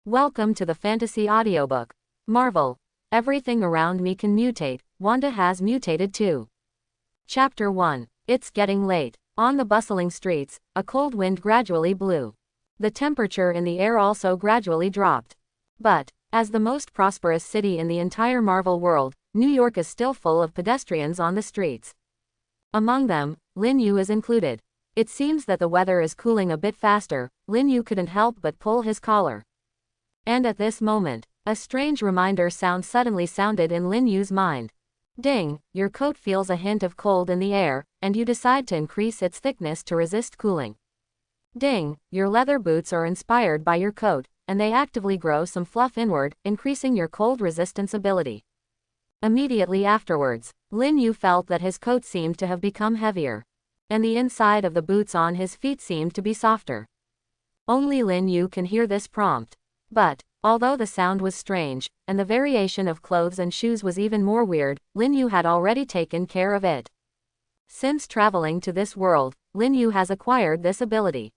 Welcome to the fantasy audiobook. Marvel. Everything around me can mutate. Wanda has mutated too. Chapter 1. It's getting late. On the bustling streets, a cold wind gradually blew. The temperature in the air also gradually dropped. But, as the most prosperous city in the entire Marvel world, New York is still full of pedestrians on the streets. Among them, Lin Yu is included. It seems that the weather is cooling a bit faster. Lin Yu couldn't help but pull his collar. And at this moment, a strange reminder sound suddenly sounded in Lin Yu's mind. Ding, your coat feels a hint of cold in the air, and you decide to increase its thickness to resist cooling. Ding, your leather boots are inspired by your coat, and they actively grow some fluff inward, increasing your cold resistance ability. Immediately afterwards, Lin Yu felt that his coat seemed to have become heavier, and the inside of the boots on his feet seemed to be softer. Only Lin Yu can hear this prompt. But, although the sound was strange, and the variation of clothes and shoes was even more weird, Lin Yu had already taken care of it. Since traveling to this world, Lin Yu has acquired this ability.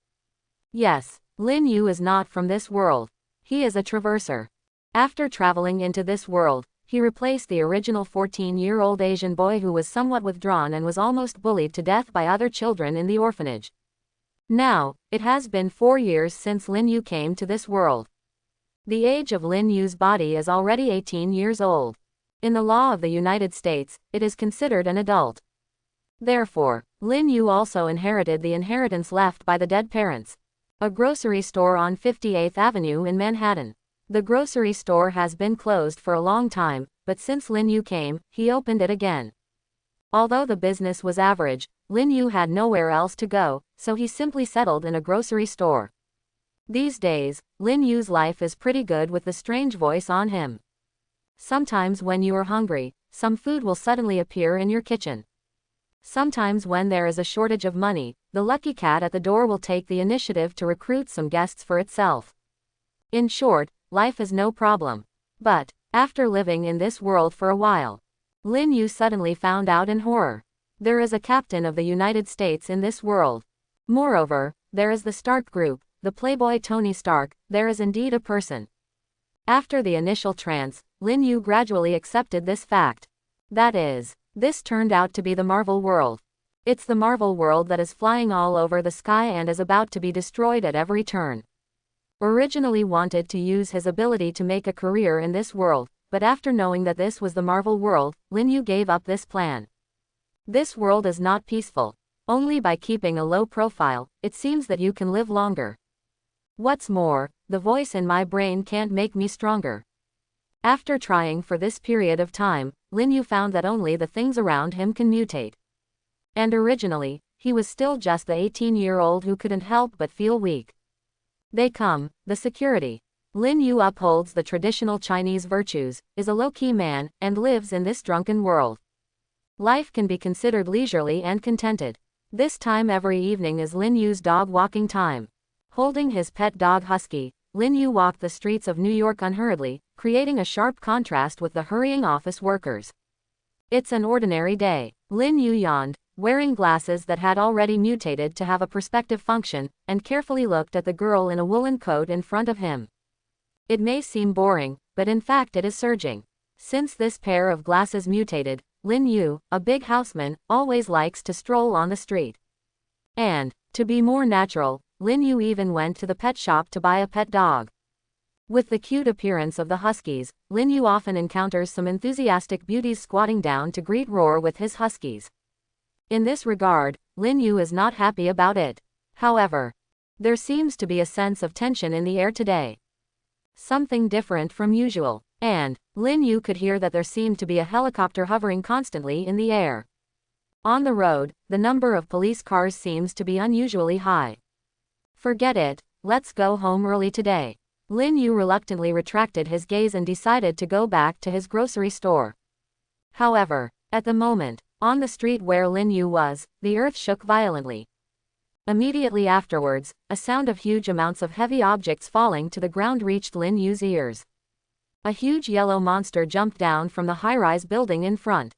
Yes, Lin Yu is not from this world. He is a traverser. After traveling into this world, he replaced the original 14-year-old Asian boy who was somewhat withdrawn and was almost bullied to death by other children in the orphanage. Now, it has been 4 years since Lin Yu came to this world. The age of Lin Yu's body is already 18 years old. In the law of the United States, it is considered an adult. Therefore, Lin Yu also inherited the inheritance left by the dead parents. A grocery store on 58th Avenue in Manhattan. The grocery store has been closed for a long time, but since Lin Yu came, he opened it again. Although the business was average, Lin Yu had nowhere else to go, so he simply settled in a grocery store. These days, Lin Yu's life is pretty good with the strange voice on him. Sometimes when you are hungry, some food will suddenly appear in your kitchen. Sometimes when there is a shortage of money, the lucky cat at the door will take the initiative to recruit some guests for itself. In short, life is no problem. But, after living in this world for a while, Lin Yu suddenly found out in horror. There is a captain of the United States in this world. Moreover, there is the Stark Group. The playboy Tony Stark, there is indeed a person. After the initial trance, Lin Yu gradually accepted this fact. That is, this turned out to be the Marvel world. It's the Marvel world that is flying all over the sky and is about to be destroyed at every turn. Originally wanted to use his ability to make a career in this world, but after knowing that this was the Marvel world, Lin Yu gave up this plan. This world is not peaceful. Only by keeping a low profile, it seems that you can live longer. What's more, the voice in my brain can't make me stronger. After trying for this period of time, Lin Yu found that only the things around him can mutate. And originally, he was still just the 18-year-old who couldn't help but feel weak. They come, the security. Lin Yu upholds the traditional Chinese virtues, is a low-key man, and lives in this drunken world. Life can be considered leisurely and contented. This time every evening is Lin Yu's dog walking time. Holding his pet dog Husky, Lin Yu walked the streets of New York unhurriedly, creating a sharp contrast with the hurrying office workers. It's an ordinary day. Lin Yu yawned, wearing glasses that had already mutated to have a perspective function, and carefully looked at the girl in a woolen coat in front of him. It may seem boring, but in fact it is surging. Since this pair of glasses mutated, Lin Yu, a big houseman, always likes to stroll on the street. And, to be more natural, Lin Yu even went to the pet shop to buy a pet dog. With the cute appearance of the Huskies, Lin Yu often encounters some enthusiastic beauties squatting down to greet roar with his Huskies. In this regard, Lin Yu is not happy about it. However, there seems to be a sense of tension in the air today. Something different from usual, and Lin Yu could hear that there seemed to be a helicopter hovering constantly in the air. On the road, the number of police cars seems to be unusually high. Forget it, let's go home early today. Lin Yu reluctantly retracted his gaze and decided to go back to his grocery store. However, at the moment, on the street where Lin Yu was, the earth shook violently. Immediately afterwards, a sound of huge amounts of heavy objects falling to the ground reached Lin Yu's ears. A huge yellow monster jumped down from the high-rise building in front.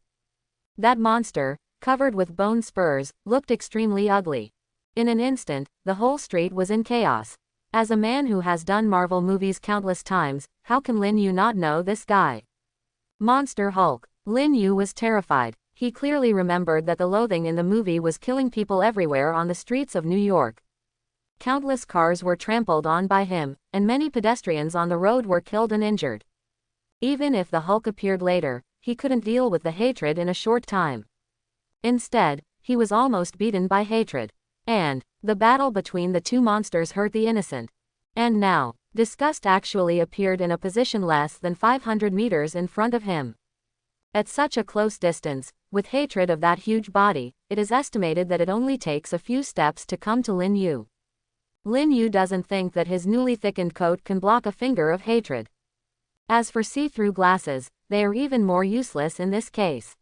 That monster, covered with bone spurs, looked extremely ugly. In an instant, the whole street was in chaos. As a man who has done Marvel movies countless times, how can Lin Yu not know this guy? Monster Hulk. Lin Yu was terrified. He clearly remembered that the loathing in the movie was killing people everywhere on the streets of New York. Countless cars were trampled on by him, and many pedestrians on the road were killed and injured. Even if the Hulk appeared later, he couldn't deal with the hatred in a short time. Instead, he was almost beaten by hatred. And the battle between the two monsters hurt the innocent. And now, disgust actually appeared in a position less than 500 meters in front of him. At such a close distance, with hatred of that huge body, it is estimated that it only takes a few steps to come to Lin Yu. Lin Yu doesn't think that his newly thickened coat can block a finger of hatred. As for see-through glasses, they are even more useless in this case.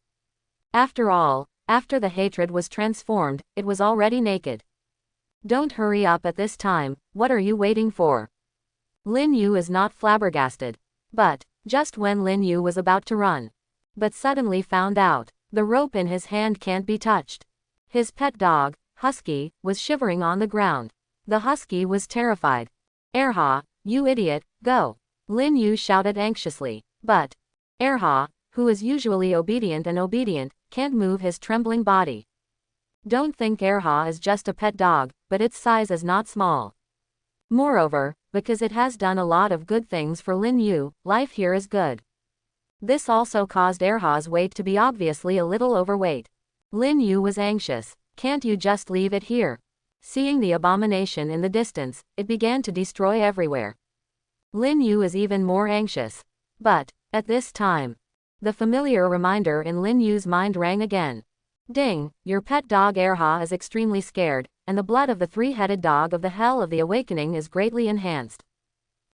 After all, after the hatred was transformed, it was already naked. Don't hurry up at this time, what are you waiting for? Lin Yu is not flabbergasted. But, just when Lin Yu was about to run, but suddenly found out, the rope in his hand can't be touched. His pet dog, Husky, was shivering on the ground. The Husky was terrified. "Erha, you idiot, go!" Lin Yu shouted anxiously. But Erha, who is usually obedient, can't move his trembling body. Don't think Erha is just a pet dog, but its size is not small. Moreover, because it has done a lot of good things for Lin Yu, life here is good. This also caused Erha's weight to be obviously a little overweight. Lin Yu was anxious. Can't you just leave it here? Seeing the abomination in the distance, it began to destroy everywhere. Lin Yu is even more anxious. But, at this time, the familiar reminder in Lin Yu's mind rang again. Ding, your pet dog Erha is extremely scared, and the blood of the three-headed dog of the Hell of the Awakening is greatly enhanced.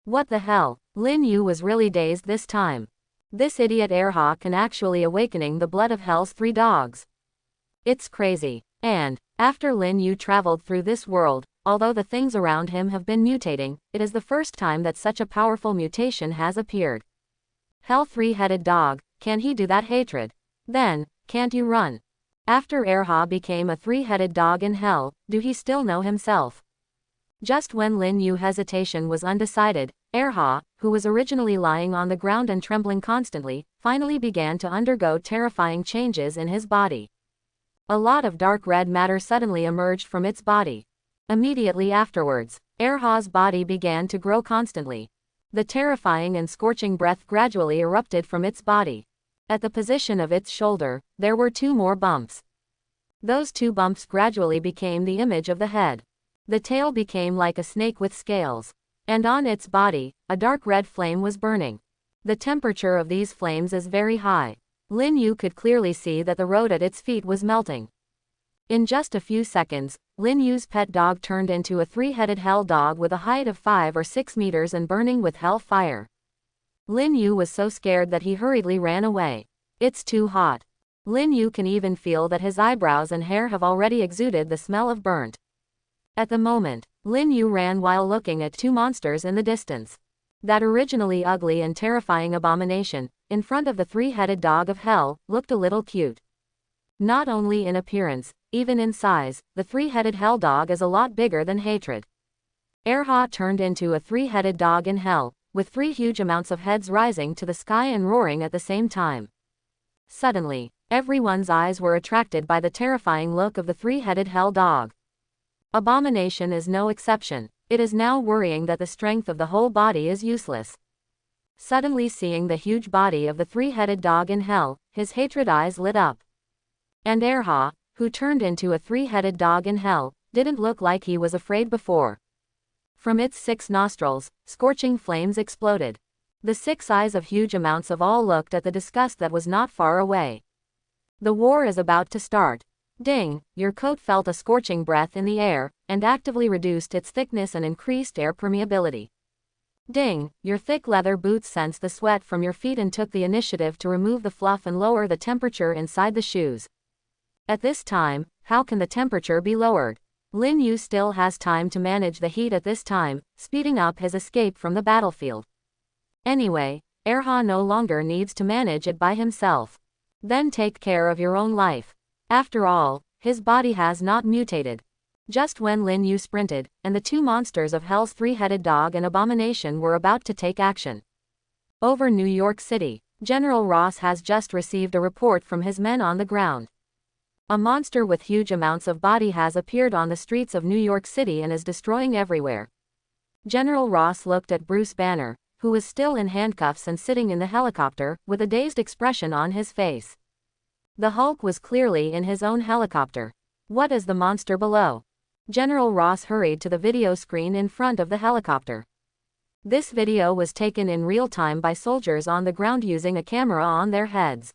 What the hell? Lin Yu was really dazed this time. This idiot Erha can actually awakening the blood of Hell's three dogs. It's crazy. And, after Lin Yu traveled through this world, although the things around him have been mutating, it is the first time that such a powerful mutation has appeared. Hell three-headed dog, can he do that hatred? Then, can't you run? After Erha became a three-headed dog in Hell, do he still know himself? Just when Lin Yu's hesitation was undecided, Erha, who was originally lying on the ground and trembling constantly, finally began to undergo terrifying changes in his body. A lot of dark red matter suddenly emerged from its body. Immediately afterwards, Erha's body began to grow constantly. The terrifying and scorching breath gradually erupted from its body. At the position of its shoulder, there were two more bumps. Those two bumps gradually became the image of the head. The tail became like a snake with scales. And on its body, a dark red flame was burning. The temperature of these flames is very high. Lin Yu could clearly see that the road at its feet was melting. In just a few seconds, Lin Yu's pet dog turned into a three-headed hell dog with a height of 5 or 6 meters and burning with hell fire. Lin Yu was so scared that he hurriedly ran away. It's too hot. Lin Yu can even feel that his eyebrows and hair have already exuded the smell of burnt. At the moment, Lin Yu ran while looking at two monsters in the distance. That originally ugly and terrifying abomination, in front of the three-headed dog of hell, looked a little cute. Not only in appearance, even in size, the three-headed hell dog is a lot bigger than hatred. Erha turned into a three-headed dog in hell, with three huge amounts of heads rising to the sky and roaring at the same time. Suddenly, everyone's eyes were attracted by the terrifying look of the three-headed hell dog. Abomination is no exception. It is now worrying that the strength of the whole body is useless. Suddenly seeing the huge body of the three-headed dog in hell, his hatred eyes lit up. And Erha, who turned into a three-headed dog in hell, didn't look like he was afraid before. From its 6 nostrils, scorching flames exploded. The 6 eyes of huge amounts of all looked at the disgust that was not far away. The war is about to start. Ding, your coat felt a scorching breath in the air, and actively reduced its thickness and increased air permeability. Ding, your thick leather boots sensed the sweat from your feet and took the initiative to remove the fluff and lower the temperature inside the shoes. At this time, how can the temperature be lowered? Lin Yu still has time to manage the heat at this time, speeding up his escape from the battlefield. Anyway, Erha no longer needs to manage it by himself. Then take care of your own life. After all, his body has not mutated. Just when Lin Yu sprinted, and the two monsters of Hell's three-headed dog and Abomination were about to take action. Over New York City, General Ross has just received a report from his men on the ground. A monster with huge amounts of body has appeared on the streets of New York City and is destroying everywhere. General Ross looked at Bruce Banner, who was still in handcuffs and sitting in the helicopter, with a dazed expression on his face. The Hulk was clearly in his own helicopter. What is the monster below? General Ross hurried to the video screen in front of the helicopter. This video was taken in real time by soldiers on the ground using a camera on their heads.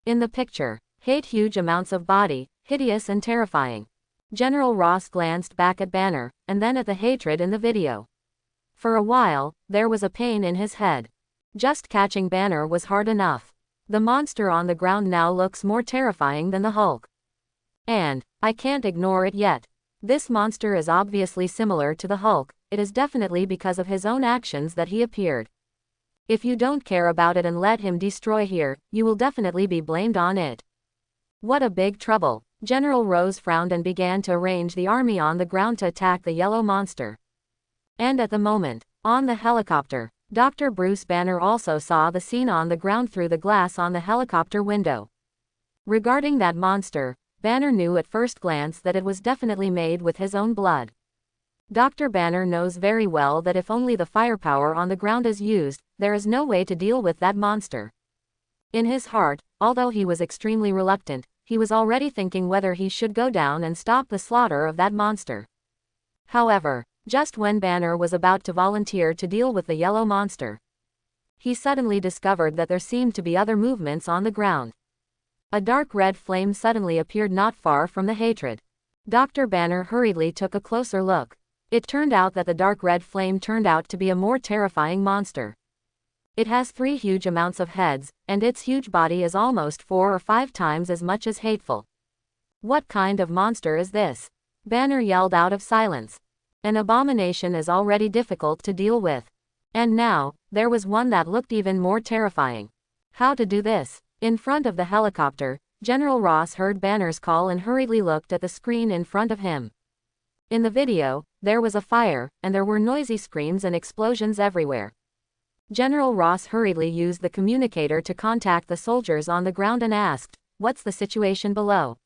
In the picture, huge amounts of body, hideous and terrifying. General Ross glanced back at Banner, and then at the hatred in the video. For a while, there was a pain in his head. Just catching Banner was hard enough. The monster on the ground now looks more terrifying than the Hulk. And, I can't ignore it yet. This monster is obviously similar to the Hulk. It is definitely because of his own actions that he appeared. If you don't care about it and let him destroy here, you will definitely be blamed on it. What a big trouble. General Rose frowned and began to arrange the army on the ground to attack the yellow monster. And at the moment, on the helicopter, Dr. Bruce Banner also saw the scene on the ground through the glass on the helicopter window. Regarding that monster, Banner knew at first glance that it was definitely made with his own blood. Dr. Banner knows very well that if only the firepower on the ground is used, there is no way to deal with that monster. In his heart, although he was extremely reluctant, he was already thinking whether he should go down and stop the slaughter of that monster. However, just when Banner was about to volunteer to deal with the yellow monster, he suddenly discovered that there seemed to be other movements on the ground. A dark red flame suddenly appeared not far from the hatred. Dr. Banner hurriedly took a closer look. It turned out that the dark red flame turned out to be a more terrifying monster. It has 3 huge amounts of heads, and its huge body is almost 4 or 5 times as much as hateful. What kind of monster is this? Banner yelled out of silence. An abomination is already difficult to deal with. And now, there was one that looked even more terrifying. How to do this? In front of the helicopter, General Ross heard Banner's call and hurriedly looked at the screen in front of him. In the video, there was a fire, and there were noisy screams and explosions everywhere. General Ross hurriedly used the communicator to contact the soldiers on the ground and asked, "What's the situation below?"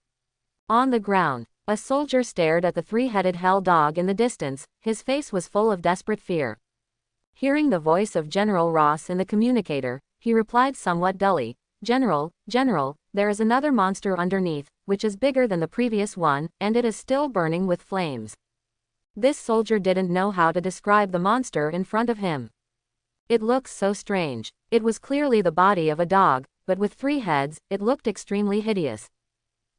On the ground, a soldier stared at the 3-headed hell dog in the distance. His face was full of desperate fear. Hearing the voice of General Ross in the communicator, he replied somewhat dully, General, there is another monster underneath, which is bigger than the previous one, and it is still burning with flames." This soldier didn't know how to describe the monster in front of him. It looks so strange. It was clearly the body of a dog, but with 3 heads, it looked extremely hideous.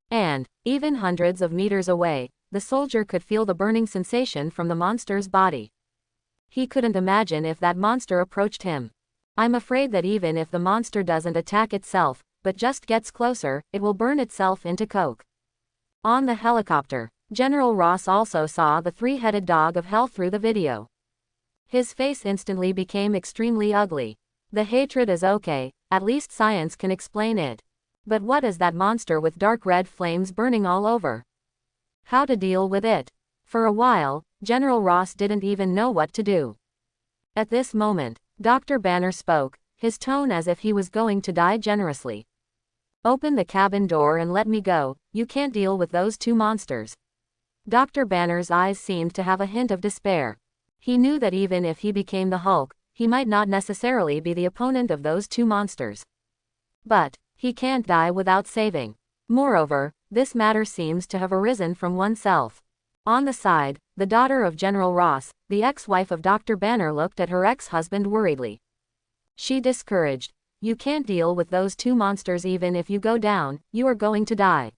And, even hundreds of meters away, the soldier could feel the burning sensation from the monster's body. He couldn't imagine if that monster approached him. I'm afraid that even if the monster doesn't attack itself, but just gets closer, it will burn itself into coke. On the helicopter, General Ross also saw the 3-headed dog of hell through the video. His face instantly became extremely ugly. The hatred is okay, at least science can explain it. But what is that monster with dark red flames burning all over? How to deal with it? For a while, General Ross didn't even know what to do. At this moment, Dr. Banner spoke, his tone as if he was going to die generously. "Open the cabin door and let me go. You can't deal with those 2 monsters." Dr. Banner's eyes seemed to have a hint of despair. He knew that even if he became the Hulk, he might not necessarily be the opponent of those 2 monsters. But, he can't die without saving. Moreover, this matter seems to have arisen from oneself. On the side, the daughter of General Ross, the ex-wife of Dr. Banner, looked at her ex-husband worriedly. She discouraged, "You can't deal with those 2 monsters. Even if you go down, you are going to die."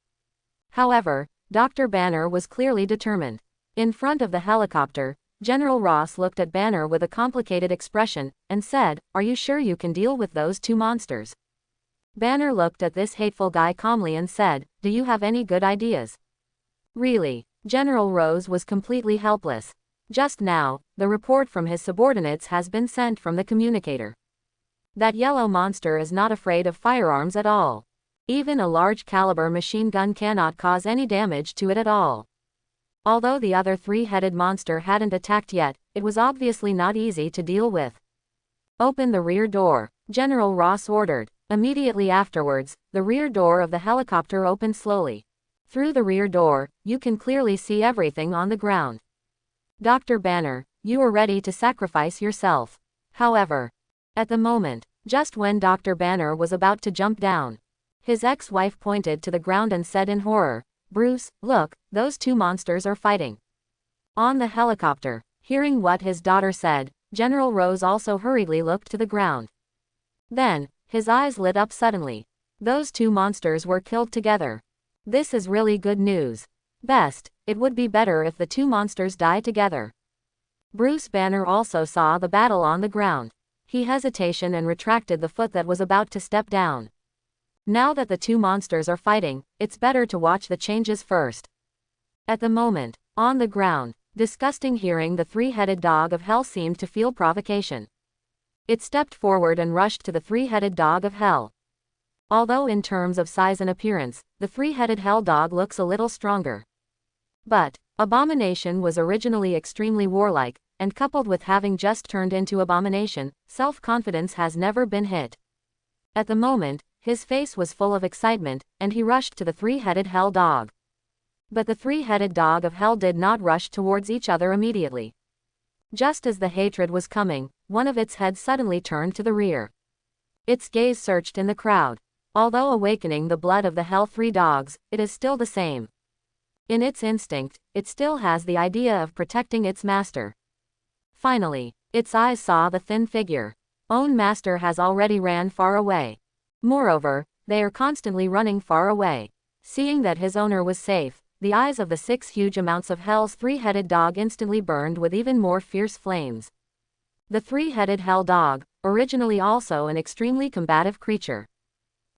However, Dr. Banner was clearly determined. In front of the helicopter, General Ross looked at Banner with a complicated expression, and said, "Are you sure you can deal with those 2 monsters?" Banner looked at this hateful guy calmly and said, "Do you have any good ideas?" Really, General Rose was completely helpless. Just now, the report from his subordinates has been sent from the communicator. That yellow monster is not afraid of firearms at all. Even a large caliber machine gun cannot cause any damage to it at all. Although the other three-headed monster hadn't attacked yet, it was obviously not easy to deal with. "Open the rear door," General Ross ordered. Immediately afterwards, the rear door of the helicopter opened slowly. Through the rear door, you can clearly see everything on the ground. "Dr. Banner, you are ready to sacrifice yourself." However, at the moment, just when Dr. Banner was about to jump down, his ex-wife pointed to the ground and said in horror, "Bruce, look, those two monsters are fighting." On the helicopter, hearing what his daughter said, General Rose also hurriedly looked to the ground. Then, his eyes lit up suddenly. Those two monsters were killed together. This is really good news. Best, it would be better if the two monsters die together. Bruce Banner also saw the battle on the ground. He hesitated and retracted the foot that was about to step down. Now that the two monsters are fighting, it's better to watch the changes first. At the moment, on the ground, disgusting hearing the three-headed dog of hell seemed to feel provocation. It stepped forward and rushed to the three-headed dog of hell. Although in terms of size and appearance, the three-headed hell dog looks a little stronger. But, Abomination was originally extremely warlike, and coupled with having just turned into Abomination, self-confidence has never been hit. At the moment, his face was full of excitement, and he rushed to the three-headed hell dog. But the three-headed dog of hell did not rush towards each other immediately. Just as the hatred was coming, one of its heads suddenly turned to the rear. Its gaze searched in the crowd. Although awakening the blood of the hell three dogs, it is still the same. In its instinct, it still has the idea of protecting its master. Finally, its eyes saw the thin figure. Own master has already ran far away. Moreover, they are constantly running far away. Seeing that his owner was safe, the eyes of the six huge amounts of hell's three-headed dog instantly burned with even more fierce flames. The three-headed hell dog, originally also an extremely combative creature.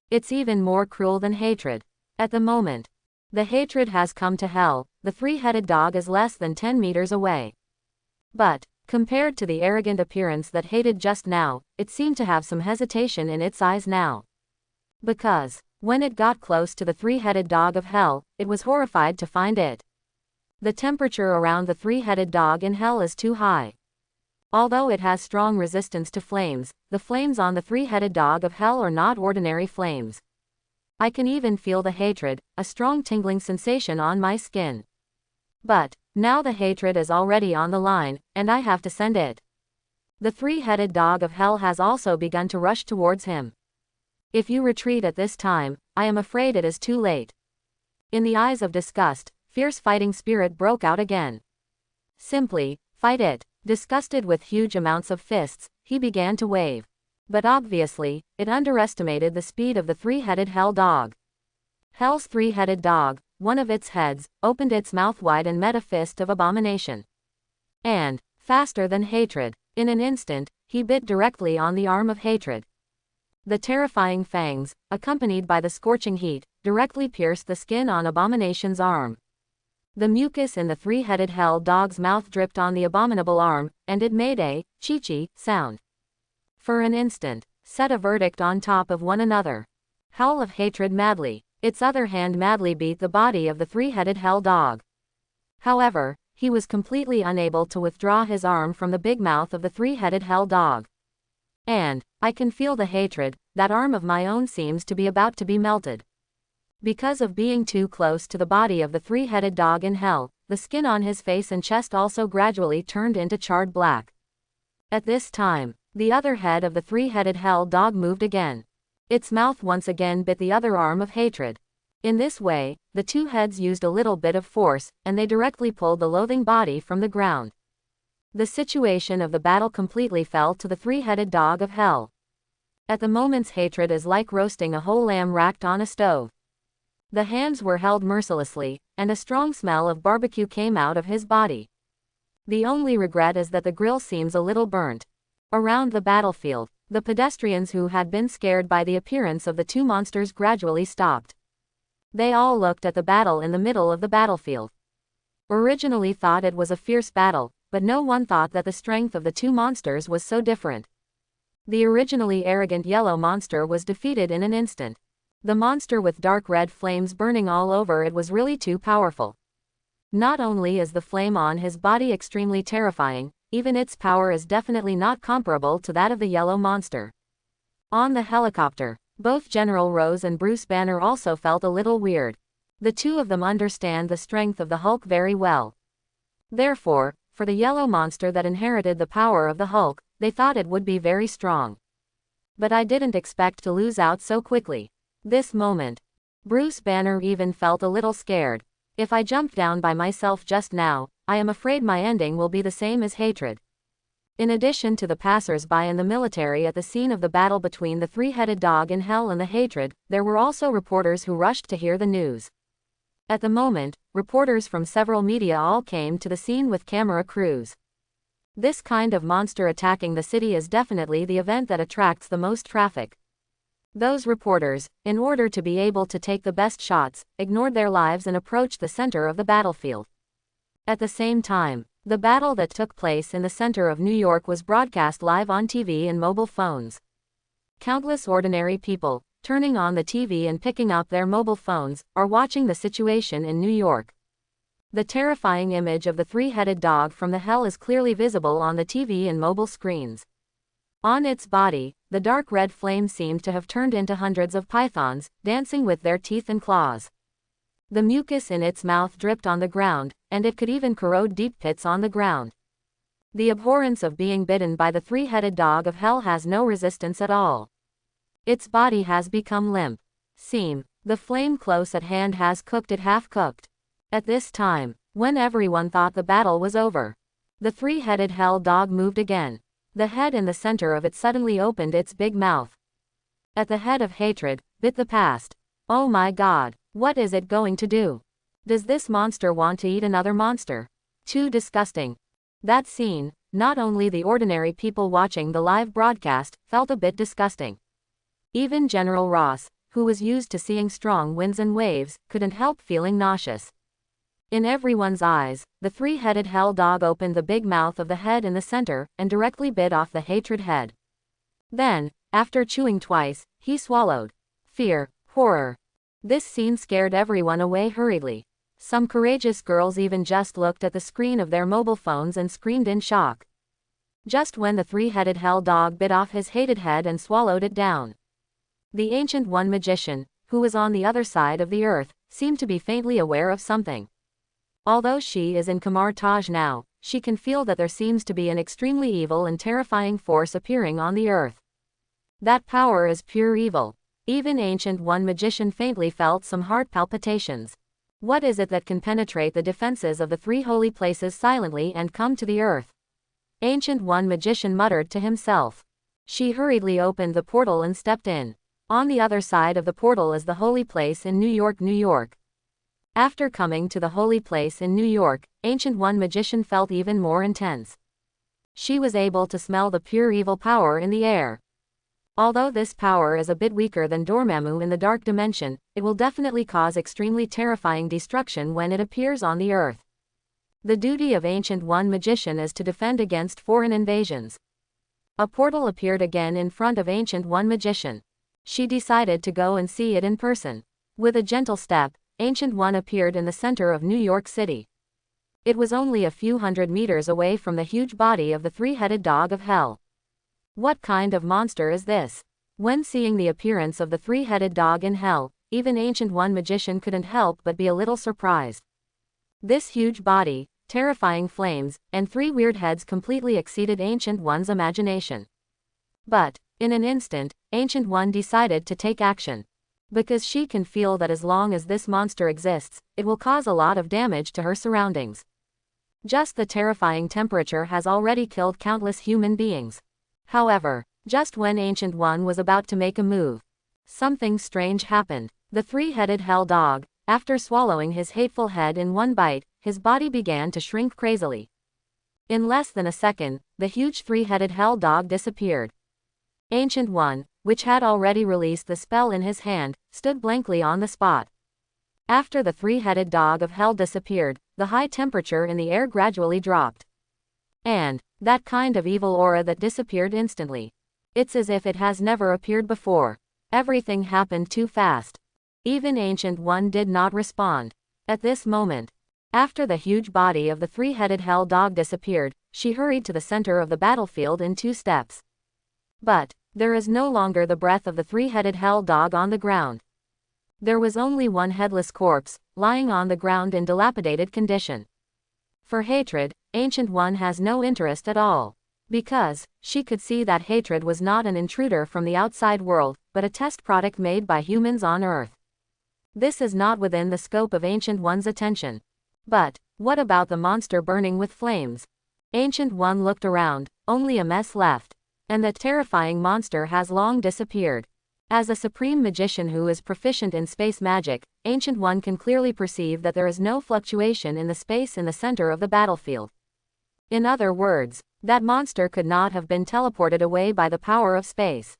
It's even more cruel than hatred. At the moment, the hatred has come to hell, the three-headed dog is less than 10 meters away. But, compared to the arrogant appearance that hated just now, it seemed to have some hesitation in its eyes now. Because, when it got close to the three-headed dog of hell, it was horrified to find it. The temperature around the three-headed dog in hell is too high. Although it has strong resistance to flames, the flames on the three-headed dog of hell are not ordinary flames. I can even feel the hatred, a strong tingling sensation on my skin. But, now the hatred is already on the line, and I have to send it. The three-headed dog of hell has also begun to rush towards him. If you retreat at this time, I am afraid it is too late. In the eyes of disgust, fierce fighting spirit broke out again. Simply, fight it. Disgusted with huge amounts of fists, he began to wave. But obviously, it underestimated the speed of the three-headed hell dog. Hell's three-headed dog, one of its heads, opened its mouth wide and met a fist of Abomination. And, faster than hatred, in an instant, he bit directly on the arm of hatred. The terrifying fangs, accompanied by the scorching heat, directly pierced the skin on Abomination's arm. The mucus in the three-headed hell dog's mouth dripped on the abominable arm, and it made a "chee-chee" sound. For an instant, set a verdict on top of one another. Howl of hatred madly, its other hand madly beat the body of the three-headed hell dog. However, he was completely unable to withdraw his arm from the big mouth of the three-headed hell dog. And, I can feel the hatred, that arm of my own seems to be about to be melted. Because of being too close to the body of the three-headed dog in hell, the skin on his face and chest also gradually turned into charred black. At this time, the other head of the three-headed hell dog moved again. Its mouth once again bit the other arm of hatred. In this way, the two heads used a little bit of force, and they directly pulled the loathing body from the ground. The situation of the battle completely fell to the three-headed dog of hell. At the moment's hatred is like roasting a whole lamb racked on a stove. The hands were held mercilessly, and a strong smell of barbecue came out of his body. The only regret is that the grill seems a little burnt. Around the battlefield, the pedestrians who had been scared by the appearance of the two monsters gradually stopped. They all looked at the battle in the middle of the battlefield. Originally thought it was a fierce battle, but no one thought that the strength of the two monsters was so different. The originally arrogant yellow monster was defeated in an instant. The monster with dark red flames burning all over it was really too powerful. Not only is the flame on his body extremely terrifying, even its power is definitely not comparable to that of the yellow monster. On the helicopter, both General Rose and Bruce Banner also felt a little weird. The two of them understand the strength of the Hulk very well. Therefore, for the yellow monster that inherited the power of the Hulk, they thought it would be very strong. But I didn't expect to lose out so quickly. This moment, Bruce Banner even felt a little scared. If I jumped down by myself just now, I am afraid my ending will be the same as hatred. In addition to the passers-by and the military at the scene of the battle between the three-headed dog in hell and the hatred, there were also reporters who rushed to hear the news. At the moment, reporters from several media all came to the scene with camera crews. This kind of monster attacking the city is definitely the event that attracts the most traffic. Those reporters, in order to be able to take the best shots, ignored their lives and approached the center of the battlefield. At the same time, the battle that took place in the center of New York was broadcast live on TV and mobile phones. Countless ordinary people, turning on the TV and picking up their mobile phones, are watching the situation in New York. The terrifying image of the three-headed dog from the hell is clearly visible on the TV and mobile screens. On its body, the dark red flame seemed to have turned into hundreds of pythons, dancing with their teeth and claws. The mucus in its mouth dripped on the ground, and it could even corrode deep pits on the ground. The abhorrence of being bitten by the three-headed dog of hell has no resistance at all. Its body has become limp. The flame close at hand has cooked it half-cooked. At this time, when everyone thought the battle was over, the three-headed hell dog moved again. The head in the center of it suddenly opened its big mouth. At the head of hatred, bit the past. Oh my God, what is it going to do? Does this monster want to eat another monster? Too disgusting. That scene, not only the ordinary people watching the live broadcast, felt a bit disgusting. Even General Ross, who was used to seeing strong winds and waves, couldn't help feeling nauseous. In everyone's eyes, the three-headed hell dog opened the big mouth of the head in the center, and directly bit off the hatred head. Then, after chewing twice, he swallowed. Fear, horror. This scene scared everyone away hurriedly. Some courageous girls even just looked at the screen of their mobile phones and screamed in shock. Just when the three-headed hell dog bit off his hated head and swallowed it down, the Ancient One magician, who was on the other side of the earth, seemed to be faintly aware of something. Although she is in Kamar Taj now, she can feel that there seems to be an extremely evil and terrifying force appearing on the earth. That power is pure evil. Even Ancient One magician faintly felt some heart palpitations. What is it that can penetrate the defenses of the three holy places silently and come to the earth? Ancient One magician muttered to himself. She hurriedly opened the portal and stepped in. On the other side of the portal is the holy place in New York, New York. After coming to the holy place in New York, Ancient One magician felt even more intense. She was able to smell the pure evil power in the air. Although this power is a bit weaker than Dormammu in the dark dimension, it will definitely cause extremely terrifying destruction when it appears on the earth. The duty of Ancient One magician is to defend against foreign invasions. A portal appeared again in front of Ancient One magician. She decided to go and see it in person. With a gentle step, Ancient One appeared in the center of New York City. It was only a few hundred meters away from the huge body of the three-headed dog of hell. What kind of monster is this? When seeing the appearance of the three-headed dog in hell, even Ancient One magician couldn't help but be a little surprised. This huge body, terrifying flames, and three weird heads completely exceeded Ancient One's imagination. But, in an instant, Ancient One decided to take action. Because she can feel that as long as this monster exists, it will cause a lot of damage to her surroundings. Just the terrifying temperature has already killed countless human beings. However, just when Ancient One was about to make a move, something strange happened. The three-headed hell dog, after swallowing his hateful head in one bite, his body began to shrink crazily. In less than a second, the huge three-headed hell dog disappeared. Ancient One, which had already released the spell in his hand, stood blankly on the spot. After the three-headed dog of hell disappeared, the high temperature in the air gradually dropped. And that kind of evil aura that disappeared instantly. It's as if it has never appeared before. Everything happened too fast. Even Ancient One did not respond. At this moment, After the huge body of the three-headed hell dog disappeared, she hurried to the center of the battlefield in 2 steps. But there is no longer the breath of the three-headed hell dog on the ground. There was only one headless corpse, lying on the ground in dilapidated condition. For hatred, Ancient One has no interest at all. Because she could see that hatred was not an intruder from the outside world, but a test product made by humans on Earth. This is not within the scope of Ancient One's attention. But what about the monster burning with flames? Ancient One looked around, only a mess left. And the terrifying monster has long disappeared. As a supreme magician who is proficient in space magic, Ancient One can clearly perceive that there is no fluctuation in the space in the center of the battlefield. In other words, that monster could not have been teleported away by the power of space.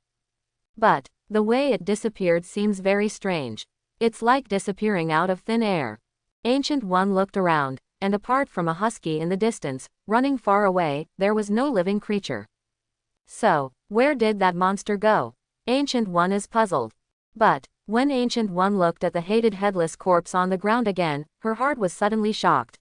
But the way it disappeared seems very strange. It's like disappearing out of thin air. Ancient One looked around, and apart from a husky in the distance, running far away, there was no living creature. So, where did that monster go? Ancient One is puzzled. But when Ancient One looked at the hated headless corpse on the ground again, her heart was suddenly shocked.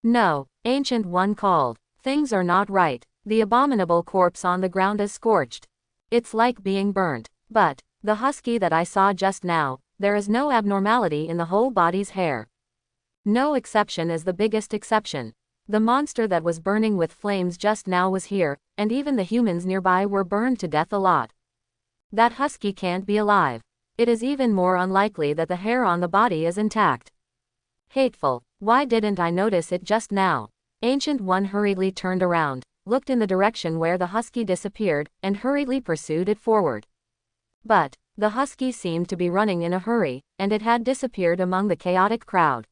No, Ancient One called. Things are not right. The abominable corpse on the ground is scorched. It's like being burnt. But the husky that I saw just now, there is no abnormality in the whole body's hair. No exception is the biggest exception. The monster that was burning with flames just now was here, and even the humans nearby were burned to death a lot. That husky can't be alive. It is even more unlikely that the hair on the body is intact. Hateful. Why didn't I notice it just now? Ancient One hurriedly turned around, looked in the direction where the husky disappeared, and hurriedly pursued it forward. But the husky seemed to be running in a hurry, and it had disappeared among the chaotic crowd.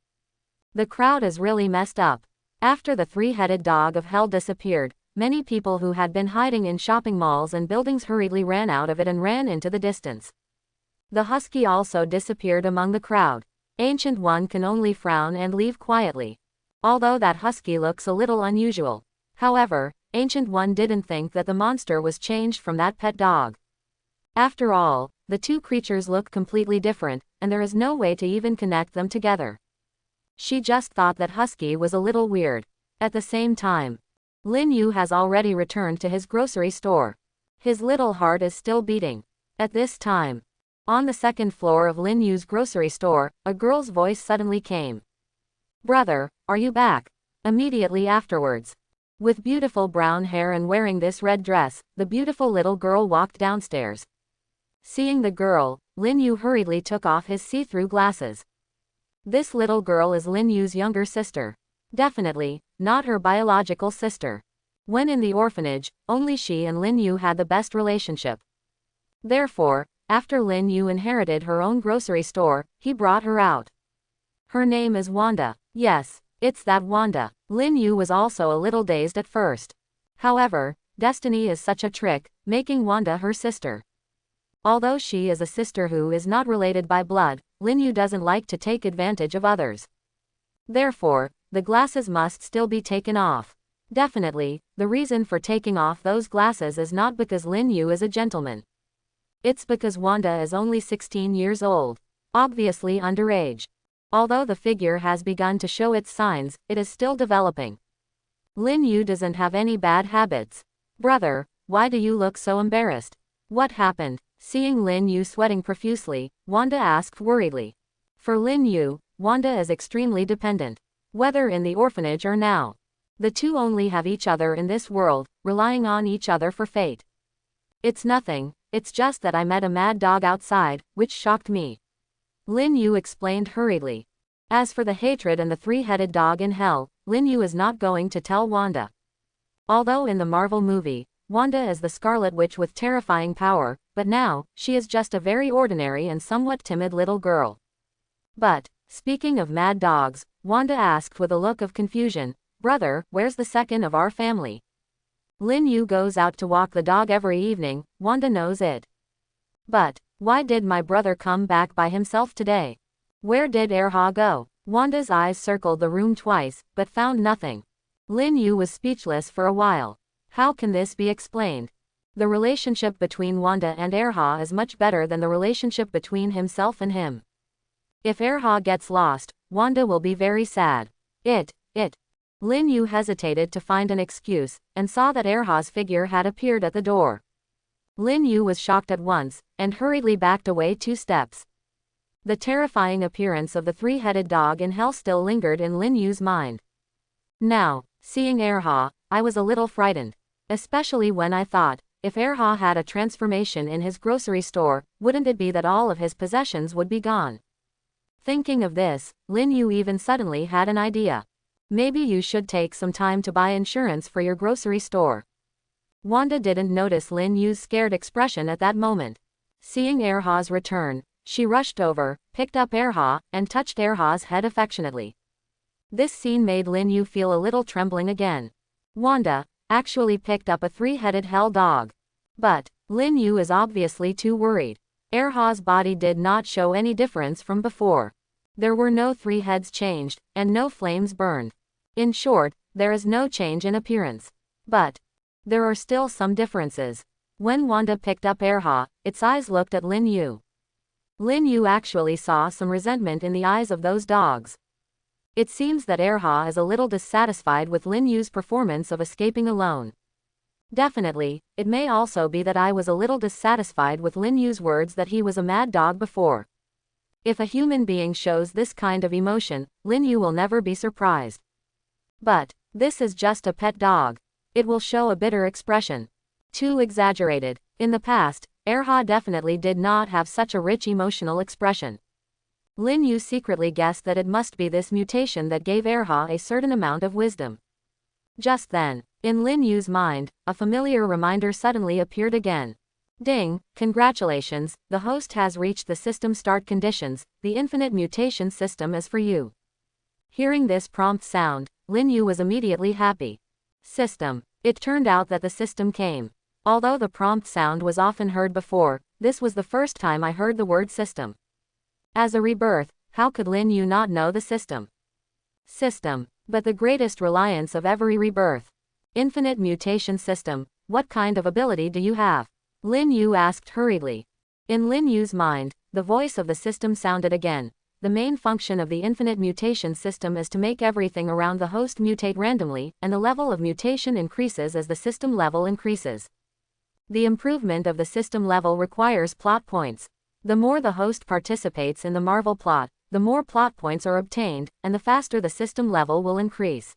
The crowd is really messed up. After the three-headed dog of hell disappeared, many people who had been hiding in shopping malls and buildings hurriedly ran out of it and ran into the distance. The husky also disappeared among the crowd. Ancient One can only frown and leave quietly. Although that husky looks a little unusual. However, Ancient One didn't think that the monster was changed from that pet dog. After all, the two creatures look completely different, and there is no way to even connect them together. She just thought that husky was a little weird. At the same time, Lin Yu has already returned to his grocery store. His little heart is still beating. At this time, on the second floor of Lin Yu's grocery store, a girl's voice suddenly came. "Brother, are you back?" Immediately afterwards, with beautiful brown hair and wearing this red dress, the beautiful little girl walked downstairs. Seeing the girl, Lin Yu hurriedly took off his see-through glasses. This little girl is Lin Yu's younger sister. Definitely not her biological sister. When in the orphanage, only she and Lin Yu had the best relationship. Therefore, after Lin Yu inherited her own grocery store, he brought her out. Her name is Wanda. Yes, it's that Wanda. Lin Yu was also a little dazed at first. However, destiny is such a trick, making Wanda her sister. Although she is a sister who is not related by blood, Lin Yu doesn't like to take advantage of others. Therefore, the glasses must still be taken off. Definitely, the reason for taking off those glasses is not because Lin Yu is a gentleman. It's because Wanda is only 16 years old. Obviously underage. Although the figure has begun to show its signs, it is still developing. Lin Yu doesn't have any bad habits. "Brother, why do you look so embarrassed? What happened?" Seeing Lin Yu sweating profusely, Wanda asked worriedly. For Lin Yu, Wanda is extremely dependent. Whether in the orphanage or now. The two only have each other in this world, relying on each other for fate. "It's nothing, it's just that I met a mad dog outside, which shocked me," Lin Yu explained hurriedly. As for the hatred and the three-headed dog in hell, Lin Yu is not going to tell Wanda. Although in the Marvel movie, Wanda is the Scarlet Witch with terrifying power, but now, she is just a very ordinary and somewhat timid little girl. But, speaking of mad dogs, Wanda asked with a look of confusion, "Brother, where's the second of our family?" Lin Yu goes out to walk the dog every evening, Wanda knows it. But why did my brother come back by himself today? Where did Erha go? Wanda's eyes circled the room twice, but found nothing. Lin Yu was speechless for a while. How can this be explained? The relationship between Wanda and Erha is much better than the relationship between himself and him. If Erha gets lost, Wanda will be very sad. It. Lin Yu hesitated to find an excuse, and saw that Erha's figure had appeared at the door. Lin Yu was shocked at once, and hurriedly backed away 2 steps. The terrifying appearance of the 3-headed dog in hell still lingered in Lin Yu's mind. Now, seeing Erha, I was a little frightened. Especially when I thought, if Erha had a transformation in his grocery store, wouldn't it be that all of his possessions would be gone? Thinking of this, Lin Yu even suddenly had an idea. Maybe you should take some time to buy insurance for your grocery store. Wanda didn't notice Lin Yu's scared expression at that moment. Seeing Erha's return, she rushed over, picked up Erha, and touched Erha's head affectionately. This scene made Lin Yu feel a little trembling again. Wanda actually picked up a 3-headed hell dog. But Lin Yu is obviously too worried. Erha's body did not show any difference from before. There were no 3 heads changed, and no flames burned. In short, there is no change in appearance. But there are still some differences. When Wanda picked up Erha, its eyes looked at Lin Yu. Lin Yu actually saw some resentment in the eyes of those dogs. It seems that Erha is a little dissatisfied with Lin Yu's performance of escaping alone. Definitely, it may also be that I was a little dissatisfied with Lin Yu's words that he was a mad dog before. If a human being shows this kind of emotion, Lin Yu will never be surprised. But this is just a pet dog. It will show a bitter expression. Too exaggerated. In the past, Erha definitely did not have such a rich emotional expression. Lin Yu secretly guessed that it must be this mutation that gave Erha a certain amount of wisdom. Just then, in Lin Yu's mind, a familiar reminder suddenly appeared again. Ding, congratulations, the host has reached the system start conditions, the infinite mutation system is for you. Hearing this prompt sound, Lin Yu was immediately happy. System. It turned out that the system came. Although the prompt sound was often heard before, this was the first time I heard the word system. As a rebirth, how could Lin Yu not know the system? System. But the greatest reliance of every rebirth. Infinite mutation system, what kind of ability do you have? Lin Yu asked hurriedly. In Lin Yu's mind, the voice of the system sounded again. The main function of the infinite mutation system is to make everything around the host mutate randomly, and the level of mutation increases as the system level increases. The improvement of the system level requires plot points. The more the host participates in the Marvel plot, the more plot points are obtained, and the faster the system level will increase.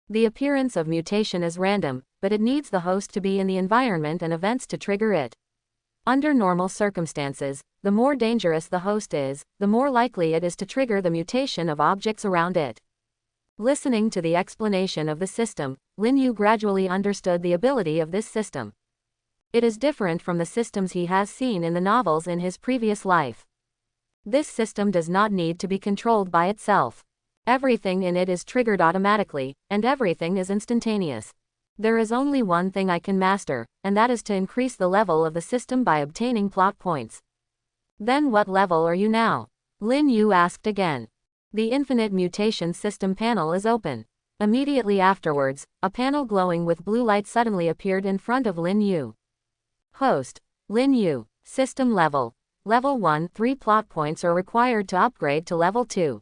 The appearance of mutation is random, but it needs the host to be in the environment and events to trigger it. Under normal circumstances, the more dangerous the host is, the more likely it is to trigger the mutation of objects around it. Listening to the explanation of the system, Lin Yu gradually understood the ability of this system. It is different from the systems he has seen in the novels in his previous life. This system does not need to be controlled by itself. Everything in it is triggered automatically, and everything is instantaneous. There is only one thing I can master, and that is to increase the level of the system by obtaining plot points. Then what level are you now? Lin Yu asked again. The infinite mutation system panel is open. Immediately afterwards, a panel glowing with blue light suddenly appeared in front of Lin Yu. Host. Lin Yu. System level. Level 1, 3 plot points are required to upgrade to level 2.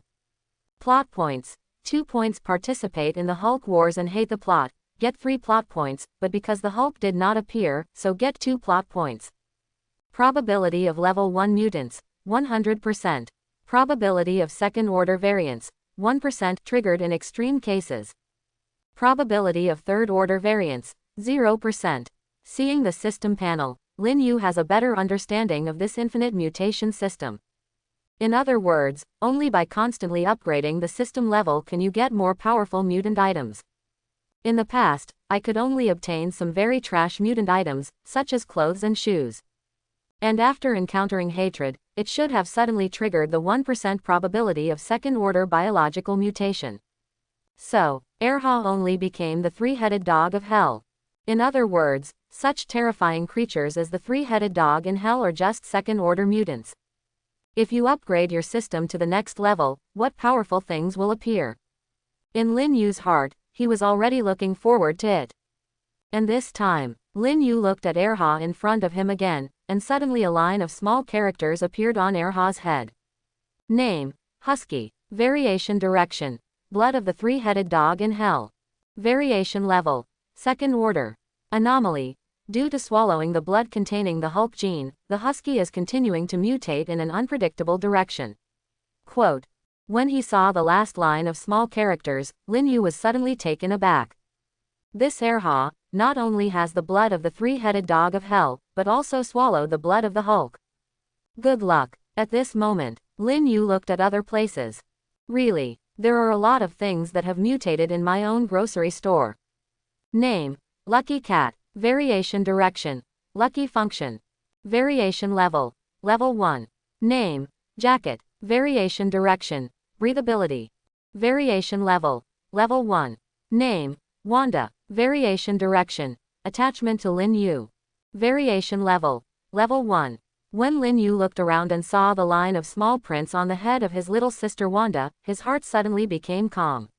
Plot points. 2 points. Participate in the Hulk Wars and hate the plot. Get 3 plot points, but because the Hulk did not appear, so get 2 plot points. Probability of level 1 mutants, 100%. Probability of second-order variants, 1% triggered in extreme cases. Probability of third-order variants, 0%. Seeing the system panel, Lin Yu has a better understanding of this infinite mutation system. In other words, only by constantly upgrading the system level can you get more powerful mutant items. In the past, I could only obtain some very trash mutant items, such as clothes and shoes. And after encountering hatred, it should have suddenly triggered the 1% probability of second-order biological mutation. So, Erha only became the 3-headed dog of hell. In other words, such terrifying creatures as the 3-headed dog in hell are just second-order mutants. If you upgrade your system to the next level, what powerful things will appear? In Lin Yu's heart, he was already looking forward to it. And this time, Lin Yu looked at Erha in front of him again, and suddenly a line of small characters appeared on Erha's head. Name, Husky. Variation direction. blood of the three-headed dog in hell. Variation level. Second order. Anomaly. Due to swallowing the blood containing the Hulk gene, the husky is continuing to mutate in an unpredictable direction. Quote. When he saw the last line of small characters, Lin Yu was suddenly taken aback. This Erha not only has the blood of the three-headed dog of hell, but also swallowed the blood of the Hulk. Good luck. At this moment, Lin Yu looked at other places. Really, there are a lot of things that have mutated in my own grocery store. Name. Lucky Cat. Variation direction. Lucky function. Variation level. Level 1. Name. Jacket. Variation direction. Breathability. Variation level. Level 1. Name. Wanda. Variation direction. Attachment to Lin Yu. Variation level. Level 1. When Lin Yu looked around and saw the line of small prints on the head of his little sister Wanda, his heart suddenly became calm.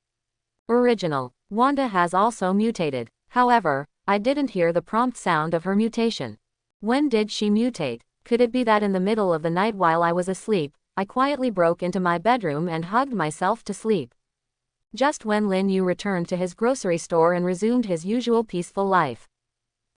Original. Wanda has also mutated. However, I didn't hear the prompt sound of her mutation. When did she mutate? Could it be that in the middle of the night while I was asleep, I quietly broke into my bedroom and hugged myself to sleep? Just when Lin Yu returned to his grocery store and resumed his usual peaceful life.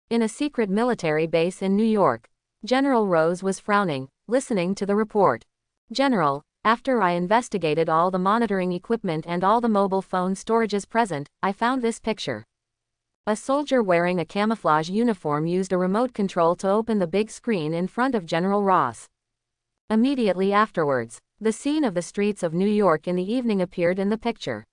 In a secret military base in New York, General Rose was frowning, listening to the report. General, after I investigated all the monitoring equipment and all the mobile phone storages present, I found this picture. A soldier wearing a camouflage uniform used a remote control to open the big screen in front of General Ross. Immediately afterwards, the scene of the streets of New York in the evening appeared in the picture.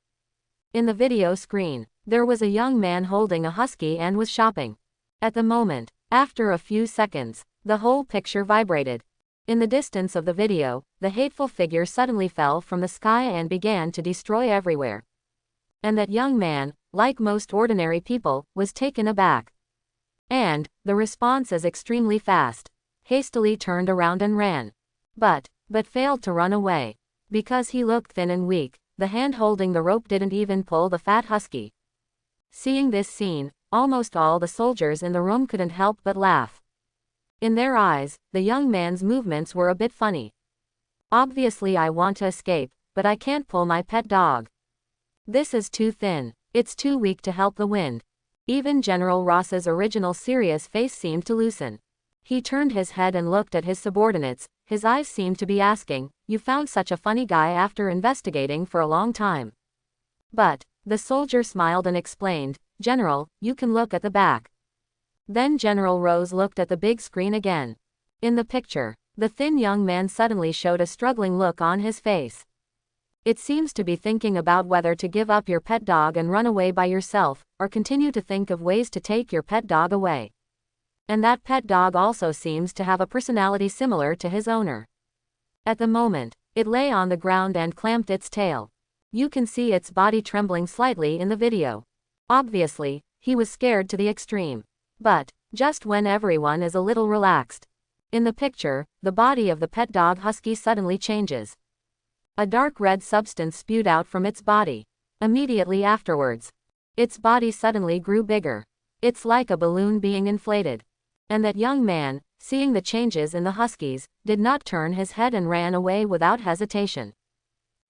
In the video screen, there was a young man holding a husky and was shopping. At the moment, after a few seconds, the whole picture vibrated. In the distance of the video, the hateful figure suddenly fell from the sky and began to destroy everywhere. And that young man, like most ordinary people, was taken aback. And the response is extremely fast. Hastily turned around and ran. But failed to run away. Because he looked thin and weak, the hand holding the rope didn't even pull the fat husky. Seeing this scene, almost all the soldiers in the room couldn't help but laugh. In their eyes, the young man's movements were a bit funny. Obviously I want to escape, but I can't pull my pet dog. This is too thin. It's too weak to help the wind. Even General Ross's original serious face seemed to loosen. He turned his head and looked at his subordinates. His eyes seemed to be asking, "You found such a funny guy after investigating for a long time." But the soldier smiled and explained, "General, you can look at the back." Then General Rose looked at the big screen again. In the picture, the thin young man suddenly showed a struggling look on his face. It seems to be thinking about whether to give up your pet dog and run away by yourself, or continue to think of ways to take your pet dog away. And that pet dog also seems to have a personality similar to his owner. At the moment, it lay on the ground and clamped its tail. You can see its body trembling slightly in the video. Obviously, he was scared to the extreme. But just when everyone is a little relaxed. In the picture, the body of the pet dog husky suddenly changes. A dark red substance spewed out from its body. Immediately afterwards, its body suddenly grew bigger. It's like a balloon being inflated. And that young man, seeing the changes in the huskies, did not turn his head and ran away without hesitation.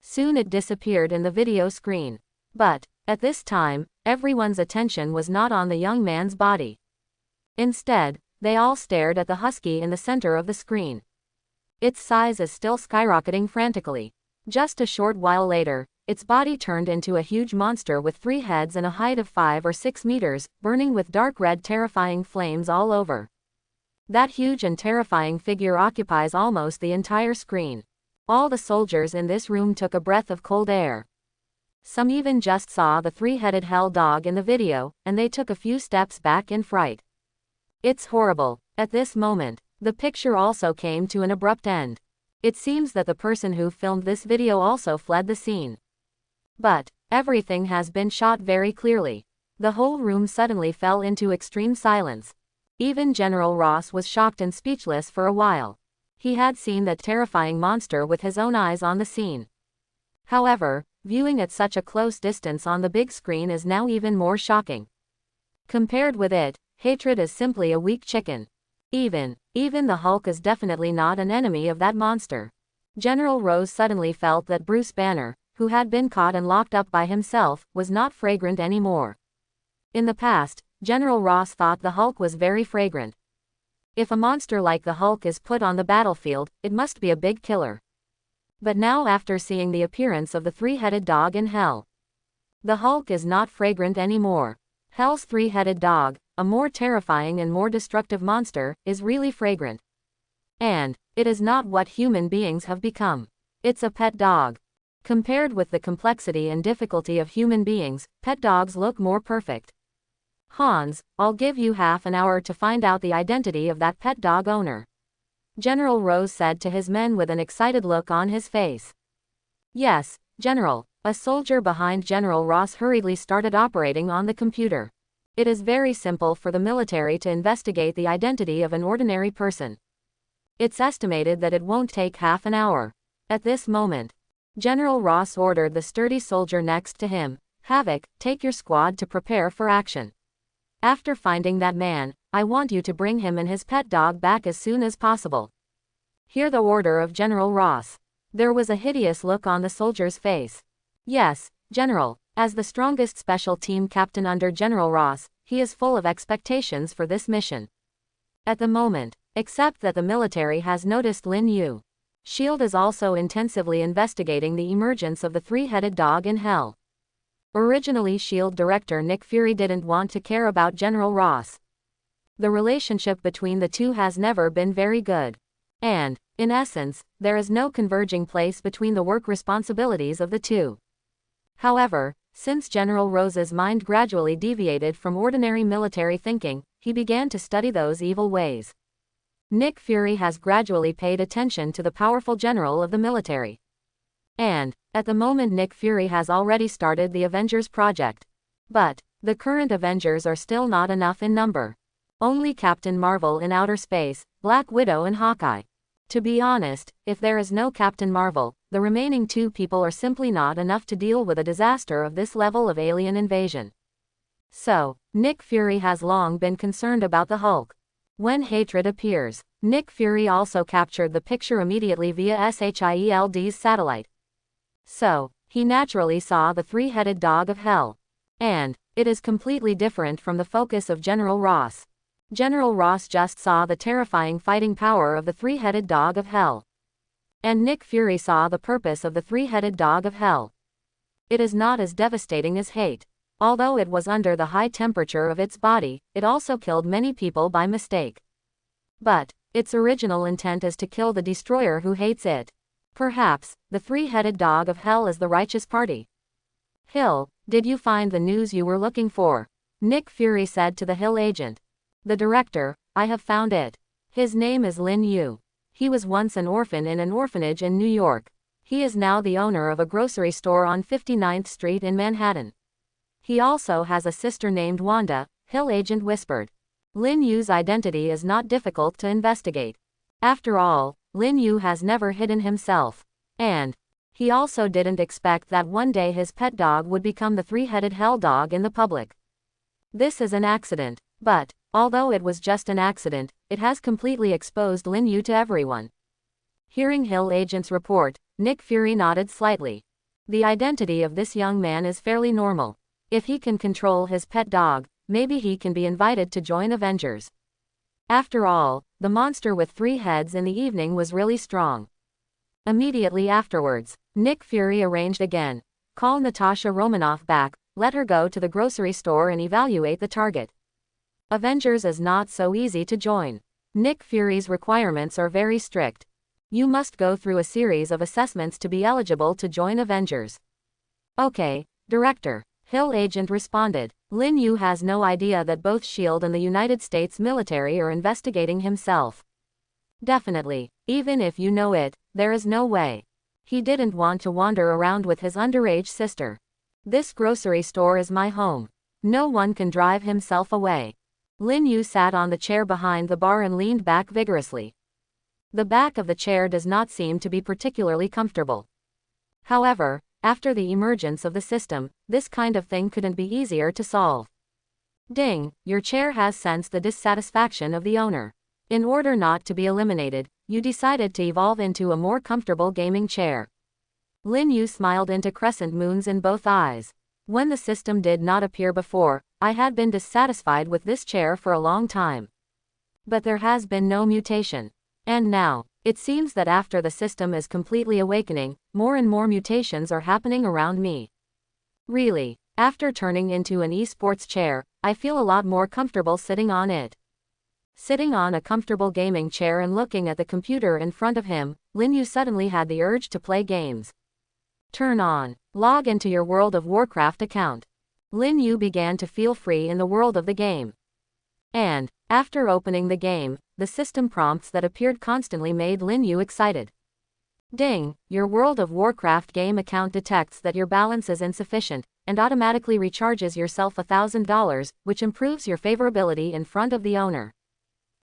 Soon it disappeared in the video screen. But at this time, everyone's attention was not on the young man's body. Instead, they all stared at the husky in the center of the screen. Its size is still skyrocketing frantically. Just a short while later, its body turned into a huge monster with 3 heads and a height of 5 or 6 meters, burning with dark red terrifying flames all over. That huge and terrifying figure occupies almost the entire screen. All the soldiers in this room took a breath of cold air. Some even just saw the 3-headed hell dog in the video, and they took a few steps back in fright. It's horrible. At this moment, the picture also came to an abrupt end. It seems that the person who filmed this video also fled the scene. But everything has been shot very clearly. The whole room suddenly fell into extreme silence. Even General Ross was shocked and speechless for a while. He had seen that terrifying monster with his own eyes on the scene. However, viewing at such a close distance on the big screen is now even more shocking. Compared with it, hatred is simply a weak chicken. Even the Hulk is definitely not an enemy of that monster. General Rose suddenly felt that Bruce Banner, who had been caught and locked up by himself, was not fragrant anymore. In the past, General Ross thought the Hulk was very fragrant. If a monster like the Hulk is put on the battlefield, it must be a big killer. But now, after seeing the appearance of the three-headed dog in Hell, the Hulk is not fragrant anymore. Hell's three-headed dog, a more terrifying and more destructive monster, is really fragrant. And it is not what human beings have become. It's a pet dog. Compared with the complexity and difficulty of human beings, pet dogs look more perfect. Hans, I'll give you half an hour to find out the identity of that pet dog owner, General Rose said to his men with an excited look on his face. Yes, General. A soldier behind General Ross hurriedly started operating on the computer. It is very simple for the military to investigate the identity of an ordinary person. It's estimated that it won't take half an hour. At this moment, General Ross ordered the sturdy soldier next to him, Havoc, take your squad to prepare for action. After finding that man, I want you to bring him and his pet dog back as soon as possible. Hear the order of General Ross. There was a hideous look on the soldier's face. Yes, General. As the strongest special team captain under General Ross, he is full of expectations for this mission. At the moment, except that the military has noticed Lin Yu, S.H.I.E.L.D. is also intensively investigating the emergence of the three-headed dog in Hell. Originally, S.H.I.E.L.D. Director Nick Fury didn't want to care about General Ross. The relationship between the two has never been very good. And, in essence, there is no converging place between the work responsibilities of the two. However, since General Rose's mind gradually deviated from ordinary military thinking, he began to study those evil ways. Nick Fury has gradually paid attention to the powerful general of the military. And, at the moment, Nick Fury has already started the Avengers project. But the current Avengers are still not enough in number. Only Captain Marvel in outer space, Black Widow and Hawkeye. To be honest, if there is no Captain Marvel, the remaining two people are simply not enough to deal with a disaster of this level of alien invasion. So, Nick Fury has long been concerned about the Hulk. When hatred appears, Nick Fury also captured the picture immediately via S.H.I.E.L.D.'s satellite. So, he naturally saw the three-headed dog of Hell. And it is completely different from the focus of General Ross. General Ross just saw the terrifying fighting power of the three-headed dog of Hell. And Nick Fury saw the purpose of the three-headed dog of Hell. It is not as devastating as hate. Although it was under the high temperature of its body, it also killed many people by mistake. But its original intent is to kill the destroyer who hates it. Perhaps the three-headed dog of Hell is the righteous party. Hill, did you find the news you were looking for? Nick Fury said to the Hill agent. The director, I have found it. His name is Lin Yu. He was once an orphan in an orphanage in New York. He is now the owner of a grocery store on 59th Street in Manhattan. He also has a sister named Wanda, Hill agent whispered. Lin Yu's identity is not difficult to investigate. After all, Lin Yu has never hidden himself. And he also didn't expect that one day his pet dog would become the three-headed hell dog in the public. This is an accident, but although it was just an accident, it has completely exposed Lin Yu to everyone. Hearing Hill agent's report, Nick Fury nodded slightly. The identity of this young man is fairly normal. If he can control his pet dog, maybe he can be invited to join Avengers. After all, the monster with 3 heads in the evening was really strong. Immediately afterwards, Nick Fury arranged again. Call Natasha Romanoff back, let her go to the grocery store and evaluate the target. Avengers is not so easy to join. Nick Fury's requirements are very strict. You must go through a series of assessments to be eligible to join Avengers. Okay, Director. Hill agent responded. Lin Yu has no idea that both S.H.I.E.L.D. and the United States military are investigating himself. Definitely. Even if you know it, there is no way. He didn't want to wander around with his underage sister. This grocery store is my home. No one can drive himself away. Lin Yu sat on the chair behind the bar and leaned back vigorously. The back of the chair does not seem to be particularly comfortable. However, after the emergence of the system, this kind of thing couldn't be easier to solve. Ding, your chair has sensed the dissatisfaction of the owner. In order not to be eliminated, you decided to evolve into a more comfortable gaming chair. Lin Yu smiled into crescent moons in both eyes. When the system did not appear before, I had been dissatisfied with this chair for a long time. But there has been no mutation. And now, it seems that after the system is completely awakening, more and more mutations are happening around me. Really, after turning into an esports chair, I feel a lot more comfortable sitting on it. Sitting on a comfortable gaming chair and looking at the computer in front of him, Lin Yu suddenly had the urge to play games. Turn on. Log into your World of Warcraft account. Lin Yu began to feel free in the world of the game. And, after opening the game, the system prompts that appeared constantly made Lin Yu excited. Ding, your World of Warcraft game account detects that your balance is insufficient, and automatically recharges yourself $1,000, which improves your favorability in front of the owner.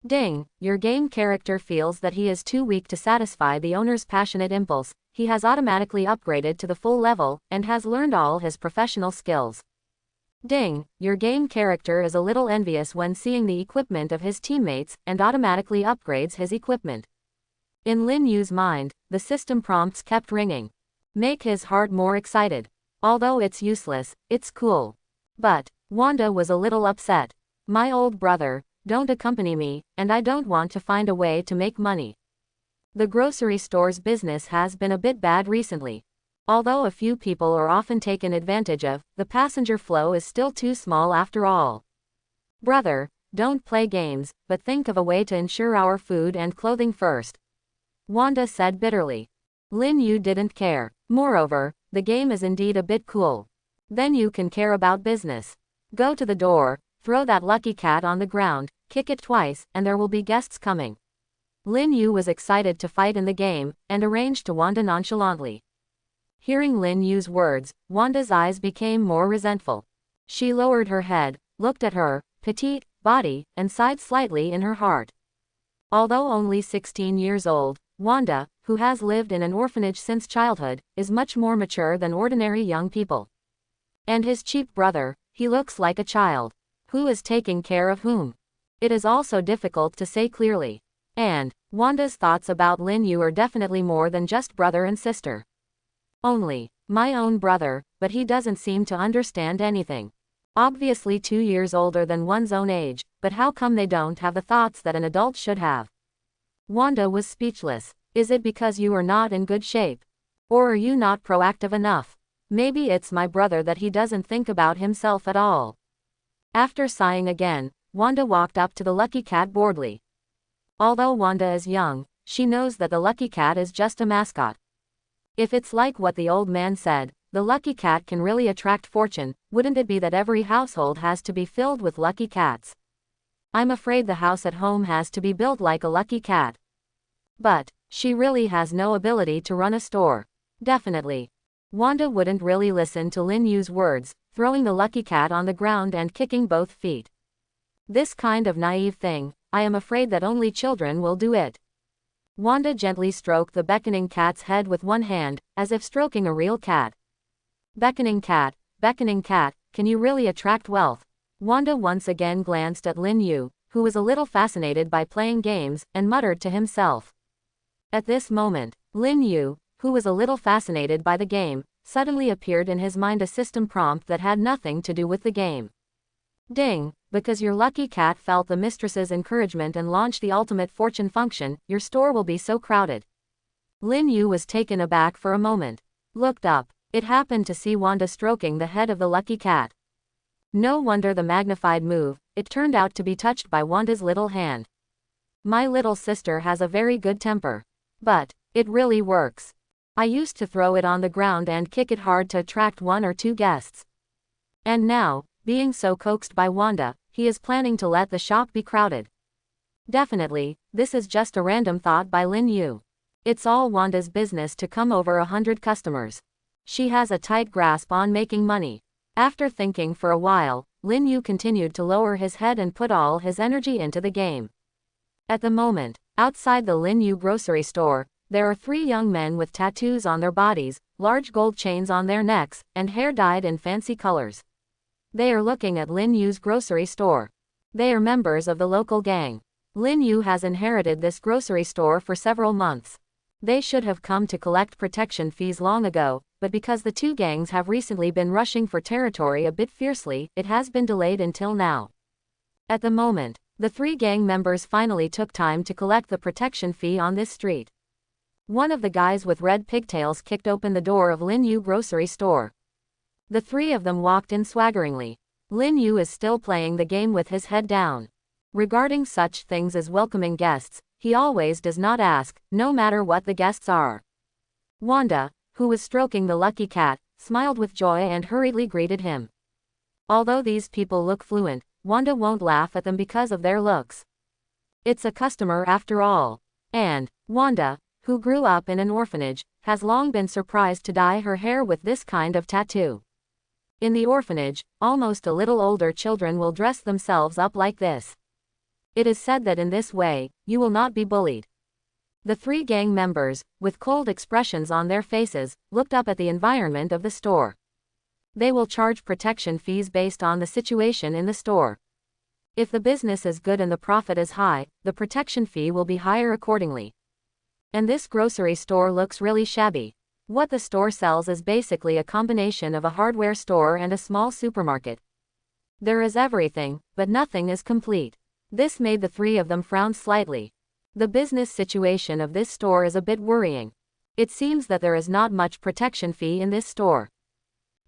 Ding, your game character feels that he is too weak to satisfy the owner's passionate impulse. He has automatically upgraded to the full level, and has learned all his professional skills. Ding, your game character is a little envious when seeing the equipment of his teammates, and automatically upgrades his equipment. In Lin Yu's mind, the system prompts kept ringing. Make his heart more excited. Although it's useless, it's cool. But, Wanda was a little upset. My old brother, don't accompany me, and I don't want to find a way to make money. The grocery store's business has been a bit bad recently. Although a few people are often taken advantage of, the passenger flow is still too small after all. Brother, don't play games, but think of a way to ensure our food and clothing first. Wanda said bitterly. Lin Yu didn't care. Moreover, the game is indeed a bit cool. Then you can care about business. Go to the door, throw that lucky cat on the ground, kick it twice, and there will be guests coming. Lin Yu was excited to fight in the game, and arranged to Wanda nonchalantly. Hearing Lin Yu's words, Wanda's eyes became more resentful. She lowered her head, looked at her petite body, and sighed slightly in her heart. Although only 16 years old, Wanda, who has lived in an orphanage since childhood, is much more mature than ordinary young people. And his cheap brother, he looks like a child. Who is taking care of whom? It is also difficult to say clearly. And, Wanda's thoughts about Lin Yu are definitely more than just brother and sister. Only, my own brother, but he doesn't seem to understand anything. Obviously 2 years older than one's own age, but how come they don't have the thoughts that an adult should have? Wanda was speechless. Is it because you are not in good shape? Or are you not proactive enough? Maybe it's my brother that he doesn't think about himself at all. After sighing again, Wanda walked up to the lucky cat boredly. Although Wanda is young, she knows that the lucky cat is just a mascot. If it's like what the old man said, the lucky cat can really attract fortune, wouldn't it be that every household has to be filled with lucky cats? I'm afraid the house at home has to be built like a lucky cat. But, she really has no ability to run a store. Definitely. Wanda wouldn't really listen to Lin Yu's words, throwing the lucky cat on the ground and kicking both feet. This kind of naive thing, I am afraid that only children will do it. Wanda gently stroked the beckoning cat's head with one hand, as if stroking a real cat. Beckoning cat, can you really attract wealth? Wanda once again glanced at Lin Yu, who was a little fascinated by playing games, and muttered to himself. At this moment, Lin Yu, who was a little fascinated by the game, suddenly appeared in his mind a system prompt that had nothing to do with the game. Ding, because your lucky cat felt the mistress's encouragement and launched the ultimate fortune function, your store will be so crowded. Lin Yu was taken aback for a moment. Looked up. It happened to see Wanda stroking the head of the lucky cat. No wonder the magnified move, it turned out to be touched by Wanda's little hand. My little sister has a very good temper. But, it really works. I used to throw it on the ground and kick it hard to attract 1 or 2 guests. And now, being so coaxed by Wanda, he is planning to let the shop be crowded. Definitely, this is just a random thought by Lin Yu. It's all Wanda's business to come over 100 customers. She has a tight grasp on making money. After thinking for a while, Lin Yu continued to lower his head and put all his energy into the game. At the moment, outside the Lin Yu grocery store, there are 3 young men with tattoos on their bodies, large gold chains on their necks, and hair dyed in fancy colors. They are looking at Lin Yu's grocery store. They are members of the local gang. Lin Yu has inherited this grocery store for several months. They should have come to collect protection fees long ago, but because the two gangs have recently been rushing for territory a bit fiercely, it has been delayed until now. At the moment, the three gang members finally took time to collect the protection fee on this street. One of the guys with red pigtails kicked open the door of Lin Yu grocery store. The three of them walked in swaggeringly. Lin Yu is still playing the game with his head down. Regarding such things as welcoming guests, he always does not ask, no matter what the guests are. Wanda, who was stroking the lucky cat, smiled with joy and hurriedly greeted him. Although these people look fluent, Wanda won't laugh at them because of their looks. It's a customer after all. And Wanda, who grew up in an orphanage, has long been surprised to dye her hair with this kind of tattoo. In the orphanage, almost a little older children will dress themselves up like this. It is said that in this way, you will not be bullied. The three gang members, with cold expressions on their faces, looked up at the environment of the store. They will charge protection fees based on the situation in the store. If the business is good and the profit is high, the protection fee will be higher accordingly. And this grocery store looks really shabby. What the store sells is basically a combination of a hardware store and a small supermarket. There is everything, but nothing is complete. This made the three of them frown slightly. The business situation of this store is a bit worrying. It seems that there is not much protection fee in this store.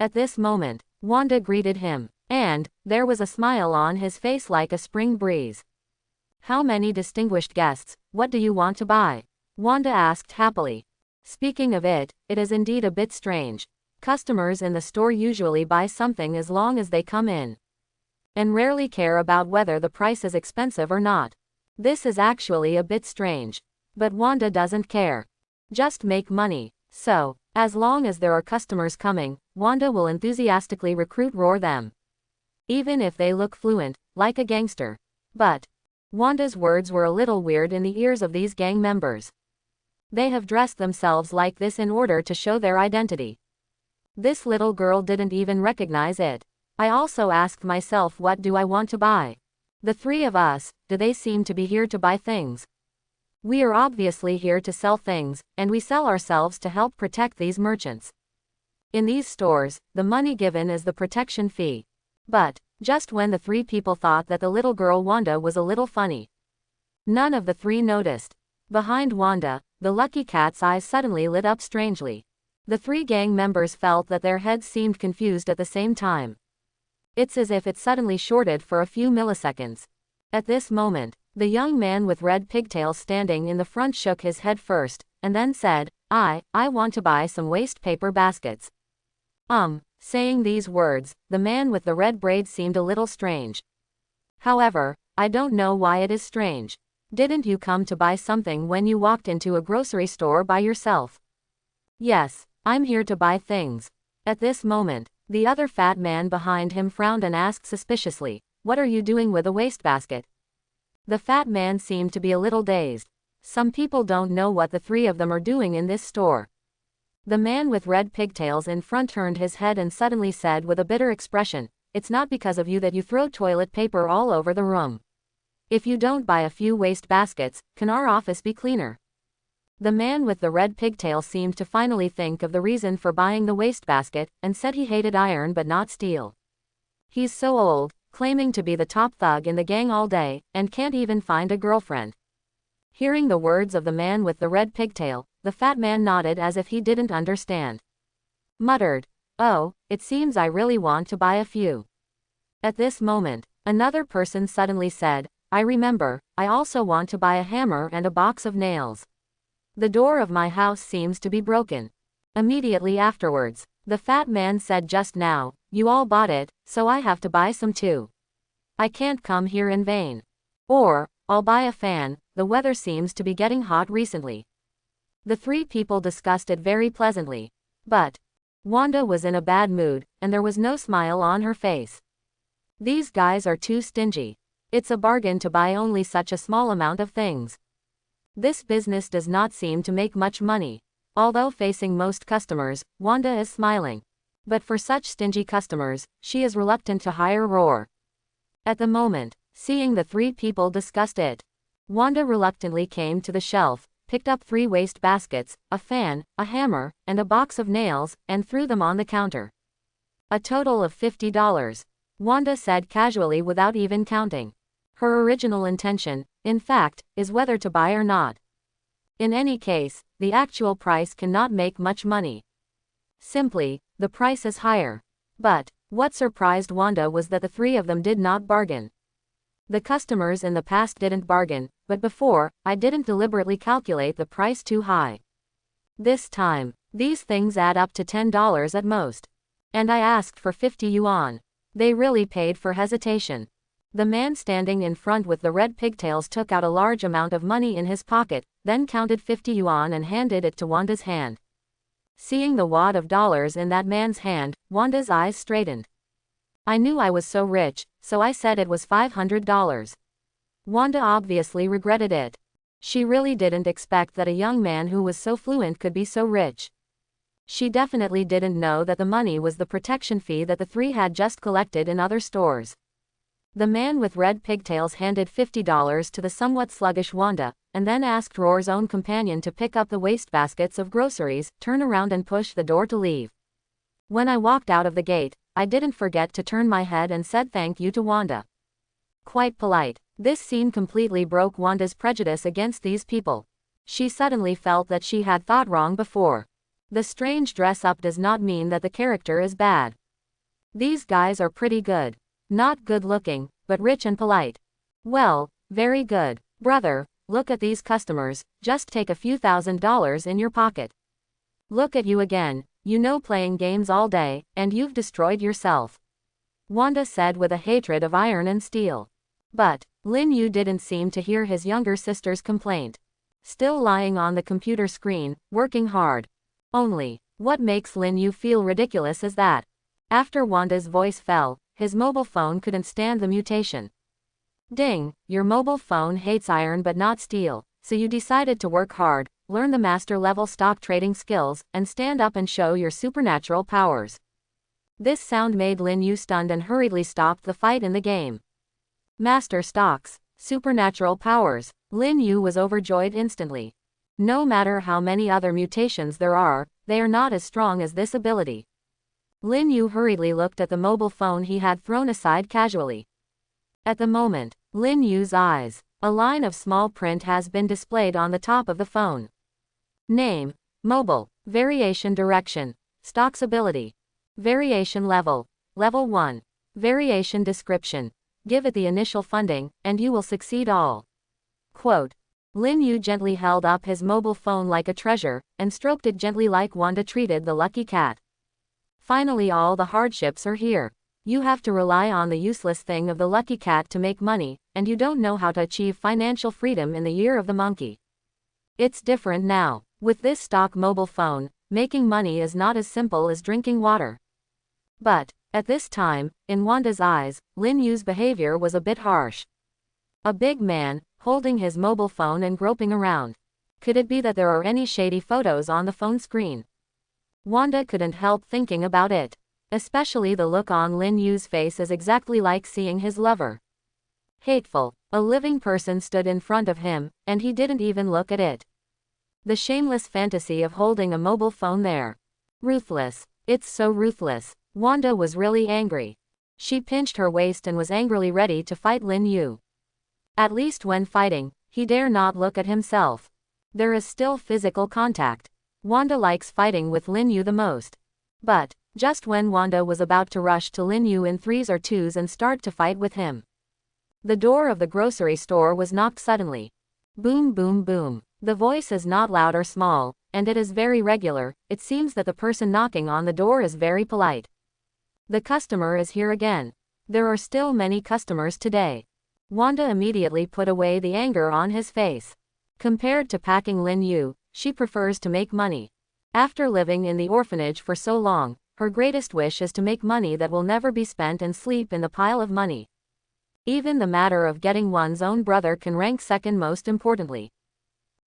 At this moment, Wanda greeted him, and there was a smile on his face like a spring breeze. "How many distinguished guests, what do you want to buy?" Wanda asked happily. Speaking of it, it is indeed a bit strange. Customers in the store usually buy something as long as they come in, and rarely care about whether the price is expensive or not. This is actually a bit strange. But Wanda doesn't care. Just make money. So, as long as there are customers coming, Wanda will enthusiastically roar them. Even if they look fluent, like a gangster. But Wanda's words were a little weird in the ears of these gang members. They have dressed themselves like this in order to show their identity. This little girl didn't even recognize it. I also asked myself, what do I want to buy? The three of us, do they seem to be here to buy things? We are obviously here to sell things, and we sell ourselves to help protect these merchants. In these stores, the money given is the protection fee. But just when the three people thought that the little girl Wanda was a little funny, none of the three noticed. Behind Wanda, the lucky cat's eyes suddenly lit up strangely. The three gang members felt that their heads seemed confused at the same time. It's as if it suddenly shorted for a few milliseconds. At this moment, the young man with red pigtails standing in the front shook his head first, and then said, I want to buy some waste paper baskets. Saying these words, the man with the red braids seemed a little strange. However, I don't know why it is strange. Didn't you come to buy something when you walked into a grocery store by yourself? Yes, I'm here to buy things. At this moment, the other fat man behind him frowned and asked suspiciously, what are you doing with a wastebasket? The fat man seemed to be a little dazed. Some people don't know what the three of them are doing in this store. The man with red pigtails in front turned his head and suddenly said with a bitter expression, it's not because of you that you throw toilet paper all over the room. If you don't buy a few waste baskets, can our office be cleaner? The man with the red pigtail seemed to finally think of the reason for buying the wastebasket, and said he hated iron but not steel. He's so old, claiming to be the top thug in the gang all day, and can't even find a girlfriend. Hearing the words of the man with the red pigtail, the fat man nodded as if he didn't understand. Muttered, oh, it seems I really want to buy a few. At this moment, another person suddenly said, I remember, I also want to buy a hammer and a box of nails. The door of my house seems to be broken. Immediately afterwards, the fat man said, just now, you all bought it, so I have to buy some too. I can't come here in vain. Or, I'll buy a fan, the weather seems to be getting hot recently. The three people discussed it very pleasantly. But Wanda was in a bad mood, and there was no smile on her face. These guys are too stingy. It's a bargain to buy only such a small amount of things. This business does not seem to make much money. Although facing most customers, Wanda is smiling. But for such stingy customers, she is reluctant to hire roar. At the moment, seeing the three people discussed it, Wanda reluctantly came to the shelf, picked up 3 waste baskets, a fan, a hammer, and a box of nails, and threw them on the counter. A total of $50. Wanda said casually without even counting. Her original intention, in fact, is whether to buy or not. In any case, the actual price cannot make much money. Simply, the price is higher. But what surprised Wanda was that the 3 of them did not bargain. The customers in the past didn't bargain, but before, I didn't deliberately calculate the price too high. This time, these things add up to $10 at most. And I asked for 50 yuan. They really paid for hesitation. The man standing in front with the red pigtails took out a large amount of money in his pocket, then counted 50 yuan and handed it to Wanda's hand. Seeing the wad of dollars in that man's hand, Wanda's eyes straightened. I knew I was so rich, so I said it was $500. Wanda obviously regretted it. She really didn't expect that a young man who was so fluent could be so rich. She definitely didn't know that the money was the protection fee that the 3 had just collected in other stores. The man with red pigtails handed $50 to the somewhat sluggish Wanda, and then asked Roar's own companion to pick up the wastebaskets of groceries, turn around and push the door to leave. When I walked out of the gate, I didn't forget to turn my head and said thank you to Wanda. Quite polite. This scene completely broke Wanda's prejudice against these people. She suddenly felt that she had thought wrong before. The strange dress-up does not mean that the character is bad. These guys are pretty good. Not good-looking, but rich and polite. Well, very good. Brother, look at these customers, just take a few $1,000s in your pocket. Look at you again, you know, playing games all day, and you've destroyed yourself. Wanda said with a hatred of iron and steel. But Lin Yu didn't seem to hear his younger sister's complaint. Still lying on the computer screen, working hard. Only, what makes Lin Yu feel ridiculous is that, after Wanda's voice fell, his mobile phone couldn't stand the mutation. Ding, your mobile phone hates iron but not steel, so you decided to work hard, learn the master-level stock trading skills, and stand up and show your supernatural powers. This sound made Lin Yu stunned and hurriedly stopped the fight in the game. Master stocks, supernatural powers. Lin Yu was overjoyed instantly. No matter how many other mutations there are, they are not as strong as this ability. Lin Yu hurriedly looked at the mobile phone he had thrown aside casually. At the moment, Lin Yu's eyes, a line of small print has been displayed on the top of the phone. Name, mobile, variation direction, stocks ability. Variation level, level 1. Variation description, give it the initial funding, and you will succeed all. Quote. Lin Yu gently held up his mobile phone like a treasure, and stroked it gently like Wanda treated the lucky cat. Finally, all the hardships are here. You have to rely on the useless thing of the lucky cat to make money, and you don't know how to achieve financial freedom in the year of the monkey. It's different now. With this stock mobile phone, making money is not as simple as drinking water. But, at this time, in Wanda's eyes, Lin Yu's behavior was a bit harsh. A big man, holding his mobile phone and groping around. Could it be that there are any shady photos on the phone screen? Wanda couldn't help thinking about it. Especially the look on Lin Yu's face is exactly like seeing his lover. Hateful. A living person stood in front of him, and he didn't even look at it. The shameless fantasy of holding a mobile phone there. Ruthless. It's so ruthless. Wanda was really angry. She pinched her waist and was angrily ready to fight Lin Yu. At least when fighting, he dare not look at himself. There is still physical contact. Wanda likes fighting with Lin Yu the most. But, just when Wanda was about to rush to Lin Yu in 3s or 2s and start to fight with him, the door of the grocery store was knocked suddenly. Boom, boom, boom. The voice is not loud or small, and it is very regular. It seems that the person knocking on the door is very polite. The customer is here again. There are still many customers today. Wanda immediately put away the anger on his face. Compared to packing Lin Yu, she prefers to make money. After living in the orphanage for so long, her greatest wish is to make money that will never be spent and sleep in the pile of money. Even the matter of getting one's own brother can rank second most importantly.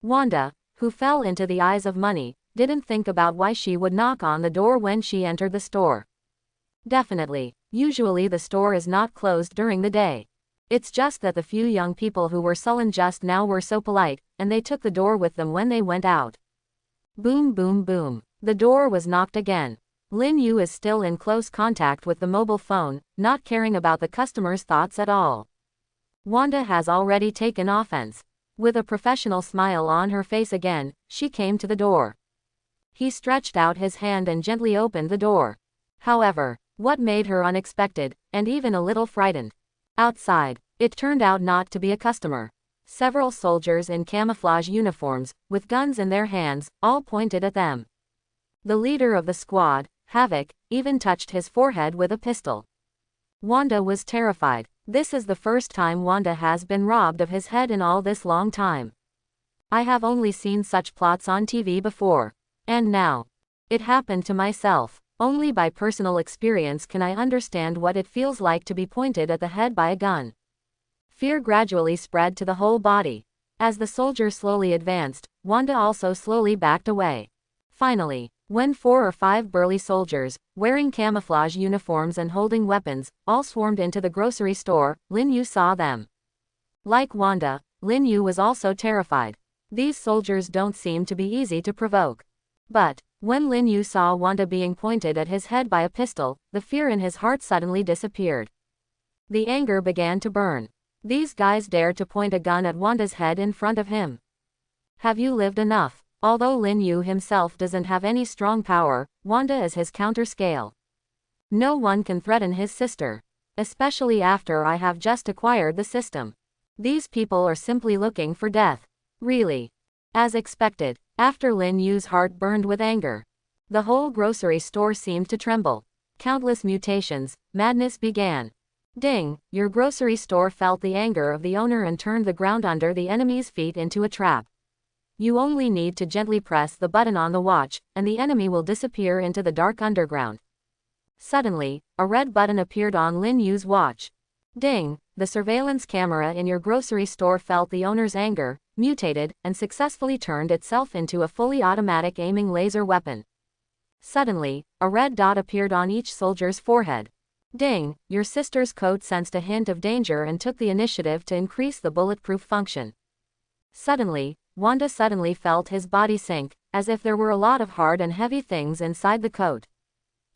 Wanda, who fell into the eyes of money, didn't think about why she would knock on the door when she entered the store. Definitely, usually the store is not closed during the day. It's just that the few young people who were sullen just now were so polite, and they took the door with them when they went out. Boom boom boom. The door was knocked again. Lin Yu is still in close contact with the mobile phone, not caring about the customer's thoughts at all. Wanda has already taken offense. With a professional smile on her face again, she came to the door. He stretched out his hand and gently opened the door. However, what made her unexpected, and even a little frightened? Outside, it turned out not to be a customer. Several soldiers in camouflage uniforms, with guns in their hands, all pointed at them. The leader of the squad, Havoc, even touched his forehead with a pistol. Wanda was terrified. This is the first time Wanda has been robbed of his head in all this long time. I have only seen such plots on TV before. And now, it happened to myself. Only by personal experience can I understand what it feels like to be pointed at the head by a gun. Fear gradually spread to the whole body. As the soldier slowly advanced, Wanda also slowly backed away. Finally, when 4 or 5 burly soldiers, wearing camouflage uniforms and holding weapons, all swarmed into the grocery store, Lin Yu saw them. Like Wanda, Lin Yu was also terrified. These soldiers don't seem to be easy to provoke. But, when Lin Yu saw Wanda being pointed at his head by a pistol, the fear in his heart suddenly disappeared. The anger began to burn. These guys dared to point a gun at Wanda's head in front of him. Have you lived enough? Although Lin Yu himself doesn't have any strong power, Wanda is his counter-scale. No one can threaten his sister. Especially after I have just acquired the system. These people are simply looking for death. Really. As expected, after Lin Yu's heart burned with anger, the whole grocery store seemed to tremble. Countless mutations, madness began. Ding, your grocery store felt the anger of the owner and turned the ground under the enemy's feet into a trap. You only need to gently press the button on the watch, and the enemy will disappear into the dark underground. Suddenly, a red button appeared on Lin Yu's watch. Ding, the surveillance camera in your grocery store felt the owner's anger, mutated, and successfully turned itself into a fully automatic aiming laser weapon. Suddenly, a red dot appeared on each soldier's forehead. Ding, your sister's code sensed a hint of danger and took the initiative to increase the bulletproof function. Suddenly, Wanda suddenly felt his body sink, as if there were a lot of hard and heavy things inside the coat.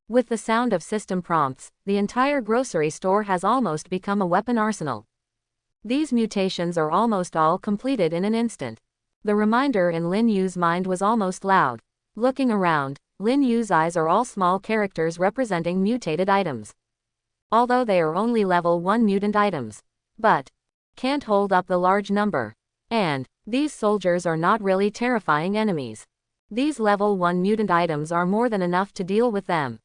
With the sound of system prompts, the entire grocery store has almost become a weapon arsenal. These mutations are almost all completed in an instant. The reminder in Lin Yu's mind was almost loud. Looking around, Lin Yu's eyes are all small characters representing mutated items. Although they are only level 1 mutant items. But can't hold up the large number. And these soldiers are not really terrifying enemies. These level 1 mutant items are more than enough to deal with them.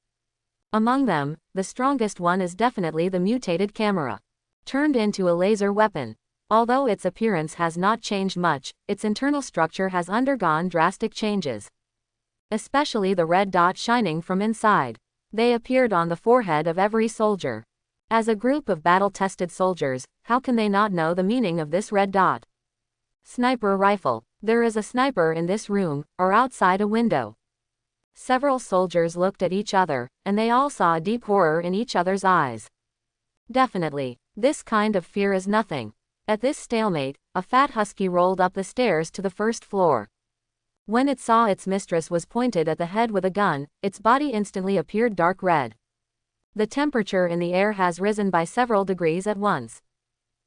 Among them, the strongest one is definitely the mutated camera. Turned into a laser weapon. Although its appearance has not changed much, its internal structure has undergone drastic changes. Especially the red dot shining from inside. They appeared on the forehead of every soldier. As a group of battle-tested soldiers, how can they not know the meaning of this red dot? Sniper rifle. There is a sniper in this room, or outside a window. Several soldiers looked at each other, and they all saw a deep horror in each other's eyes. Definitely, this kind of fear is nothing. At this stalemate, a fat husky rolled up the stairs to the first floor. When it saw its mistress was pointed at the head with a gun, its body instantly appeared dark red. The temperature in the air has risen by several degrees at once.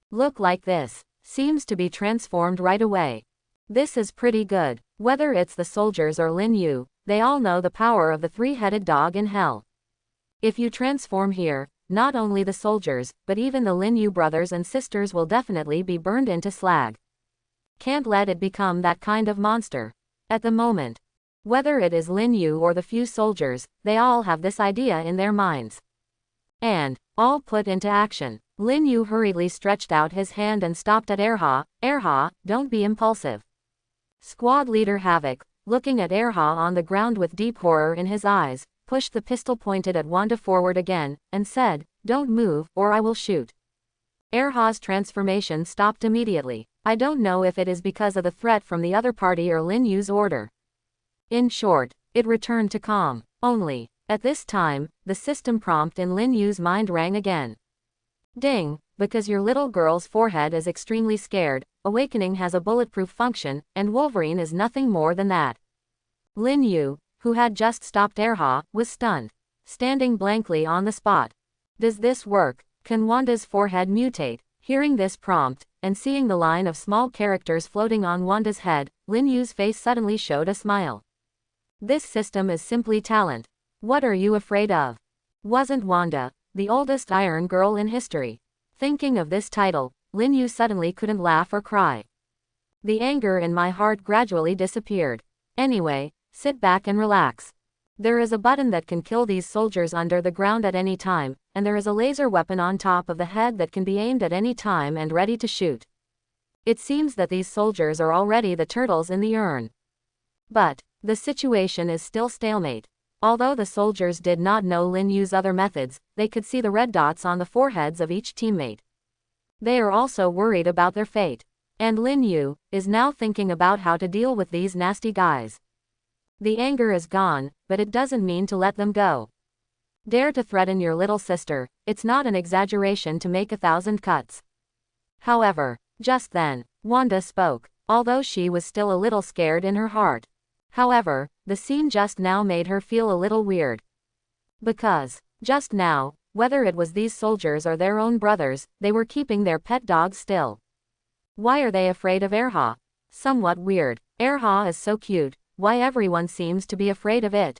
Look like this. Seems to be transformed right away. This is pretty good. Whether it's the soldiers or Lin Yu, they all know the power of the three-headed dog in hell. If you transform here, not only the soldiers, but even the Lin Yu brothers and sisters will definitely be burned into slag. Can't let it become that kind of monster. At the moment, whether it is Lin Yu or the few soldiers, they all have this idea in their minds. And all put into action. Lin Yu hurriedly stretched out his hand and stopped at Erha. Erha, don't be impulsive. Squad leader Havoc, looking at Erha on the ground with deep horror in his eyes, pushed the pistol pointed at Wanda forward again, and said, "Don't move, or I will shoot." Erha's transformation stopped immediately. I don't know if it is because of the threat from the other party or Lin Yu's order. In short, it returned to calm. Only, at this time, the system prompt in Lin Yu's mind rang again. Ding, because your little girl's forehead is extremely scared, awakening has a bulletproof function, and Wolverine is nothing more than that. Lin Yu, who had just stopped Erha, was stunned, standing blankly on the spot. Does this work? Can Wanda's forehead mutate? Hearing this prompt, and seeing the line of small characters floating on Wanda's head, Lin Yu's face suddenly showed a smile. This system is simply talent. What are you afraid of? Wasn't Wanda the oldest Iron Girl in history? Thinking of this title, Lin Yu suddenly couldn't laugh or cry. The anger in my heart gradually disappeared. Anyway, sit back and relax. There is a button that can kill these soldiers under the ground at any time, and there is a laser weapon on top of the head that can be aimed at any time and ready to shoot. It seems that these soldiers are already the turtles in the urn. But the situation is still stalemate. Although the soldiers did not know Lin Yu's other methods, they could see the red dots on the foreheads of each teammate. They are also worried about their fate. And Lin Yu is now thinking about how to deal with these nasty guys. The anger is gone, but it doesn't mean to let them go. Dare to threaten your little sister, it's not an exaggeration to make 1,000 cuts. However, just then, Wanda spoke, although she was still a little scared in her heart. However, the scene just now made her feel a little weird. Because, just now, whether it was these soldiers or their own brothers, they were keeping their pet dog still. Why are they afraid of Erha? Somewhat weird. Erha is so cute, why everyone seems to be afraid of it?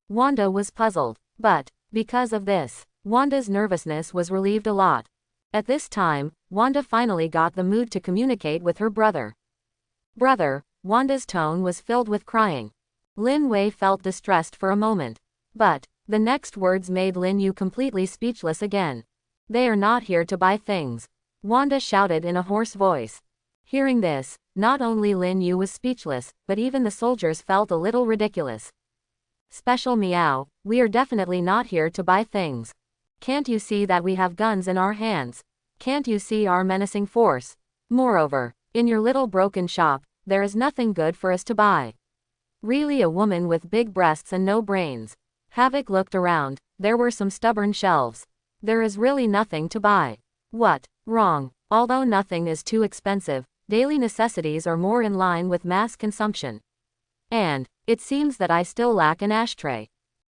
Wanda was puzzled. But, because of this, Wanda's nervousness was relieved a lot. At this time, Wanda finally got the mood to communicate with her brother. Brother, Wanda's tone was filled with crying. Lin Wei felt distressed for a moment. But the next words made Lin Yu completely speechless again. They are not here to buy things, Wanda shouted in a hoarse voice. Hearing this, not only Lin Yu was speechless, but even the soldiers felt a little ridiculous. Special meow, we are definitely not here to buy things. Can't you see that we have guns in our hands? Can't you see our menacing force? Moreover, in your little broken shop, there is nothing good for us to buy. Really, a woman with big breasts and no brains. Havoc looked around. There were some stubborn shelves. There is really nothing to buy. What? Wrong. Although nothing is too expensive, daily necessities are more in line with mass consumption. And it seems that I still lack an ashtray.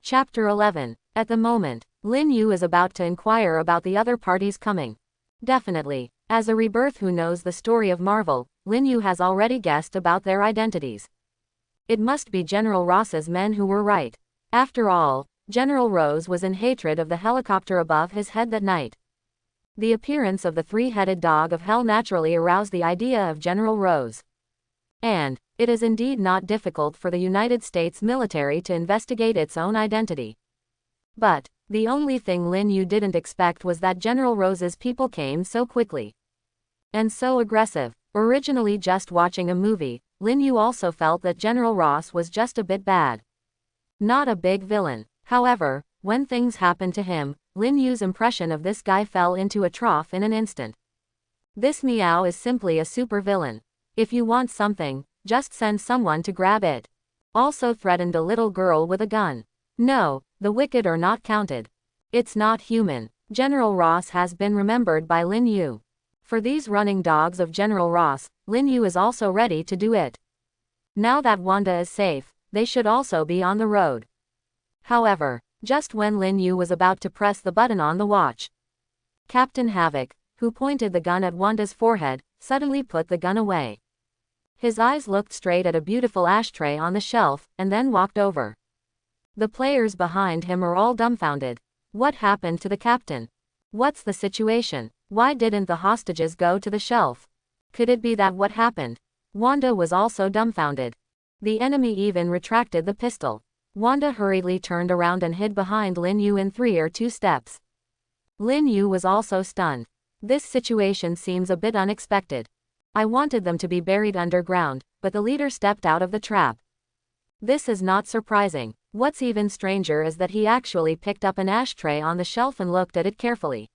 Chapter 11. At the moment, Lin Yu is about to inquire about the other parties coming. Definitely, as a rebirth who knows the story of Marvel, Lin Yu has already guessed about their identities. It must be General Ross's men who were right. After all, General Rose was in hatred of the helicopter above his head that night. The appearance of the three-headed dog of hell naturally aroused the idea of General Rose. And it is indeed not difficult for the United States military to investigate its own identity. But the only thing Lin Yu didn't expect was that General Rose's people came so quickly and so aggressive. Originally just watching a movie, Lin Yu also felt that General Ross was just a bit bad. Not a big villain. However, when things happened to him, Lin Yu's impression of this guy fell into a trough in an instant. This meow is simply a super villain. If you want something, just send someone to grab it. Also threatened a little girl with a gun. No, the wicked are not counted. It's not human. General Ross has been remembered by Lin Yu. For these running dogs of General Ross, Lin Yu is also ready to do it. Now that Wanda is safe, they should also be on the road. However, just when Lin Yu was about to press the button on the watch, Captain Havoc, who pointed the gun at Wanda's forehead, suddenly put the gun away. His eyes looked straight at a beautiful ashtray on the shelf, and then walked over. The players behind him are all dumbfounded. What happened to the captain? What's the situation? Why didn't the hostages go to the shelf? Could it be that what happened? Wanda was also dumbfounded. The enemy even retracted the pistol. Wanda hurriedly turned around and hid behind Lin Yu in 3 or 2 steps. Lin Yu was also stunned. This situation seems a bit unexpected. I wanted them to be buried underground, but the leader stepped out of the trap. This is not surprising. What's even stranger is that he actually picked up an ashtray on the shelf and looked at it carefully.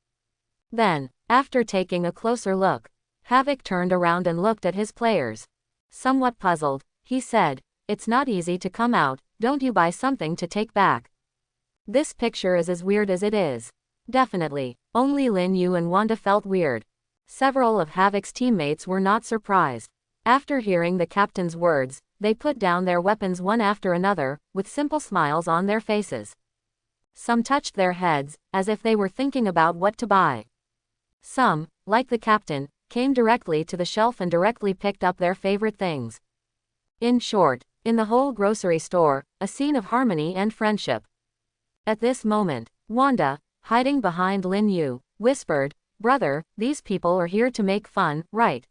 Then, after taking a closer look, Havoc turned around and looked at his players. Somewhat puzzled, he said, "It's not easy to come out, don't you buy something to take back?" This picture is as weird as it is. Definitely, Only Lin Yu and Wanda felt weird. Several of Havoc's teammates were not surprised. After hearing the captain's words, they put down their weapons one after another, with simple smiles on their faces. Some touched their heads, as if they were thinking about what to buy. Some, like the captain, came directly to the shelf and directly picked up their favorite things. In short, in the whole grocery store, a scene of harmony and friendship. At this moment, Wanda, hiding behind Lin Yu, whispered, "Brother, these people are here to make fun, right?"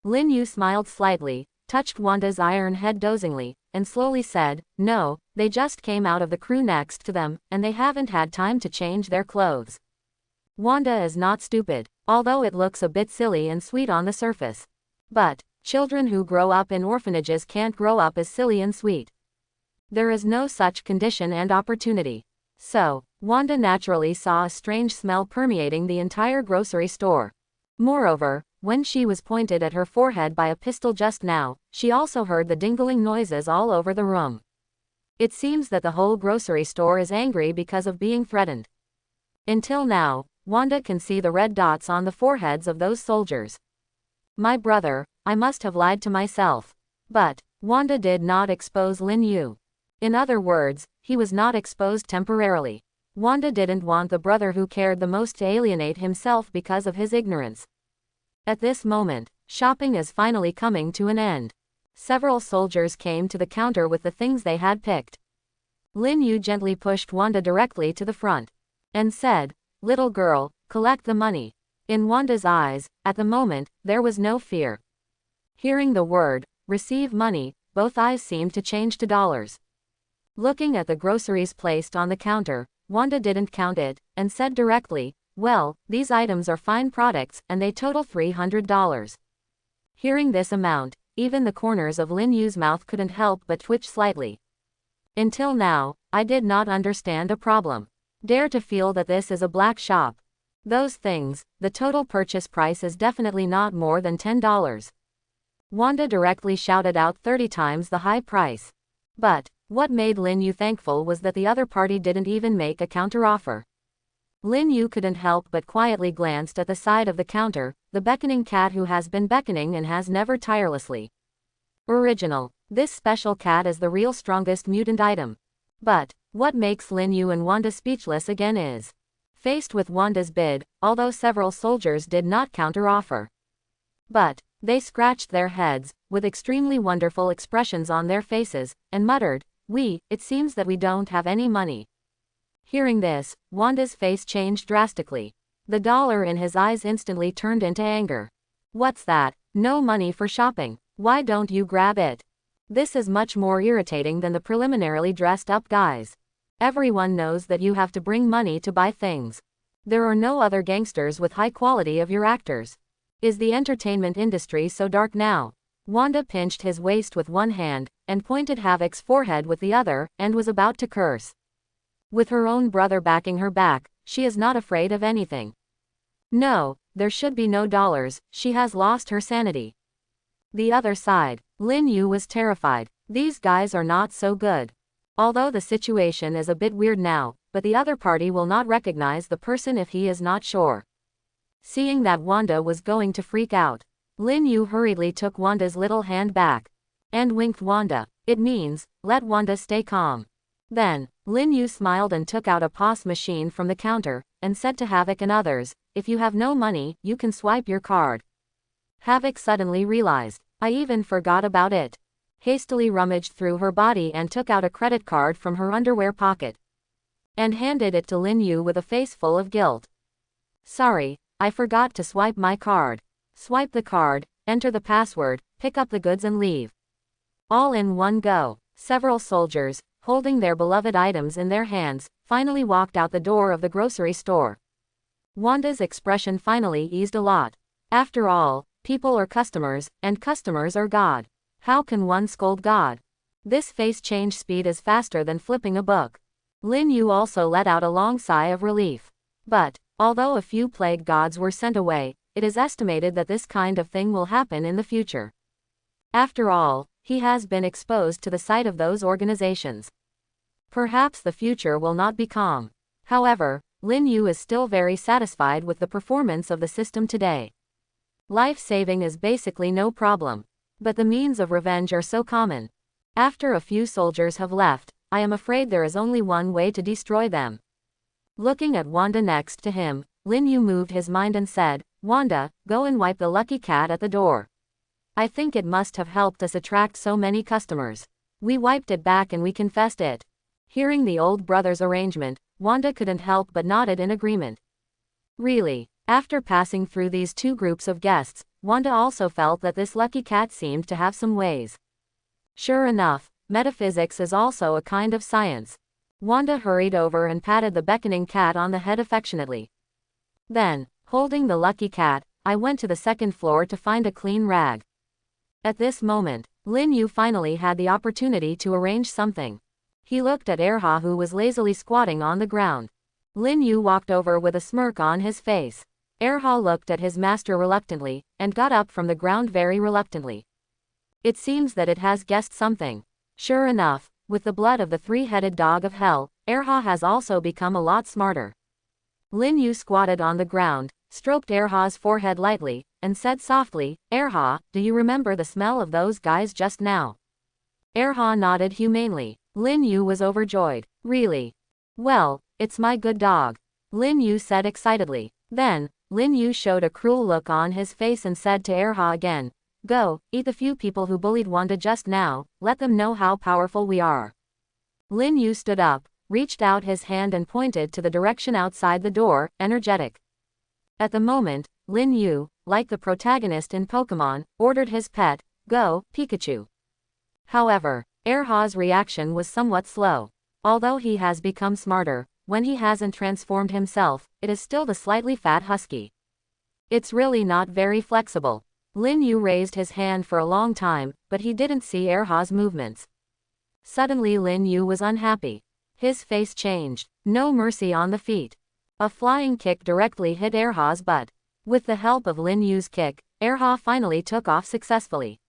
Lin Yu smiled slightly, touched Wanda's iron head dozingly, and slowly said, "No, they just came out of the crew next to them, and they haven't had time to change their clothes." Wanda is not stupid, although it looks a bit silly and sweet on the surface. But children who grow up in orphanages can't grow up as silly and sweet. There is no such condition and opportunity. So, Wanda naturally saw a strange smell permeating the entire grocery store. Moreover, when she was pointed at her forehead by a pistol just now, she also heard the dingling noises all over the room. It seems that the whole grocery store is angry because of being threatened. Until now, Wanda can see the red dots on the foreheads of those soldiers. My brother, I must have lied to myself. But Wanda did not expose Lin Yu. In other words, he was not exposed temporarily. Wanda didn't want the brother who cared the most to alienate himself because of his ignorance. At this moment, shopping is finally coming to an end. Several soldiers came to the counter with the things they had picked. Lin Yu gently pushed Wanda directly to the front and said, "Little girl, collect the money." In Wanda's eyes, at the moment, there was no fear. Hearing the word, "receive money," both eyes seemed to change to dollars. Looking at the groceries placed on the counter, Wanda didn't count it, and said directly, "Well, these items are fine products, and they total $300. Hearing this amount, even the corners of Lin Yu's mouth couldn't help but twitch slightly. Until now, I did not understand a problem. Dare to feel that this is a black shop. Those things, the total purchase price is definitely not more than $10. Wanda directly shouted out 30 times the high price. But what made Lin Yu thankful was that the other party didn't even make a counteroffer. Lin Yu couldn't help but quietly glanced at the side of the counter, the beckoning cat who has been beckoning and has never tirelessly. Original. This special cat is the real strongest mutant item. But what makes Lin Yu and Wanda speechless again is, faced with Wanda's bid, although several soldiers did not counteroffer. But they scratched their heads, with extremely wonderful expressions on their faces, and muttered, it seems that we don't have any money." Hearing this, Wanda's face changed drastically. The dollar in his eyes instantly turned into anger. "What's that? No money for shopping? Why don't you grab it? This is much more irritating than the preliminarily dressed up guys. Everyone knows that you have to bring money to buy things. There are no other gangsters with high quality of your actors. Is the entertainment industry so dark now?" Wanda pinched his waist with one hand, and pointed Havoc's forehead with the other, and was about to curse. With her own brother backing her back, she is not afraid of anything. No, there should be no dollars, she has lost her sanity. The other side, Lin Yu was terrified. These guys are not so good. Although the situation is a bit weird now, but the other party will not recognize the person if he is not sure. Seeing that Wanda was going to freak out, Lin Yu hurriedly took Wanda's little hand back and winked Wanda. It means, let Wanda stay calm. Then, Lin Yu smiled and took out a POS machine from the counter, and said to Havoc and others, "If you have no money, you can swipe your card." Havoc suddenly realized, I even forgot about it. Hastily rummaged through her body and took out a credit card from her underwear pocket and handed it to Lin Yu with a face full of guilt. "Sorry, I forgot to swipe my card." Swipe the card, enter the password, pick up the goods and leave. All in one go. Several soldiers, holding their beloved items in their hands, finally walked out the door of the grocery store. Wanda's expression finally eased a lot. After all, people are customers, and customers are God. How can one scold God? This face change speed is faster than flipping a book. Lin Yu also let out a long sigh of relief. But although a few plague gods were sent away, it is estimated that this kind of thing will happen in the future. After all, he has been exposed to the sight of those organizations. Perhaps the future will not be calm. However, Lin Yu is still very satisfied with the performance of the system today. Life saving is basically no problem. But the means of revenge are so common. After a few soldiers have left, I am afraid there is only one way to destroy them. Looking at Wanda next to him, Lin Yu moved his mind and said, Wanda, go and wipe the lucky cat at the door. I think it must have helped us attract so many customers. We wiped it back and we confessed it. Hearing the old brother's arrangement, Wanda couldn't help but nodded in agreement. Really, after passing through these two groups of guests, Wanda also felt that this lucky cat seemed to have some ways. Sure enough, metaphysics is also a kind of science. Wanda hurried over and patted the beckoning cat on the head affectionately. Then, holding the lucky cat, I went to the second floor to find a clean rag. At this moment, Lin Yu finally had the opportunity to arrange something. He looked at Erha, who was lazily squatting on the ground. Lin Yu walked over with a smirk on his face. Erha looked at his master reluctantly, and got up from the ground very reluctantly. It seems that it has guessed something. Sure enough, with the blood of the three-headed dog of hell, Erha has also become a lot smarter. Lin Yu squatted on the ground, stroked Erha's forehead lightly, and said softly, Erha, do you remember the smell of those guys just now? Erha nodded humanely. Lin Yu was overjoyed. Really? Well, it's my good dog. Lin Yu said excitedly. Then, Lin Yu showed a cruel look on his face and said to Erha again, go, eat the few people who bullied Wanda just now, let them know how powerful we are. Lin Yu stood up, reached out his hand and pointed to the direction outside the door, energetic. At the moment, Lin Yu, like the protagonist in Pokemon, ordered his pet, go, Pikachu. However, Erha's reaction was somewhat slow. Although he has become smarter, when he hasn't transformed himself, it is still the slightly fat husky. It's really not very flexible. Lin Yu raised his hand for a long time, but he didn't see Erha's movements. Suddenly Lin Yu was unhappy. His face changed. No mercy on the feet. A flying kick directly hit Erha's butt. With the help of Lin Yu's kick, Erha finally took off successfully.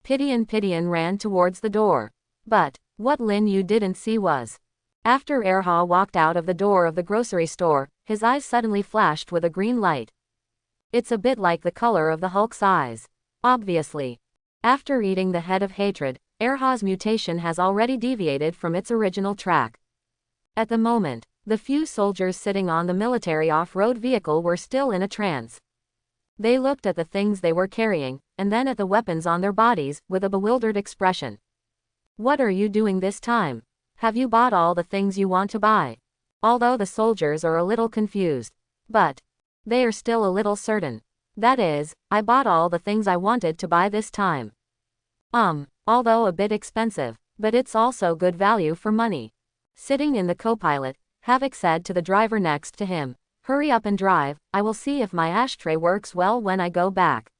Pidian ran towards the door. But, what Lin Yu didn't see was, after Erha walked out of the door of the grocery store, his eyes suddenly flashed with a green light. It's a bit like the color of the Hulk's eyes. Obviously. After eating the head of hatred, Erha's mutation has already deviated from its original track. At the moment, the few soldiers sitting on the military off-road vehicle were still in a trance. They looked at the things they were carrying, and then at the weapons on their bodies, with a bewildered expression. What are you doing this time? Have you bought all the things you want to buy? Although the soldiers are a little confused. But they are still a little certain. That is, I bought all the things I wanted to buy this time. Although a bit expensive, but it's also good value for money. Sitting in the co-pilot, Havoc said to the driver next to him, hurry up and drive, I will see if my ashtray works well when I go back.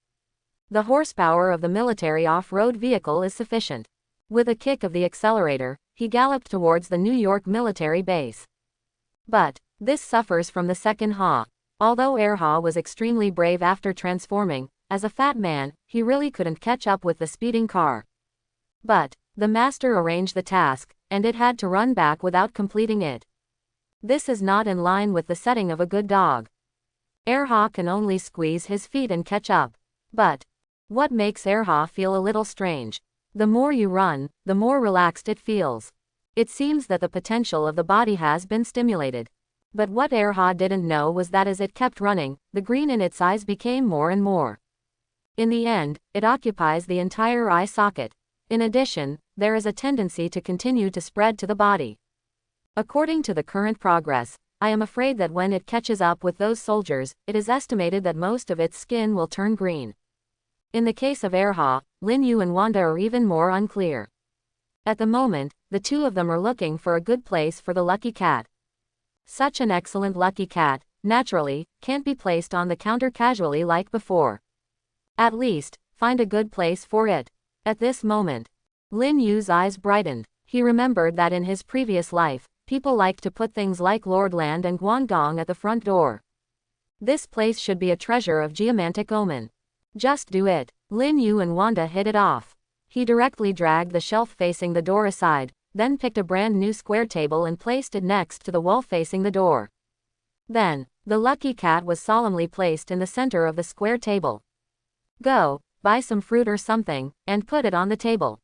The horsepower of the military off-road vehicle is sufficient. With a kick of the accelerator, he galloped towards the New York military base. But this suffers from the second Ha. Although Erha was extremely brave after transforming, as a fat man, he really couldn't catch up with the speeding car. But the master arranged the task, and it had to run back without completing it. This is not in line with the setting of a good dog. Erha can only squeeze his feet and catch up. But what makes Erha feel a little strange? The more you run, the more relaxed it feels. It seems that the potential of the body has been stimulated. But what Erha didn't know was that as it kept running, the green in its eyes became more and more. In the end, it occupies the entire eye socket. In addition, there is a tendency to continue to spread to the body. According to the current progress, I am afraid that when it catches up with those soldiers, it is estimated that most of its skin will turn green. In the case of Erha, Lin Yu and Wanda are even more unclear. At the moment, the two of them are looking for a good place for the lucky cat. Such an excellent lucky cat, naturally, can't be placed on the counter casually like before. At least, find a good place for it. At this moment, Lin Yu's eyes brightened. He remembered that in his previous life, people liked to put things like Lordland and Guangdong at the front door. This place should be a treasure of geomantic omen. Just do it. Lin Yu and Wanda hit it off. He directly dragged the shelf facing the door aside, then picked a brand new square table and placed it next to the wall facing the door. Then, the lucky cat was solemnly placed in the center of the square table. Go, buy some fruit or something, and put it on the table.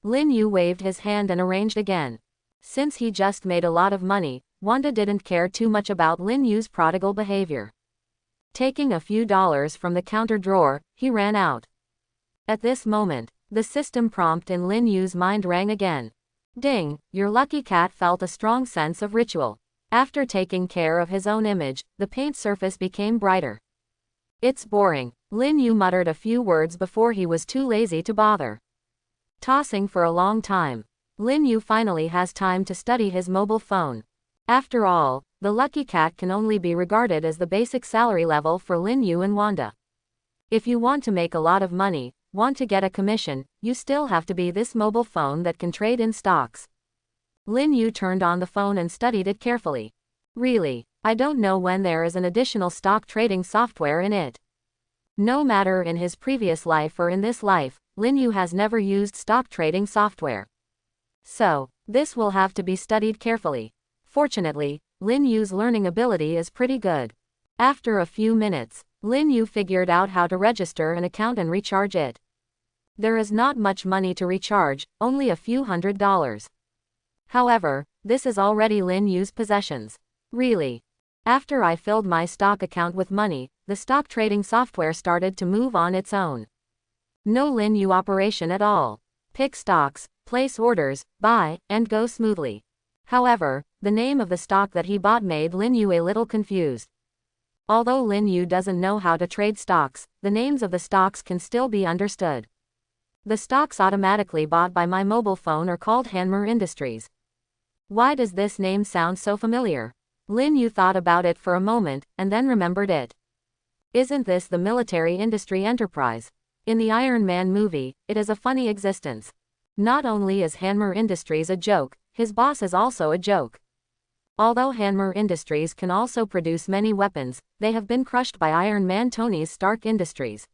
Lin Yu waved his hand and arranged again. Since he just made a lot of money, Wanda didn't care too much about Lin Yu's prodigal behavior. Taking a few dollars from the counter drawer, he ran out. At this moment, the system prompt in Lin Yu's mind rang again. Ding, your lucky cat felt a strong sense of ritual. After taking care of his own image, the paint surface became brighter. It's boring, Lin Yu muttered a few words before he was too lazy to bother. Tossing for a long time, Lin Yu finally has time to study his mobile phone. After all, the lucky cat can only be regarded as the basic salary level for Lin Yu and Wanda. If you want to make a lot of money, want to get a commission, you still have to be this mobile phone that can trade in stocks. Lin Yu turned on the phone and studied it carefully. Really, I don't know when there is an additional stock trading software in it. No matter in his previous life or in this life, Lin Yu has never used stock trading software. So, this will have to be studied carefully. Fortunately, Lin Yu's learning ability is pretty good. After a few minutes, Lin Yu figured out how to register an account and recharge it. There is not much money to recharge, only a few $100s. However, this is already Lin Yu's possessions. Really. After I filled my stock account with money, the stock trading software started to move on its own. No Lin Yu operation at all. Pick stocks, place orders, buy, and go smoothly. However, the name of the stock that he bought made Lin Yu a little confused. Although Lin Yu doesn't know how to trade stocks, the names of the stocks can still be understood. The stocks automatically bought by my mobile phone are called Hanmer Industries. Why does this name sound so familiar? Lin Yu thought about it for a moment, and then remembered it. Isn't this the military industry enterprise? In the Iron Man movie, it is a funny existence. Not only is Hanmer Industries a joke, his boss is also a joke. Although Hanmer Industries can also produce many weapons, they have been crushed by Iron Man Tony Stark Industries.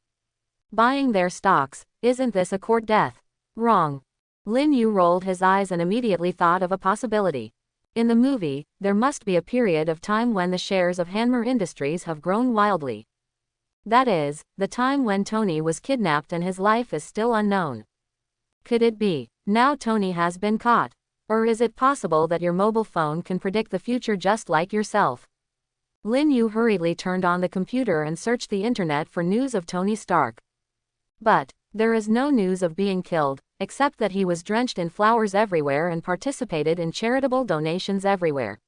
Buying their stocks, isn't this a court death? Wrong. Lin Yu rolled his eyes and immediately thought of a possibility. In the movie, there must be a period of time when the shares of Hanmer Industries have grown wildly. That is, the time when Tony was kidnapped and his life is still unknown. Could it be, now Tony has been caught? Or is it possible that your mobile phone can predict the future just like yourself? Lin Yu hurriedly turned on the computer and searched the internet for news of Tony Stark. But, there is no news of being killed, except that he was drenched in flowers everywhere and participated in charitable donations everywhere.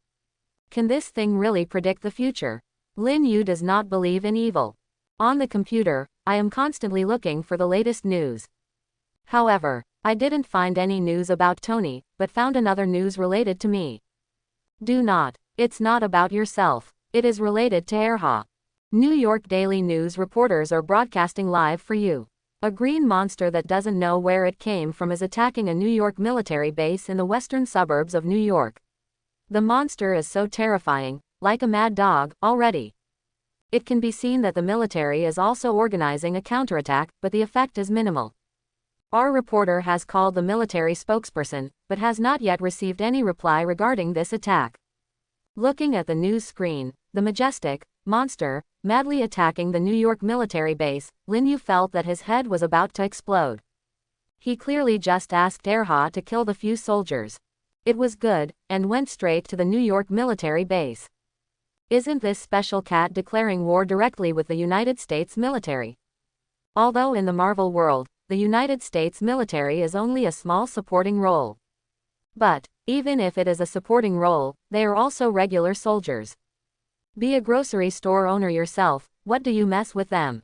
Can this thing really predict the future? Lin Yu does not believe in evil. On the computer, I am constantly looking for the latest news. However, I didn't find any news about Tony, but found another news related to me. Do not. It's not about yourself. It is related to Erha. New York Daily News reporters are broadcasting live for you. A green monster that doesn't know where it came from is attacking a New York military base in the western suburbs of New York. The monster is so terrifying, like a mad dog, already. It can be seen that the military is also organizing a counterattack, but the effect is minimal. Our reporter has called the military spokesperson, but has not yet received any reply regarding this attack. Looking at the news screen, the majestic monster, madly attacking the New York military base, Lin Yu felt that his head was about to explode. He clearly just asked Erha to kill the few soldiers. It was good, and went straight to the New York military base. Isn't this special cat declaring war directly with the United States military? Although in the Marvel world, the United States military is only a small supporting role. But, even if it is a supporting role, they are also regular soldiers. Be a grocery store owner yourself, what do you mess with them?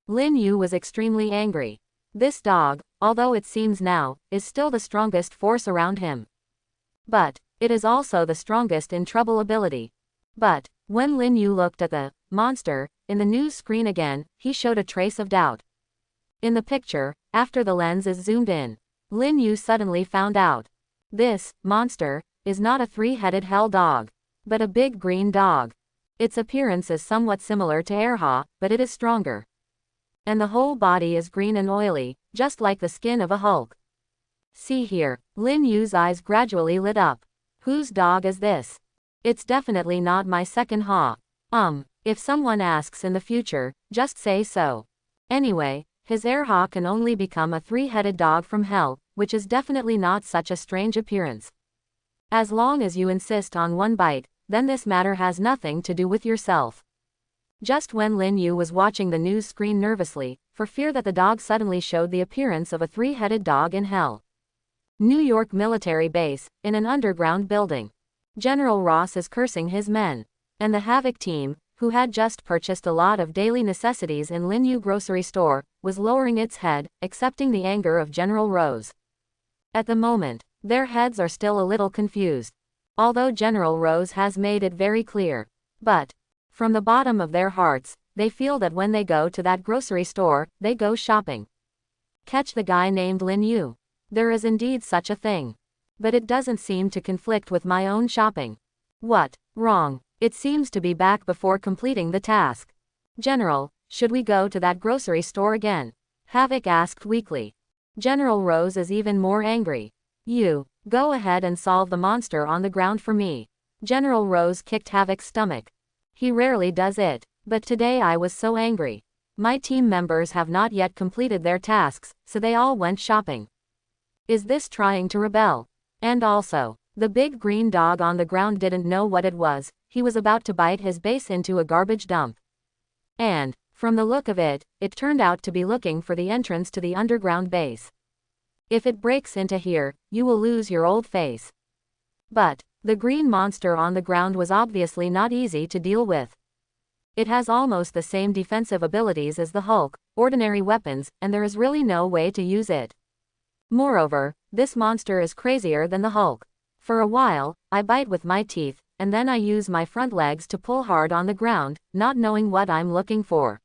Lin Yu was extremely angry. This dog, although it seems now, is still the strongest force around him. But, it is also the strongest in trouble ability. But, when Lin Yu looked at the monster in the news screen again, he showed a trace of doubt. In the picture, after the lens is zoomed in, Lin Yu suddenly found out. This monster is not a three-headed hell dog, but a big green dog. Its appearance is somewhat similar to Erha, but it is stronger. And the whole body is green and oily, just like the skin of a Hulk. See here, Lin Yu's eyes gradually lit up. Whose dog is this? It's definitely not my second haw. If someone asks in the future, just say so. Anyway, his air haw can only become a three-headed dog from hell, which is definitely not such a strange appearance. As long as you insist on one bite, then this matter has nothing to do with yourself. Just when Lin Yu was watching the news screen nervously, for fear that the dog suddenly showed the appearance of a three-headed dog in hell. New York military base, in an underground building. General Ross is cursing his men. And the Havoc team, who had just purchased a lot of daily necessities in Lin Yu grocery store, was lowering its head, accepting the anger of General Rose. At the moment, their heads are still a little confused. Although General Rose has made it very clear. But, from the bottom of their hearts, they feel that when they go to that grocery store, they go shopping. Catch the guy named Lin Yu. There is indeed such a thing. But it doesn't seem to conflict with my own shopping. What? Wrong. It seems to be back before completing the task. General, should we go to that grocery store again? Havoc asked weakly. General Rose is even more angry. You, go ahead and solve the monster on the ground for me. General Rose kicked Havoc's stomach. He rarely does it, but today I was so angry. My team members have not yet completed their tasks, so they all went shopping. Is this trying to rebel? And also, the big green dog on the ground didn't know what it was. He was about to bite his base into a garbage dump. And, from the look of it, it turned out to be looking for the entrance to the underground base. If it breaks into here, you will lose your old face. But, the green monster on the ground was obviously not easy to deal with. It has almost the same defensive abilities as the Hulk, ordinary weapons, and there is really no way to use it. Moreover, this monster is crazier than the Hulk. For a while, I bite with my teeth, and then I use my front legs to pull hard on the ground, not knowing what I'm looking for.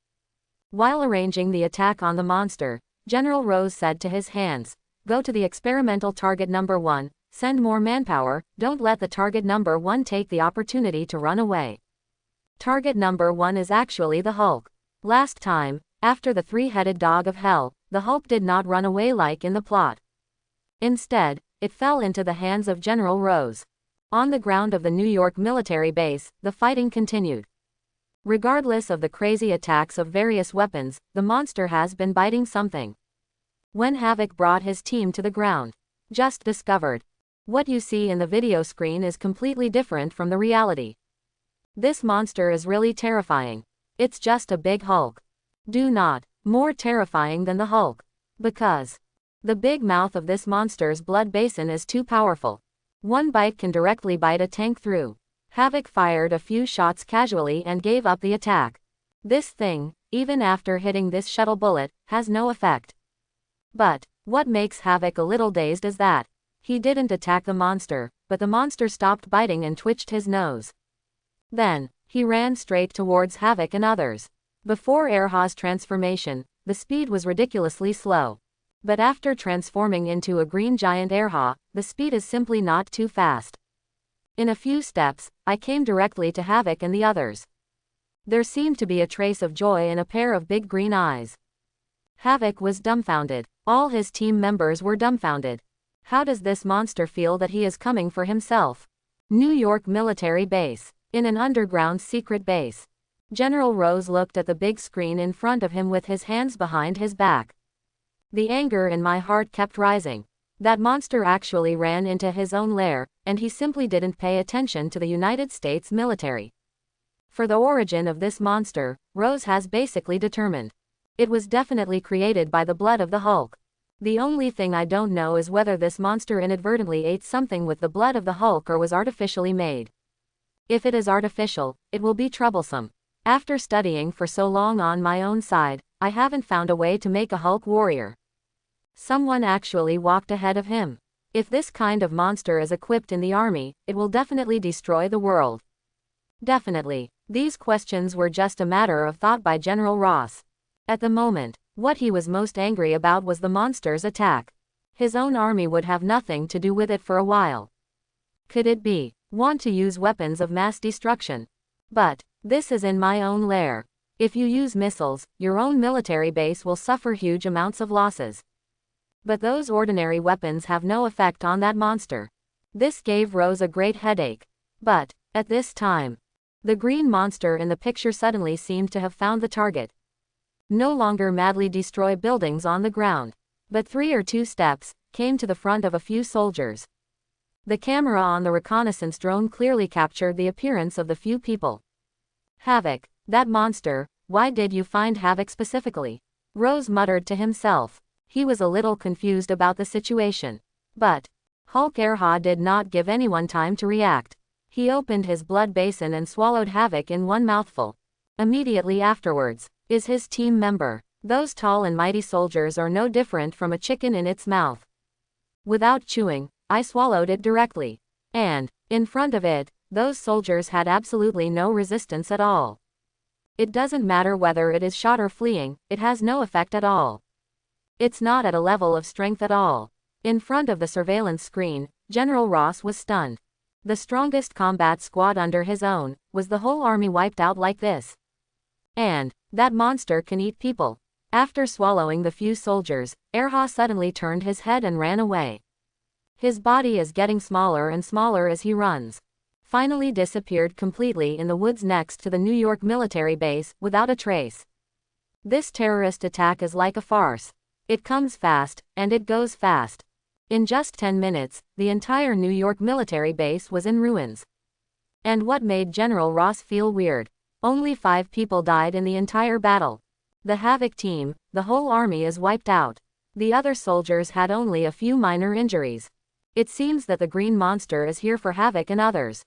While arranging the attack on the monster, General Rose said to his hands, "Go to the experimental target number 1, send more manpower, don't let the target number 1 take the opportunity to run away." Target number 1 is actually the Hulk. Last time, after the three-headed dog of hell, the Hulk did not run away like in the plot. Instead, it fell into the hands of General Rose. On the ground of the New York military base, the fighting continued. Regardless of the crazy attacks of various weapons, the monster has been biting something. When Havoc brought his team to the ground, just discovered. What you see in the video screen is completely different from the reality. This monster is really terrifying. It's just a big Hulk. Do not, more terrifying than the Hulk. Because the big mouth of this monster's blood basin is too powerful. One bite can directly bite a tank through. Havoc fired a few shots casually and gave up the attack. This thing, even after hitting this shuttle bullet, has no effect. But, what makes Havoc a little dazed is that he didn't attack the monster, but the monster stopped biting and twitched his nose. Then, he ran straight towards Havoc and others. Before Airha's transformation, the speed was ridiculously slow. But after transforming into a green giant Airha, the speed is simply not too fast. In a few steps, I came directly to Havoc and the others. There seemed to be a trace of joy in a pair of big green eyes. Havoc was dumbfounded. All his team members were dumbfounded. How does this monster feel that he is coming for himself? New York military base. In an underground secret base. General Rose looked at the big screen in front of him with his hands behind his back. The anger in my heart kept rising. That monster actually ran into his own lair, and he simply didn't pay attention to the United States military. For the origin of this monster, Rose has basically determined. It was definitely created by the blood of the Hulk. The only thing I don't know is whether this monster inadvertently ate something with the blood of the Hulk or was artificially made. If it is artificial, it will be troublesome. After studying for so long on my own side, I haven't found a way to make a Hulk warrior. Someone actually walked ahead of him. If this kind of monster is equipped in the army, it will definitely destroy the world. Definitely. These questions were just a matter of thought by General Ross. At the moment, what he was most angry about was the monster's attack. His own army would have nothing to do with it for a while. Could it be? Want to use weapons of mass destruction? But this is in my own lair. If you use missiles, your own military base will suffer huge amounts of losses. But those ordinary weapons have no effect on that monster. This gave Rose a great headache. But At this time, the green monster in the picture suddenly seemed to have found the target. No longer madly destroy buildings on the ground, but 3 or 2 steps, came to the front of a few soldiers. The camera on the reconnaissance drone clearly captured the appearance of the few people. Havoc, that monster, why did you find Havoc specifically? Rose muttered to himself. He was a little confused about the situation. But Hulk Erha did not give anyone time to react. He opened his blood basin and swallowed Havoc in one mouthful. Immediately afterwards, is his team member. Those tall and mighty soldiers are no different from a chicken in its mouth. Without chewing, I swallowed it directly. And, in front of it, those soldiers had absolutely no resistance at all. It doesn't matter whether it is shot or fleeing, it has no effect at all. It's not at a level of strength at all. In front of the surveillance screen, General Ross was stunned. The strongest combat squad under his own, was the whole army wiped out like this? And that monster can eat people. After swallowing the few soldiers, Erha suddenly turned his head and ran away. His body is getting smaller and smaller as he runs. Finally disappeared completely in the woods next to the New York military base, without a trace. This terrorist attack is like a farce. It comes fast, and it goes fast. In just 10 minutes, the entire New York military base was in ruins. And what made General Ross feel weird? Only 5 people died in the entire battle. The Havoc team, the whole army is wiped out. The other soldiers had only a few minor injuries. It seems that the green monster is here for Havoc and others.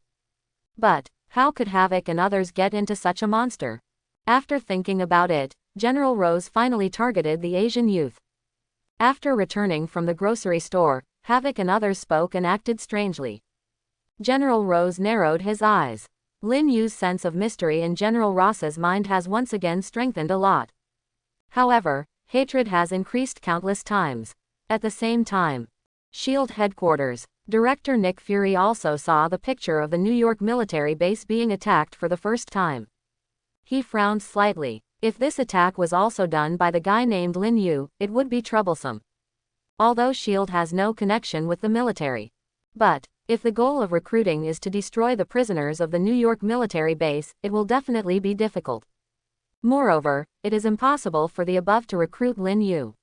But how could Havoc and others get into such a monster? After thinking about it, General Rose finally targeted the Asian youth. After returning from the grocery store, Havoc and others spoke and acted strangely. General Rose narrowed his eyes. Lin Yu's sense of mystery in General Ross's mind has once again strengthened a lot. However, hatred has increased countless times. At the same time, SHIELD headquarters, Director Nick Fury also saw the picture of the New York military base being attacked for the first time. He frowned slightly. If this attack was also done by the guy named Lin Yu, it would be troublesome. Although SHIELD has no connection with the military. But if the goal of recruiting is to destroy the prisoners of the New York military base, it will definitely be difficult. Moreover, it is impossible for the above to recruit Lin Yu.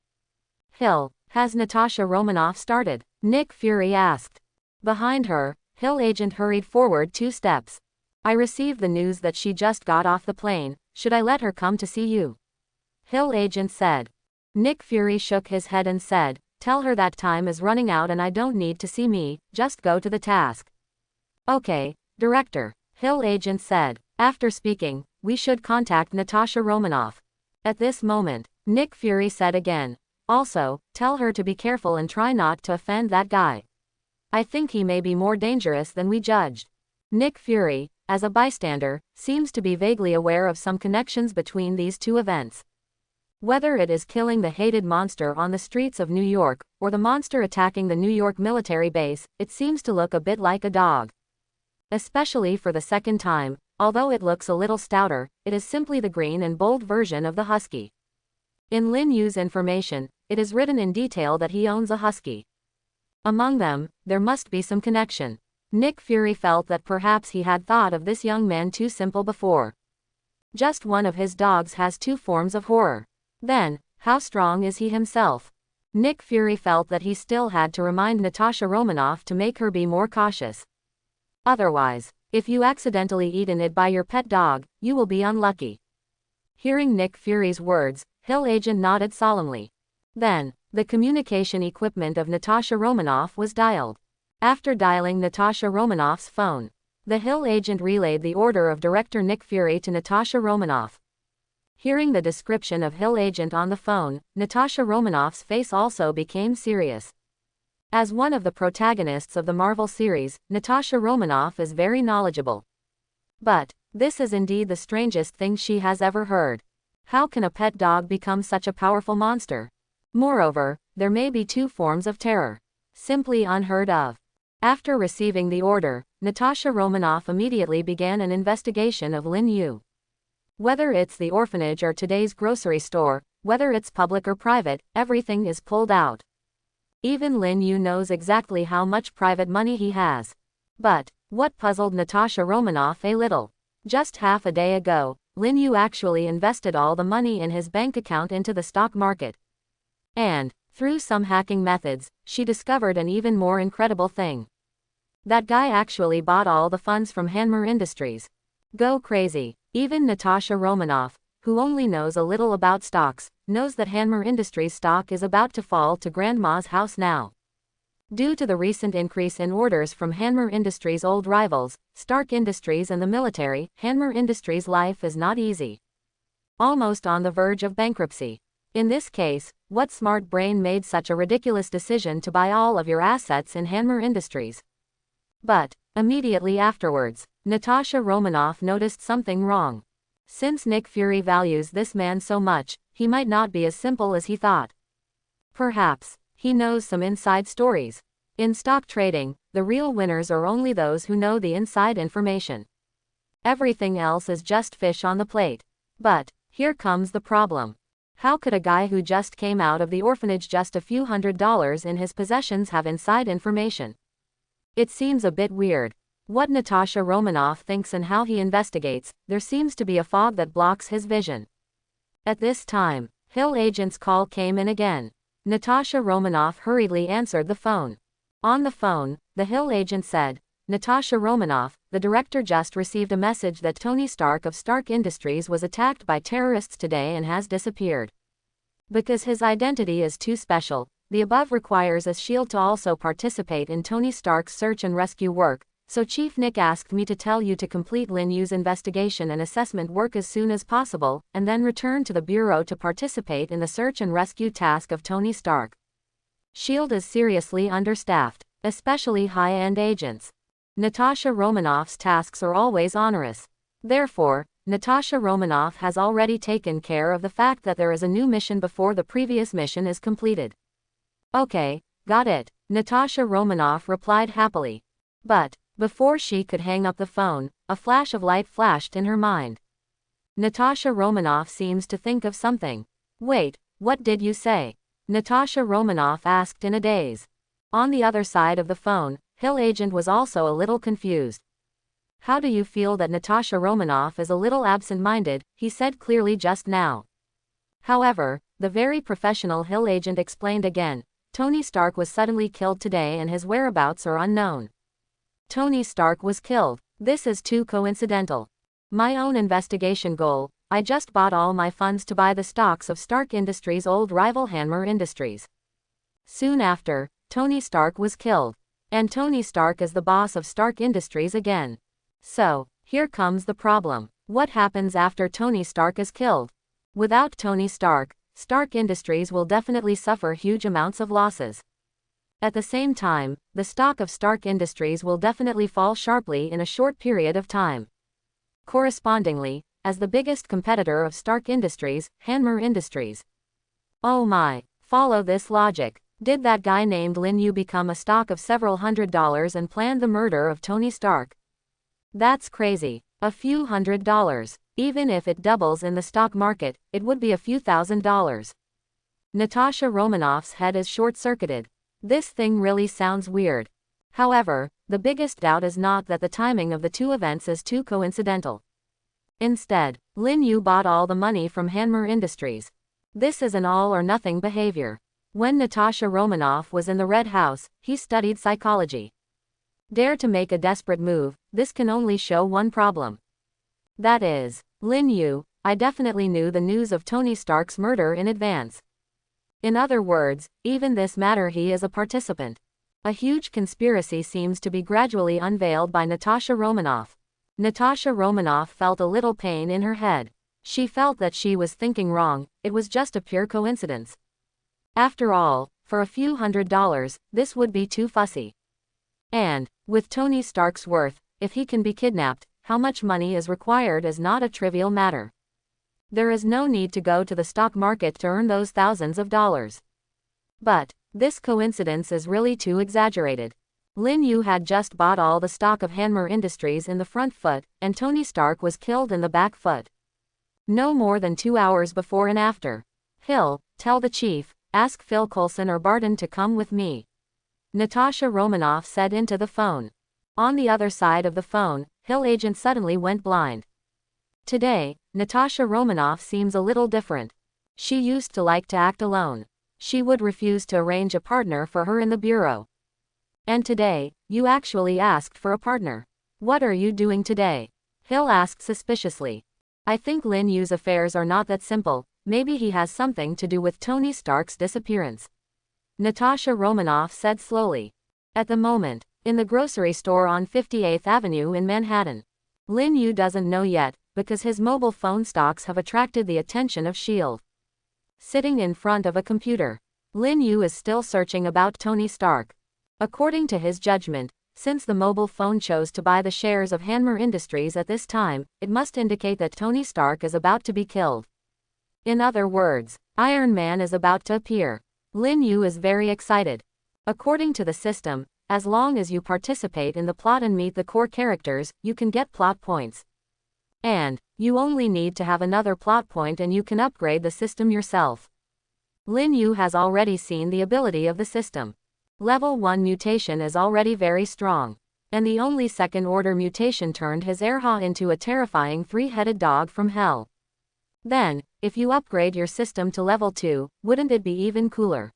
Hill, has Natasha Romanoff started? Nick Fury asked. Behind her, Hill agent hurried forward 2 steps. I received the news that she just got off the plane. Should I let her come to see you? Hill agent said. Nick Fury shook his head and said, tell her that time is running out and I don't need to see me, just go to the task. Okay, Director, Hill agent said. After speaking, we should contact Natasha Romanoff. At this moment, Nick Fury said again. Also, tell her to be careful and try not to offend that guy. I think he may be more dangerous than we judged. Nick Fury, as a bystander, seems to be vaguely aware of some connections between these 2 events. Whether it is killing the hated monster on the streets of New York, or the monster attacking the New York military base, it seems to look a bit like a dog. Especially for the second time, although it looks a little stouter, it is simply the green and bold version of the husky. In Lin Yu's information, it is written in detail that he owns a husky. Among them, there must be some connection. Nick Fury felt that perhaps he had thought of this young man too simple before. Just one of his dogs has 2 forms of horror. Then, how strong is he himself? Nick Fury felt that he still had to remind Natasha Romanoff to make her be more cautious. Otherwise, if you accidentally eaten it by your pet dog, you will be unlucky. Hearing Nick Fury's words, Hill agent nodded solemnly. Then, the communication equipment of Natasha Romanoff was dialed. After dialing Natasha Romanoff's phone, the Hill agent relayed the order of Director Nick Fury to Natasha Romanoff. Hearing the description of Hill agent on the phone, Natasha Romanoff's face also became serious. As one of the protagonists of the Marvel series, Natasha Romanoff is very knowledgeable. But this is indeed the strangest thing she has ever heard. How can a pet dog become such a powerful monster? Moreover, there may be 2 forms of terror. Simply unheard of. After receiving the order, Natasha Romanoff immediately began an investigation of Lin Yu. Whether it's the orphanage or today's grocery store, whether it's public or private, everything is pulled out. Even Lin Yu knows exactly how much private money he has. But What puzzled Natasha Romanoff a little. Just half a day ago, Lin Yu actually invested all the money in his bank account into the stock market. And, through some hacking methods, she discovered an even more incredible thing. That guy actually bought all the funds from Hanmer Industries. Go crazy. Even Natasha Romanoff, who only knows a little about stocks, knows that Hanmer Industries stock is about to fall to Grandma's house now. Due to the recent increase in orders from Hanmer Industries' old rivals, Stark Industries and the military, Hanmer Industries' life is not easy. Almost on the verge of bankruptcy. In this case, what smart brain made such a ridiculous decision to buy all of your assets in Hanmer Industries? But, immediately afterwards, Natasha Romanoff noticed something wrong. Since Nick Fury values this man so much, he might not be as simple as he thought. Perhaps he knows some inside stories. In stock trading, the real winners are only those who know the inside information. Everything else is just fish on the plate. But, here comes the problem. How could a guy who just came out of the orphanage just a few $100s in his possessions have inside information? It seems a bit weird. What Natasha Romanoff thinks and how he investigates, there seems to be a fog that blocks his vision. At this time, Hill agent's call came in again. Natasha Romanoff hurriedly answered the phone. On the phone, the Hill agent said, "Natasha Romanoff, the director just received a message that Tony Stark of Stark Industries was attacked by terrorists today and has disappeared. Because his identity is too special, the above requires a SHIELD to also participate in Tony Stark's search and rescue work, so Chief Nick asked me to tell you to complete Lin Yu's investigation and assessment work as soon as possible, and then return to the Bureau to participate in the search and rescue task of Tony Stark. SHIELD is seriously understaffed, especially high-end agents. Natasha Romanoff's tasks are always onerous. Therefore, Natasha Romanoff has already taken care of the fact that there is a new mission before the previous mission is completed." "Okay, got it," Natasha Romanoff replied happily. But, before she could hang up the phone, a flash of light flashed in her mind. Natasha Romanoff seems to think of something. "Wait, what did you say?" Natasha Romanoff asked in a daze. On the other side of the phone, Hill agent was also a little confused. "How do you feel that Natasha Romanoff is a little absent-minded," he said clearly just now. However, the very professional Hill agent explained again, "Tony Stark was suddenly killed today and his whereabouts are unknown." Tony Stark was killed. This is too coincidental. My own investigation goal, I just bought all my funds to buy the stocks of Stark Industries' old rival Hanmer Industries. Soon after, Tony Stark was killed. And Tony Stark is the boss of Stark Industries again. So, here comes the problem. What happens after Tony Stark is killed? Without Tony Stark, Stark Industries will definitely suffer huge amounts of losses. At the same time, the stock of Stark Industries will definitely fall sharply in a short period of time. Correspondingly, as the biggest competitor of Stark Industries, Hanmer Industries. Oh my, follow this logic. Did that guy named Lin Yu become a stock of several $100s and planned the murder of Tony Stark? That's crazy. A few $100s. Even if it doubles in the stock market, it would be a few $1,000s. Natasha Romanoff's head is short-circuited. This thing really sounds weird. However, the biggest doubt is not that the timing of the two events is too coincidental. Instead, Lin Yu bought all the money from Hanmer Industries. This is an all-or-nothing behavior. When Natasha Romanoff was in the Red House, he studied psychology. Dare to make a desperate move, this can only show one problem. That is, Lin Yu, I definitely knew the news of Tony Stark's murder in advance. In other words, even this matter he is a participant. A huge conspiracy seems to be gradually unveiled by Natasha Romanoff. Natasha Romanoff felt a little pain in her head. She felt that she was thinking wrong, it was just a pure coincidence. After all, for a few $100s, this would be too fussy. And, with Tony Stark's worth, if he can be kidnapped, how much money is required is not a trivial matter. There is no need to go to the stock market to earn those thousands of dollars. But, this coincidence is really too exaggerated. Lin Yu had just bought all the stock of Hanmer Industries in the front foot, and Tony Stark was killed in the back foot. No more than 2 hours before and after. Hill, tell the chief, ask Phil Coulson or Barton to come with me. Natasha Romanoff said into the phone. On the other side of the phone, Hill agent suddenly went blind. Today, Natasha Romanoff seems a little different. She used to like to act alone. She would refuse to arrange a partner for her in the bureau. And today, you actually asked for a partner. What are you doing today? Hill asked suspiciously. I think Lin Yu's affairs are not that simple. Maybe he has something to do with Tony Stark's disappearance. Natasha Romanoff said slowly. At the moment, in the grocery store on 58th Avenue in Manhattan. Lin Yu doesn't know yet, because his mobile phone stocks have attracted the attention of S.H.I.E.L.D. Sitting in front of a computer, Lin Yu is still searching about Tony Stark. According to his judgment, since the mobile phone chose to buy the shares of Hanmer Industries at this time, it must indicate that Tony Stark is about to be killed. In other words, Iron Man is about to appear. Lin Yu is very excited. According to the system, as long as you participate in the plot and meet the core characters, you can get plot points. And you only need to have another plot point and you can upgrade the system yourself. Lin Yu has already seen the ability of the system. Level 1 mutation is already very strong. And the only second-order mutation turned his Erha into a terrifying three-headed dog from hell. Then, if you upgrade your system to level 2, wouldn't it be even cooler?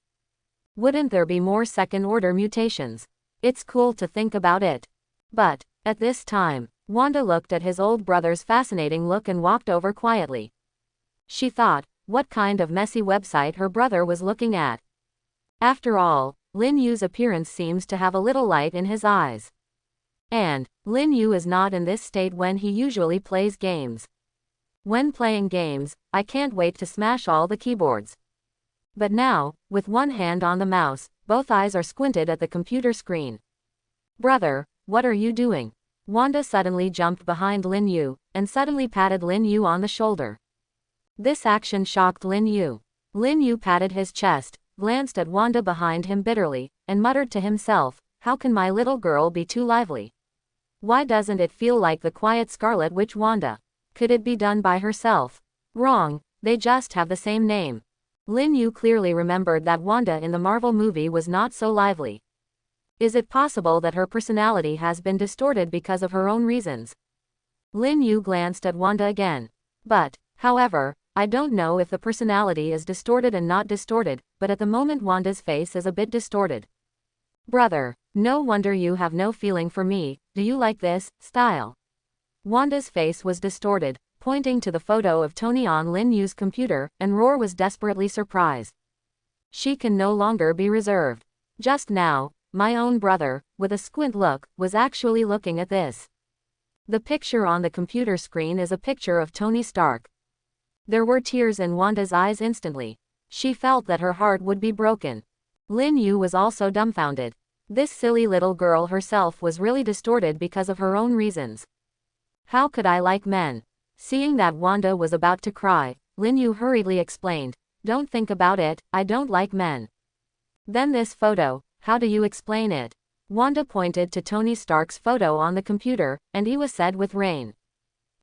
Wouldn't there be more second-order mutations? It's cool to think about it. But, at this time, Wanda looked at his old brother's fascinating look and walked over quietly. She thought, what kind of messy website her brother was looking at. After all, Lin Yu's appearance seems to have a little light in his eyes. And, Lin Yu is not in this state when he usually plays games. When playing games, I can't wait to smash all the keyboards. But now, with one hand on the mouse, both eyes are squinted at the computer screen. Brother, what are you doing? Wanda suddenly jumped behind Lin Yu, and suddenly patted Lin Yu on the shoulder. This action shocked Lin Yu. Lin Yu patted his chest, glanced at Wanda behind him bitterly, and muttered to himself, how can my little girl be too lively? Why doesn't it feel like the quiet Scarlet Witch Wanda? Could it be done by herself? Wrong, they just have the same name. Lin Yu clearly remembered that Wanda in the Marvel movie was not so lively. Is it possible that her personality has been distorted because of her own reasons? Lin Yu glanced at Wanda again. But, however, I don't know if the personality is distorted and not distorted, but at the moment Wanda's face is a bit distorted. Brother, no wonder you have no feeling for me, do you like this style? Wanda's face was distorted, pointing to the photo of Tony on Lin Yu's computer, and Roar was desperately surprised. She can no longer be reserved. Just now, my own brother, with a squint look, was actually looking at this. The picture on the computer screen is a picture of Tony Stark. There were tears in Wanda's eyes instantly. She felt that her heart would be broken. Lin Yu was also dumbfounded. This silly little girl herself was really distorted because of her own reasons. How could I like men? Seeing that Wanda was about to cry, Lin Yu hurriedly explained, don't think about it, I don't like men. Then this photo, how do you explain it? Wanda pointed to Tony Stark's photo on the computer, and Iwa said with rain.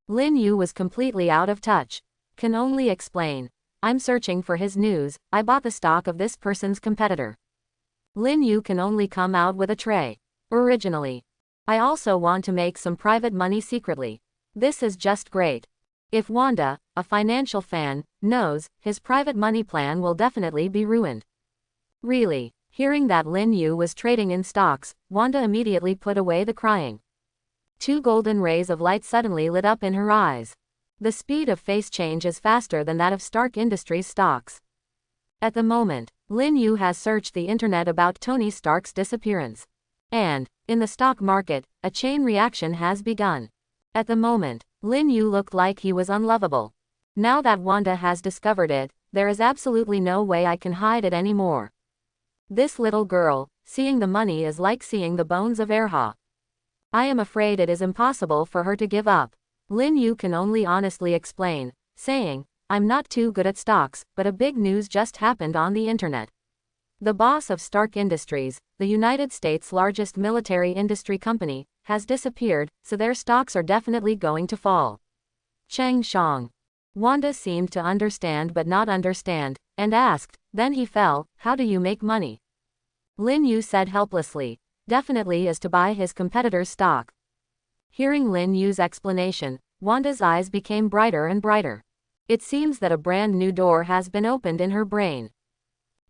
Lin Yu was completely out of touch. Can only explain. I'm searching for his news, I bought the stock of this person's competitor. Lin Yu can only come out with a tray. Originally. I also want to make some private money secretly. This is just great. If Wanda, a financial fan, knows, his private money plan will definitely be ruined. Really. Hearing that Lin Yu was trading in stocks, Wanda immediately put away the crying. Two golden rays of light suddenly lit up in her eyes. The speed of face change is faster than that of Stark Industries stocks. At the moment, Lin Yu has searched the internet about Tony Stark's disappearance. And, in the stock market, a chain reaction has begun. At the moment, Lin Yu looked like he was unlovable. Now that Wanda has discovered it, there is absolutely no way I can hide it anymore. This little girl, seeing the money is like seeing the bones of Erha. I am afraid it is impossible for her to give up. Lin Yu can only honestly explain, saying, I'm not too good at stocks, but a big news just happened on the internet. The boss of Stark Industries, the United States' largest military industry company, has disappeared, so their stocks are definitely going to fall. Cheng Shang. Wanda seemed to understand but not understand, and asked, then he fell, how do you make money? Lin Yu said helplessly, Definitely is to buy his competitor's stock. Hearing Lin Yu's explanation, Wanda's eyes became brighter and brighter. It seems that a brand new door has been opened in her brain.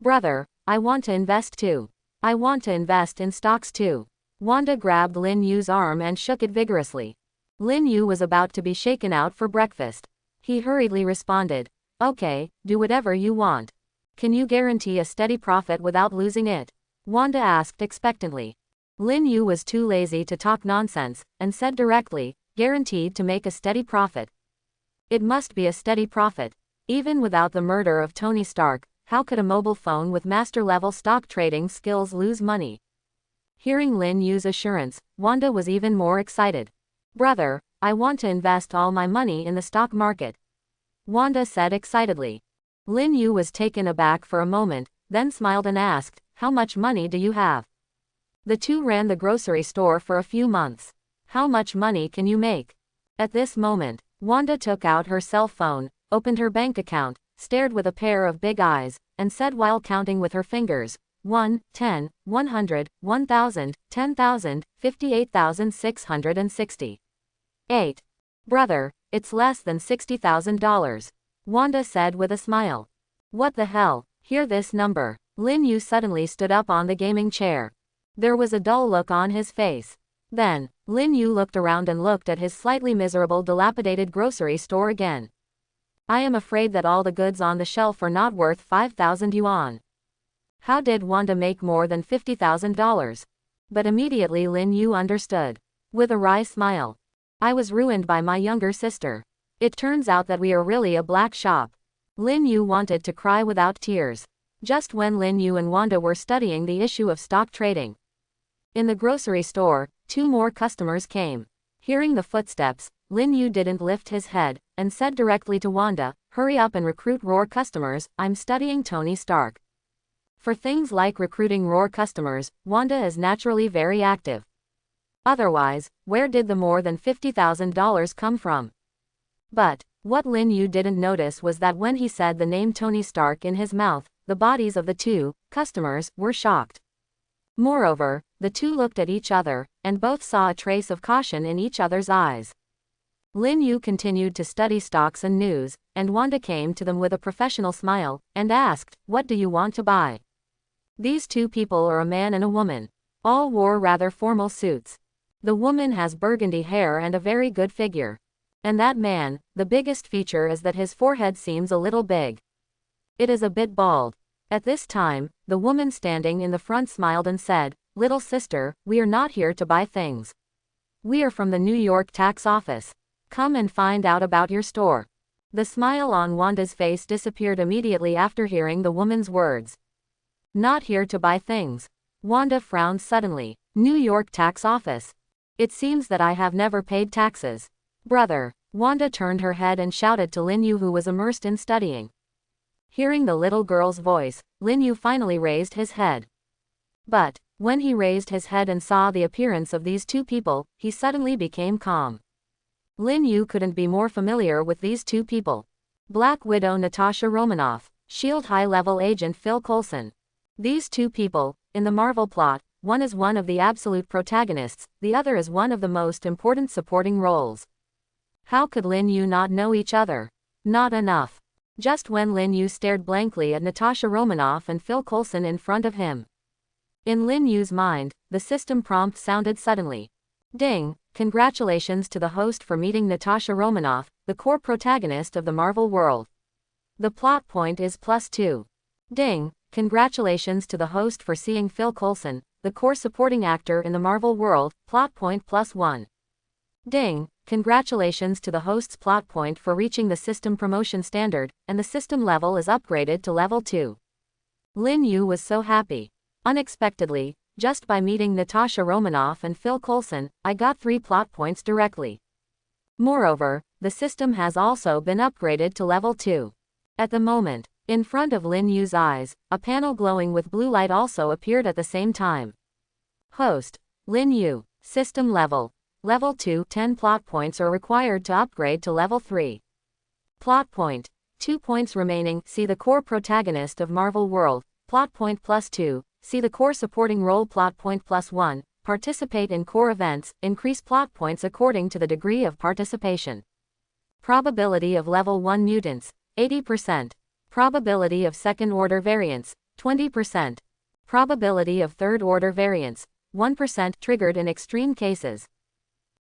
Brother, I want to invest too. I want to invest in stocks too. Wanda grabbed Lin Yu's arm and shook it vigorously. Lin Yu was about to be shaken out for breakfast. He hurriedly responded, "Okay, do whatever you want. Can you guarantee a steady profit without losing it?" Wanda asked expectantly. Lin Yu was too lazy to talk nonsense, and said directly, "Guaranteed to make a steady profit." It must be a steady profit. Even without the murder of Tony Stark, how could a mobile phone with master-level stock trading skills lose money? Hearing Lin Yu's assurance, Wanda was even more excited. "Brother, I want to invest all my money in the stock market," Wanda said excitedly. Lin Yu was taken aback for a moment, then smiled and asked, "How much money do you have?" The two ran the grocery store for a few months. "How much money can you make?" At this moment, Wanda took out her cell phone, opened her bank account, stared with a pair of big eyes, and said while counting with her fingers, 1, 10, 100, 1,000, 10,000, 58,660. 8. "Brother, it's less than $60,000. Wanda said with a smile. "What the hell? Hear this number." Lin Yu suddenly stood up on the gaming chair. There was a dull look on his face. Then, Lin Yu looked around and looked at his slightly miserable dilapidated grocery store again. "I am afraid that all the goods on the shelf are not worth 5,000 yuan. How did Wanda make more than $50,000? But immediately Lin Yu understood. With a wry smile. "I was ruined by my younger sister. It turns out that we are really a black shop." Lin Yu wanted to cry without tears. Just when Lin Yu and Wanda were studying the issue of stock trading. In the grocery store, two more customers came. Hearing the footsteps, Lin Yu didn't lift his head, and said directly to Wanda, "Hurry up and recruit Roar customers, I'm studying Tony Stark." For things like recruiting Roar customers, Wanda is naturally very active. Otherwise, where did the more than $50,000 come from? But, what Lin Yu didn't notice was that when he said the name Tony Stark in his mouth, the bodies of the two customers were shocked. Moreover, the two looked at each other, and both saw a trace of caution in each other's eyes. Lin Yu continued to study stocks and news, and Wanda came to them with a professional smile, and asked, "What do you want to buy?" These two people are a man and a woman. All wore rather formal suits. The woman has burgundy hair and a very good figure. And that man, the biggest feature is that his forehead seems a little big. It is a bit bald. At this time, the woman standing in the front smiled and said, "Little sister, we are not here to buy things. We are from the New York tax office. Come and find out about your store." The smile on Wanda's face disappeared immediately after hearing the woman's words. "Not here to buy things." Wanda frowned suddenly. "New York tax office. It seems that I have never paid taxes. Brother." Wanda turned her head and shouted to Lin Yu, who was immersed in studying. Hearing the little girl's voice, Lin Yu finally raised his head. But, when he raised his head and saw the appearance of these two people, he suddenly became calm. Lin Yu couldn't be more familiar with these two people. Black Widow Natasha Romanoff, SHIELD high-level agent Phil Coulson. These two people, in the Marvel plot, one is one of the absolute protagonists, the other is one of the most important supporting roles. How could Lin Yu not know each other? Not enough. Just when Lin Yu stared blankly at Natasha Romanoff and Phil Coulson in front of him. In Lin Yu's mind, the system prompt sounded suddenly. Ding, congratulations to the host for meeting Natasha Romanoff, the core protagonist of the Marvel world. The plot point is +2. Ding, congratulations to the host for seeing Phil Coulson, the core supporting actor in the Marvel world, plot point +1. Ding, congratulations to the host's plot point for reaching the system promotion standard, and the system level is upgraded to level 2. Lin Yu was so happy. Unexpectedly, just by meeting Natasha Romanoff and Phil Coulson, I got 3 plot points directly. Moreover, the system has also been upgraded to level 2. At the moment, in front of Lin Yu's eyes, a panel glowing with blue light also appeared at the same time. Host, Lin Yu, system level. Level 2, 10 plot points are required to upgrade to level 3. Plot point, 2 points remaining. See the core protagonist of Marvel World, plot point +2, see the core supporting role plot point +1, participate in core events, increase plot points according to the degree of participation. Probability of level 1 mutants, 80%. Probability of second-order variants, 20%. Probability of third-order variants, 1% triggered in extreme cases.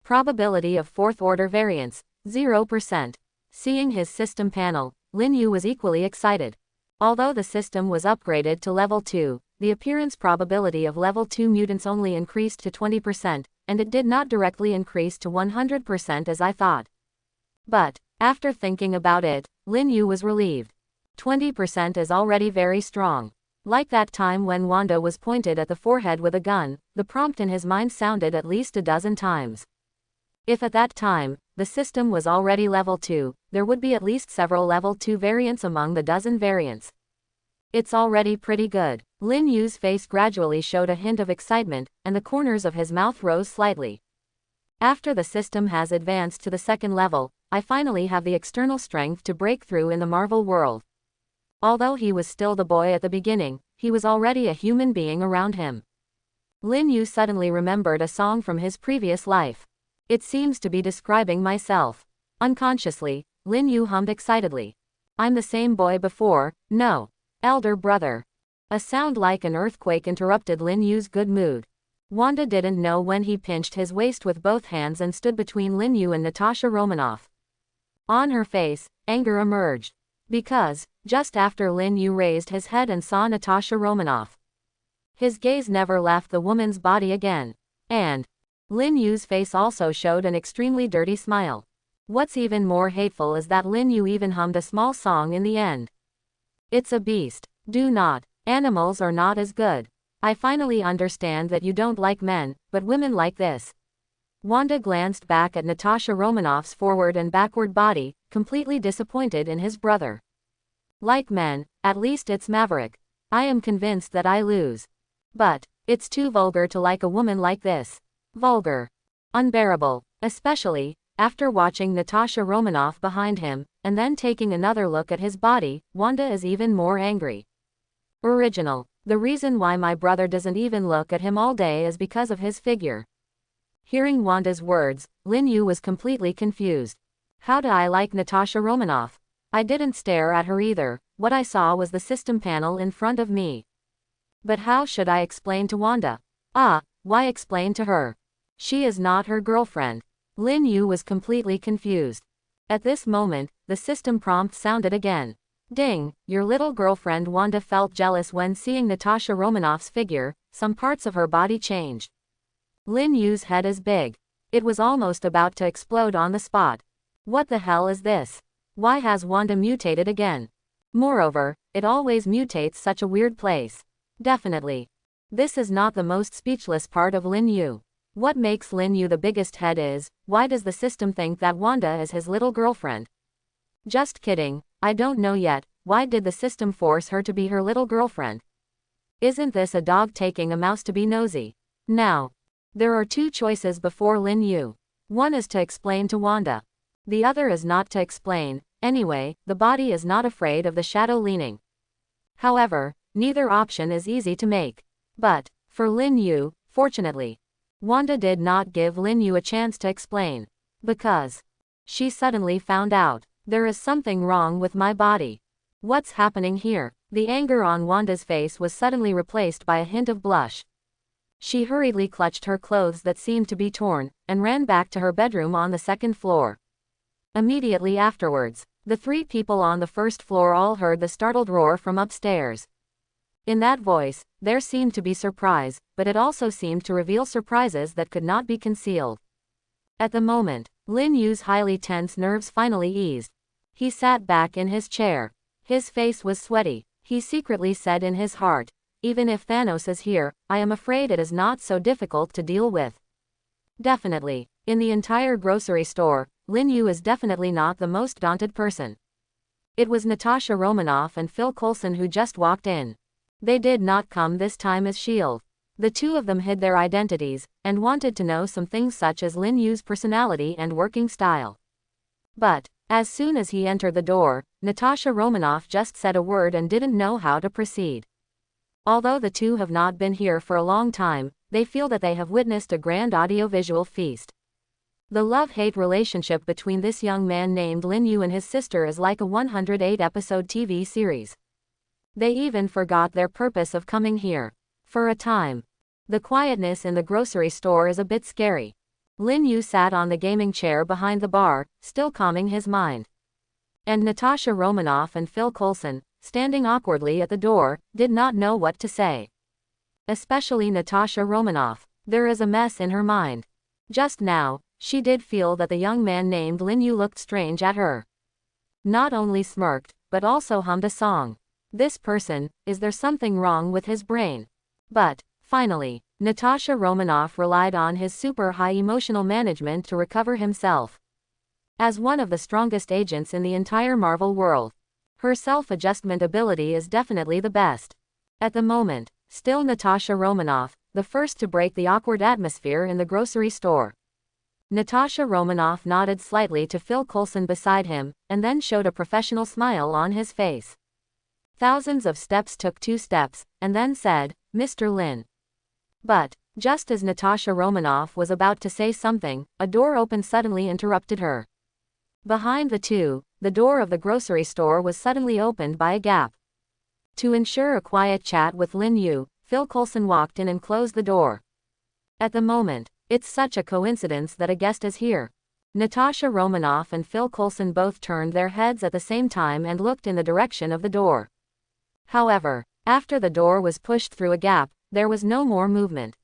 Probability of fourth-order variants, 0%. Seeing his system panel, Lin Yu was equally excited. Although the system was upgraded to level 2, the appearance probability of level 2 mutants only increased to 20%, and it did not directly increase to 100% as I thought. But, after thinking about it, Lin Yu was relieved. 20% is already very strong. Like that time when Wanda was pointed at the forehead with a gun, the prompt in his mind sounded at least a dozen times. If at that time, the system was already level 2, there would be at least several level 2 variants among the dozen variants. It's already pretty good. Lin Yu's face gradually showed a hint of excitement, and the corners of his mouth rose slightly. After the system has advanced to the second level, I finally have the external strength to break through in the Marvel world. Although he was still the boy at the beginning, he was already a human being around him. Lin Yu suddenly remembered a song from his previous life. It seems to be describing myself. Unconsciously, Lin Yu hummed excitedly. I'm the same boy before, no. Elder brother. A sound like an earthquake interrupted Lin Yu's good mood. Wanda didn't know when he pinched his waist with both hands and stood between Lin Yu and Natasha Romanoff. On her face, anger emerged. Because, just after Lin Yu raised his head and saw Natasha Romanoff, his gaze never left the woman's body again. And Lin Yu's face also showed an extremely dirty smile. What's even more hateful is that Lin Yu even hummed a small song in the end. It's a beast. Do not. Animals are not as good. I finally understand that you don't like men, but women like this. Wanda glanced back at Natasha Romanoff's forward and backward body, completely disappointed in his brother. Like men, at least it's Maverick. I am convinced that I lose. But it's too vulgar to like a woman like this. Vulgar. Unbearable. Especially, after watching Natasha Romanoff behind him, and then taking another look at his body, Wanda is even more angry. Original. The reason why my brother doesn't even look at him all day is because of his figure. Hearing Wanda's words, Lin Yu was completely confused. How do I like Natasha Romanoff? I didn't stare at her either, what I saw was the system panel in front of me. But how should I explain to Wanda? Why explain to her? She is not her girlfriend. Lin Yu was completely confused. At this moment, the system prompt sounded again. Ding, your little girlfriend. Wanda felt jealous when seeing Natasha Romanoff's figure, some parts of her body changed. Lin Yu's head is big. It was almost about to explode on the spot. What the hell is this? Why has Wanda mutated again? Moreover, it always mutates such a weird place. Definitely. This is not the most speechless part of Lin Yu. What makes Lin Yu the biggest head is, why does the system think that Wanda is his little girlfriend? Just kidding, I don't know yet, why did the system force her to be her little girlfriend? Isn't this a dog taking a mouse to be nosy? Now, there are two choices before Lin Yu. One is to explain to Wanda. The other is not to explain. Anyway, the body is not afraid of the shadow leaning. However, neither option is easy to make. But, for Lin Yu, fortunately, Wanda did not give Lin Yu a chance to explain. Because she suddenly found out, there is something wrong with my body. What's happening here? The anger on Wanda's face was suddenly replaced by a hint of blush. She hurriedly clutched her clothes that seemed to be torn, and ran back to her bedroom on the second floor. Immediately afterwards, the three people on the first floor all heard the startled roar from upstairs. In that voice, there seemed to be surprise, but it also seemed to reveal surprises that could not be concealed. At the moment, Lin Yu's highly tense nerves finally eased. He sat back in his chair. His face was sweaty. He secretly said in his heart, even if Thanos is here, I am afraid it is not so difficult to deal with. Definitely, in the entire grocery store, Lin Yu is definitely not the most daunted person. It was Natasha Romanoff and Phil Coulson who just walked in. They did not come this time as S.H.I.E.L.D. The two of them hid their identities, and wanted to know some things such as Lin Yu's personality and working style. But, as soon as he entered the door, Natasha Romanoff just said a word and didn't know how to proceed. Although the two have not been here for a long time, they feel that they have witnessed a grand audiovisual feast. The love-hate relationship between this young man named Lin Yu and his sister is like a 108-episode TV series. They even forgot their purpose of coming here. For a time. The quietness in the grocery store is a bit scary. Lin Yu sat on the gaming chair behind the bar, still calming his mind. And Natasha Romanoff and Phil Coulson, standing awkwardly at the door, did not know what to say. Especially Natasha Romanoff. There is a mess in her mind. Just now, she did feel that the young man named Lin Yu looked strange at her. Not only smirked, but also hummed a song. This person, is there something wrong with his brain? But, finally, Natasha Romanoff relied on his super high emotional management to recover himself. As one of the strongest agents in the entire Marvel world, her self-adjustment ability is definitely the best. At the moment, still Natasha Romanoff, the first to break the awkward atmosphere in the grocery store. Natasha Romanoff nodded slightly to Phil Coulson beside him, and then showed a professional smile on his face. Thousands of steps took 2 steps, and then said, "Mr. Lin." But, just as Natasha Romanoff was about to say something, a door opened suddenly interrupted her. Behind the two, the door of the grocery store was suddenly opened by a gap. To ensure a quiet chat with Lin Yu, Phil Coulson walked in and closed the door. At the moment, it's such a coincidence that a guest is here. Natasha Romanoff and Phil Coulson both turned their heads at the same time and looked in the direction of the door. However, after the door was pushed through a gap, there was no more movement.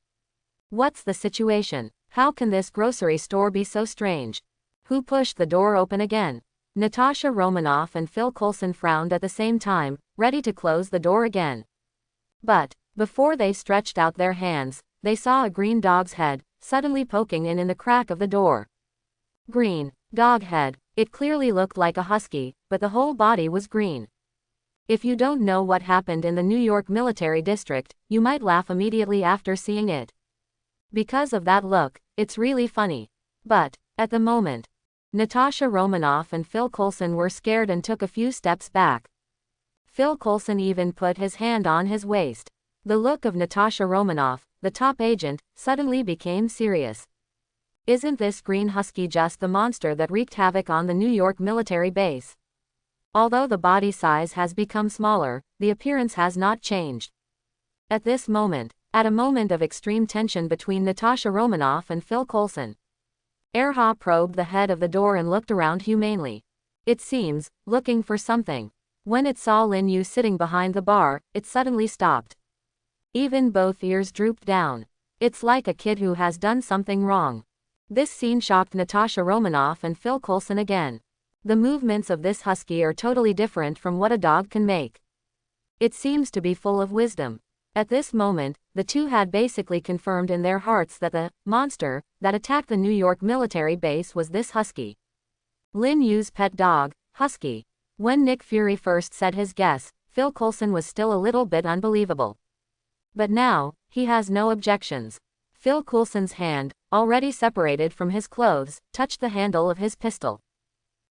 What's the situation? How can this grocery store be so strange? Who pushed the door open again? Natasha Romanoff and Phil Coulson frowned at the same time, ready to close the door again. But, before they stretched out their hands, they saw a green dog's head, suddenly poking in the crack of the door. Green dog head. It clearly looked like a husky, but the whole body was green. If you don't know what happened in the New York military district, you might laugh immediately after seeing it. Because of that look, it's really funny. But, at the moment, Natasha Romanoff and Phil Coulson were scared and took a few steps back. Phil Coulson even put his hand on his waist. The look of Natasha Romanoff, the top agent, suddenly became serious. Isn't this green husky just the monster that wreaked havoc on the New York military base? Although the body size has become smaller, the appearance has not changed. At this moment, at a moment of extreme tension between Natasha Romanoff and Phil Coulson, Erha probed the head of the door and looked around humanely. It seems, looking for something. When it saw Lin Yu sitting behind the bar, it suddenly stopped. Even both ears drooped down. It's like a kid who has done something wrong. This scene shocked Natasha Romanoff and Phil Coulson again. The movements of this husky are totally different from what a dog can make. It seems to be full of wisdom. At this moment, the two had basically confirmed in their hearts that the monster that attacked the New York military base was this husky. Lin Yu's pet dog, Husky. When Nick Fury first said his guess, Phil Coulson was still a little bit unbelievable. But now, he has no objections. Phil Coulson's hand, already separated from his clothes, touched the handle of his pistol.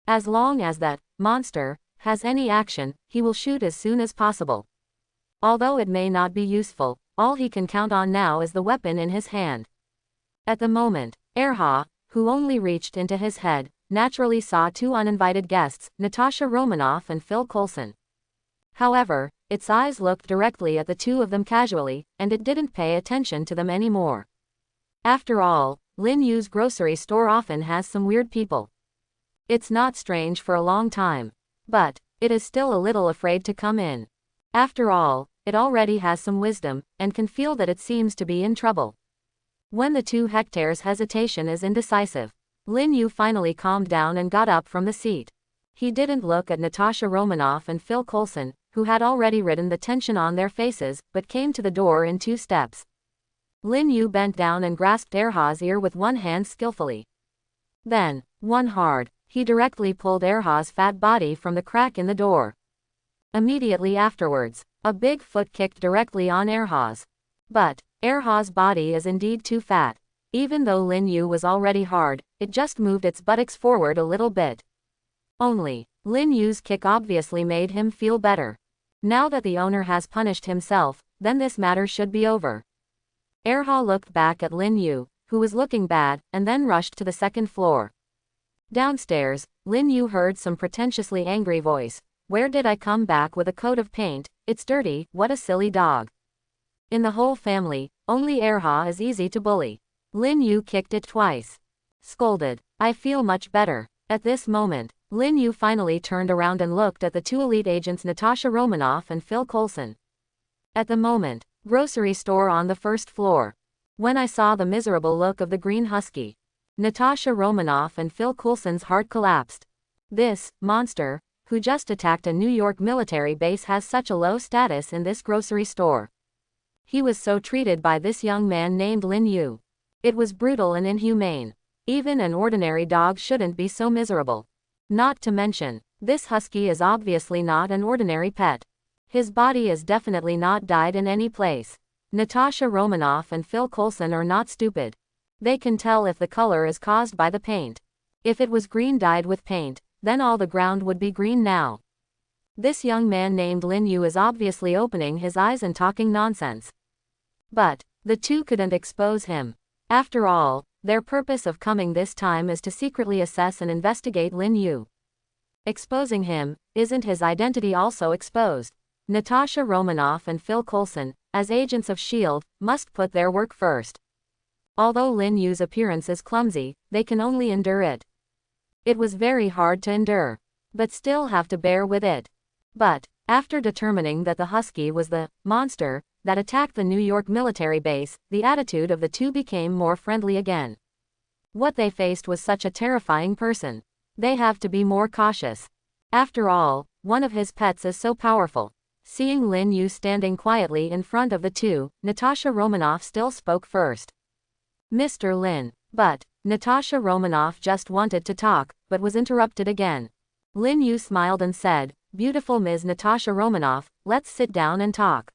As long as that monster has any action, he will shoot as soon as possible. Although it may not be useful, all he can count on now is the weapon in his hand. At the moment, Erha, who only reached into his head, naturally saw two uninvited guests, Natasha Romanoff and Phil Coulson. However, its eyes looked directly at the two of them casually, and it didn't pay attention to them anymore. After all, Lin Yu's grocery store often has some weird people. It's not strange for a long time. But, it is still a little afraid to come in. After all, it already has some wisdom, and can feel that it seems to be in trouble. When the 2 hectares hesitation is indecisive, Lin Yu finally calmed down and got up from the seat. He didn't look at Natasha Romanoff and Phil Coulson, who had already ridden the tension on their faces, but came to the door in 2 steps. Lin Yu bent down and grasped Erha's ear with one hand skillfully. Then, one hard, he directly pulled Erha's fat body from the crack in the door. Immediately afterwards, a big foot kicked directly on Erha's. But, Erha's body is indeed too fat. Even though Lin Yu was already hard, it just moved its buttocks forward a little bit. Only, Lin Yu's kick obviously made him feel better. Now that the owner has punished himself, then this matter should be over. Erha looked back at Lin Yu, who was looking bad, and then rushed to the second floor. Downstairs, Lin Yu heard some pretentiously angry voice. Where did I come back with a coat of paint? It's dirty, what a silly dog. In the whole family, only Erha is easy to bully. Lin Yu kicked it twice. Scolded. I feel much better. At this moment, Lin Yu finally turned around and looked at the two elite agents Natasha Romanoff and Phil Coulson. At the moment, grocery store on the first floor. When I saw the miserable look of the green husky, Natasha Romanoff and Phil Coulson's heart collapsed. This monster, who just attacked a New York military base, has such a low status in this grocery store. He was so treated by this young man named Lin Yu. It was brutal and inhumane. Even an ordinary dog shouldn't be so miserable. Not to mention, this husky is obviously not an ordinary pet. His body is definitely not dyed in any place. Natasha Romanoff and Phil Coulson are not stupid. They can tell if the color is caused by the paint. If it was green dyed with paint, then all the ground would be green now. This young man named Lin Yu is obviously opening his eyes and talking nonsense. But the two couldn't expose him. After all, their purpose of coming this time is to secretly assess and investigate Lin Yu. Exposing him, isn't his identity also exposed? Natasha Romanoff and Phil Coulson, as agents of S.H.I.E.L.D., must put their work first. Although Lin Yu's appearance is clumsy, they can only endure it. It was very hard to endure, but still have to bear with it. But, after determining that the husky was the monster that attacked the New York military base, the attitude of the two became more friendly again. What they faced was such a terrifying person. They have to be more cautious. After all, one of his pets is so powerful. Seeing Lin Yu standing quietly in front of the two, Natasha Romanoff still spoke first. Mr. Lin. But Natasha Romanoff just wanted to talk, but was interrupted again. Lin Yu smiled and said, "Beautiful Ms. Natasha Romanoff, let's sit down and talk.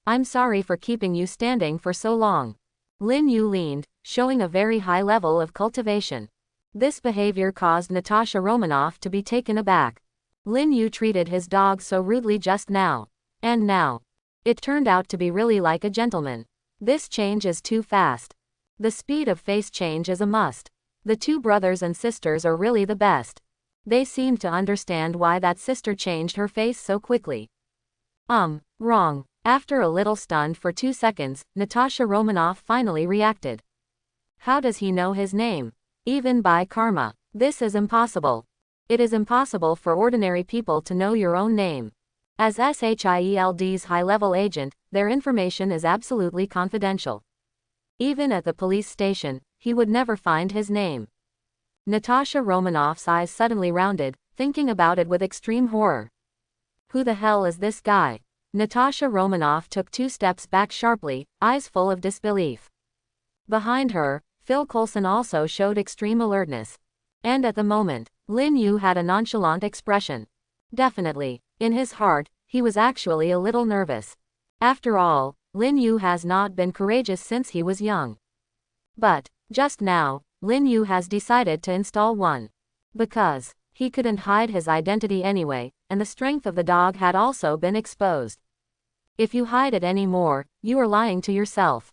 I'm sorry for keeping you standing for so long." Lin Yu leaned, showing a very high level of cultivation. This behavior caused Natasha Romanoff to be taken aback. Lin Yu treated his dog so rudely just now. And now, it turned out to be really like a gentleman. This change is too fast. The speed of face change is a must. The two brothers and sisters are really the best. They seemed to understand why that sister changed her face so quickly. Wrong. After a little stunned for 2 seconds, Natasha Romanoff finally reacted. How does he know his name? Even by karma. This is impossible. It is impossible for ordinary people to know your own name. As S.H.I.E.L.D.'s high-level agent, their information is absolutely confidential. Even at the police station, he would never find his name. Natasha Romanoff's eyes suddenly rounded, thinking about it with extreme horror. Who the hell is this guy? Natasha Romanoff took 2 steps back sharply, eyes full of disbelief. Behind her, Phil Coulson also showed extreme alertness. And at the moment, Lin Yu had a nonchalant expression. Definitely, in his heart, he was actually a little nervous. After all, Lin Yu has not been courageous since he was young. But, just now, Lin Yu has decided to install one. Because he couldn't hide his identity anyway, and the strength of the dog had also been exposed. If you hide it anymore, you are lying to yourself.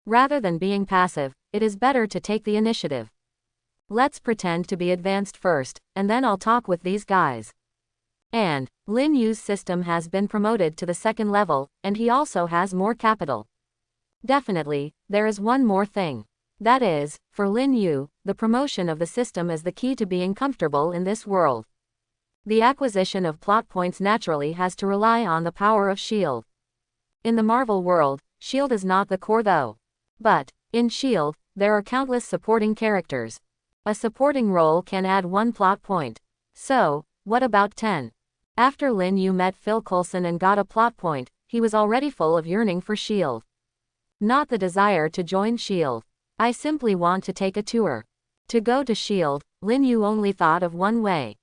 Rather than being passive, it is better to take the initiative. Let's pretend to be advanced first, and then I'll talk with these guys. And Lin Yu's system has been promoted to the 2nd level, and he also has more capital. Definitely, there is one more thing. That is, for Lin Yu, the promotion of the system is the key to being comfortable in this world. The acquisition of plot points naturally has to rely on the power of S.H.I.E.L.D. In the Marvel world, S.H.I.E.L.D. is not the core though. But, in S.H.I.E.L.D., there are countless supporting characters. A supporting role can add 1 plot point. So, what about 10? After Lin Yu met Phil Coulson and got a plot point, he was already full of yearning for S.H.I.E.L.D. Not the desire to join S.H.I.E.L.D. I simply want to take a tour. To go to S.H.I.E.L.D., Lin Yu only thought of one way.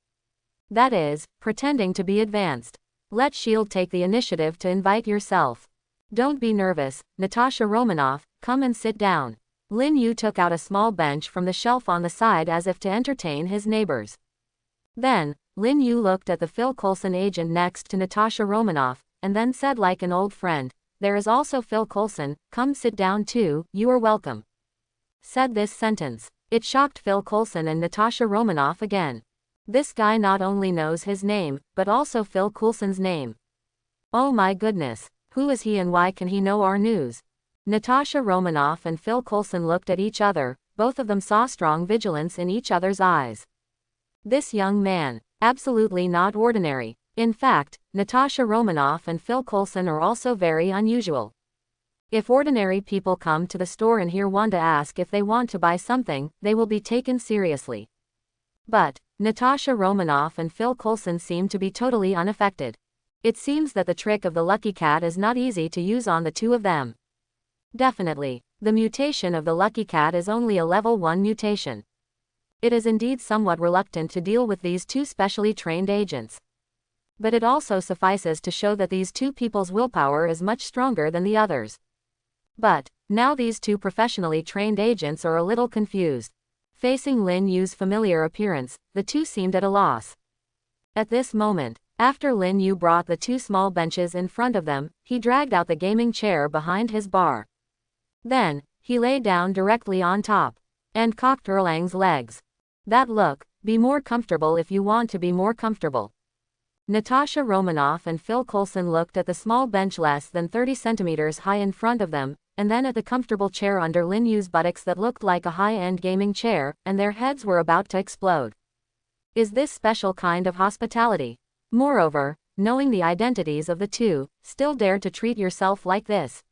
That is, pretending to be advanced. Let S.H.I.E.L.D. take the initiative to invite yourself. Don't be nervous, Natasha Romanoff, come and sit down. Lin Yu took out a small bench from the shelf on the side as if to entertain his neighbors. Then, Lin Yu looked at the Phil Coulson agent next to Natasha Romanoff, and then said like an old friend, there is also Phil Coulson, come sit down too, you are welcome. Said this sentence. It shocked Phil Coulson and Natasha Romanoff again. This guy not only knows his name, but also Phil Coulson's name. Oh my goodness, who is he and why can he know our news? Natasha Romanoff and Phil Coulson looked at each other, both of them saw strong vigilance in each other's eyes. This young man, absolutely not ordinary. In fact, Natasha Romanoff and Phil Coulson are also very unusual. If ordinary people come to the store and hear Wanda ask if they want to buy something, they will be taken seriously. But Natasha Romanoff and Phil Coulson seem to be totally unaffected. It seems that the trick of the lucky cat is not easy to use on the two of them. Definitely, the mutation of the lucky cat is only a level 1 mutation. It is indeed somewhat reluctant to deal with these two specially trained agents. But it also suffices to show that these two people's willpower is much stronger than the others. But now these two professionally trained agents are a little confused. Facing Lin Yu's familiar appearance, the two seemed at a loss. At this moment, after Lin Yu brought the two small benches in front of them, he dragged out the gaming chair behind his bar. Then, he lay down directly on top, and cocked Erlang's legs. That look, be more comfortable if you want to be more comfortable. Natasha Romanoff and Phil Coulson looked at the small bench less than 30 centimeters high in front of them, and then at the comfortable chair under Lin Yu's buttocks that looked like a high-end gaming chair, and their heads were about to explode. Is this special kind of hospitality? Moreover, knowing the identities of the two, still dare to treat yourself like this?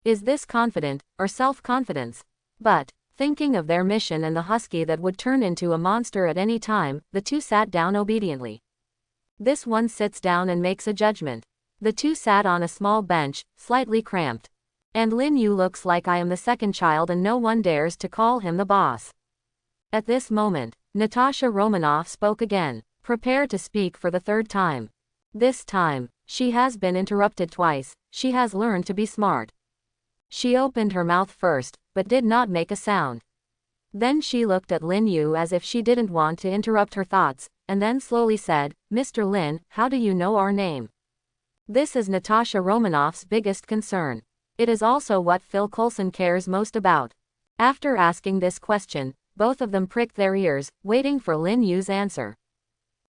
Is this confident, or self-confidence? But, thinking of their mission and the husky that would turn into a monster at any time, the two sat down obediently. This one sits down and makes a judgment. The two sat on a small bench, slightly cramped. And Lin Yu looks like I am the second child and no one dares to call him the boss. At this moment, Natasha Romanoff spoke again, prepared to speak for the third time. This time, she has been interrupted twice, she has learned to be smart. She opened her mouth first, but did not make a sound. Then she looked at Lin Yu as if she didn't want to interrupt her thoughts, and then slowly said, Mr. Lin, how do you know our name? This is Natasha Romanoff's biggest concern. It is also what Phil Coulson cares most about. After asking this question, both of them pricked their ears, waiting for Lin Yu's answer.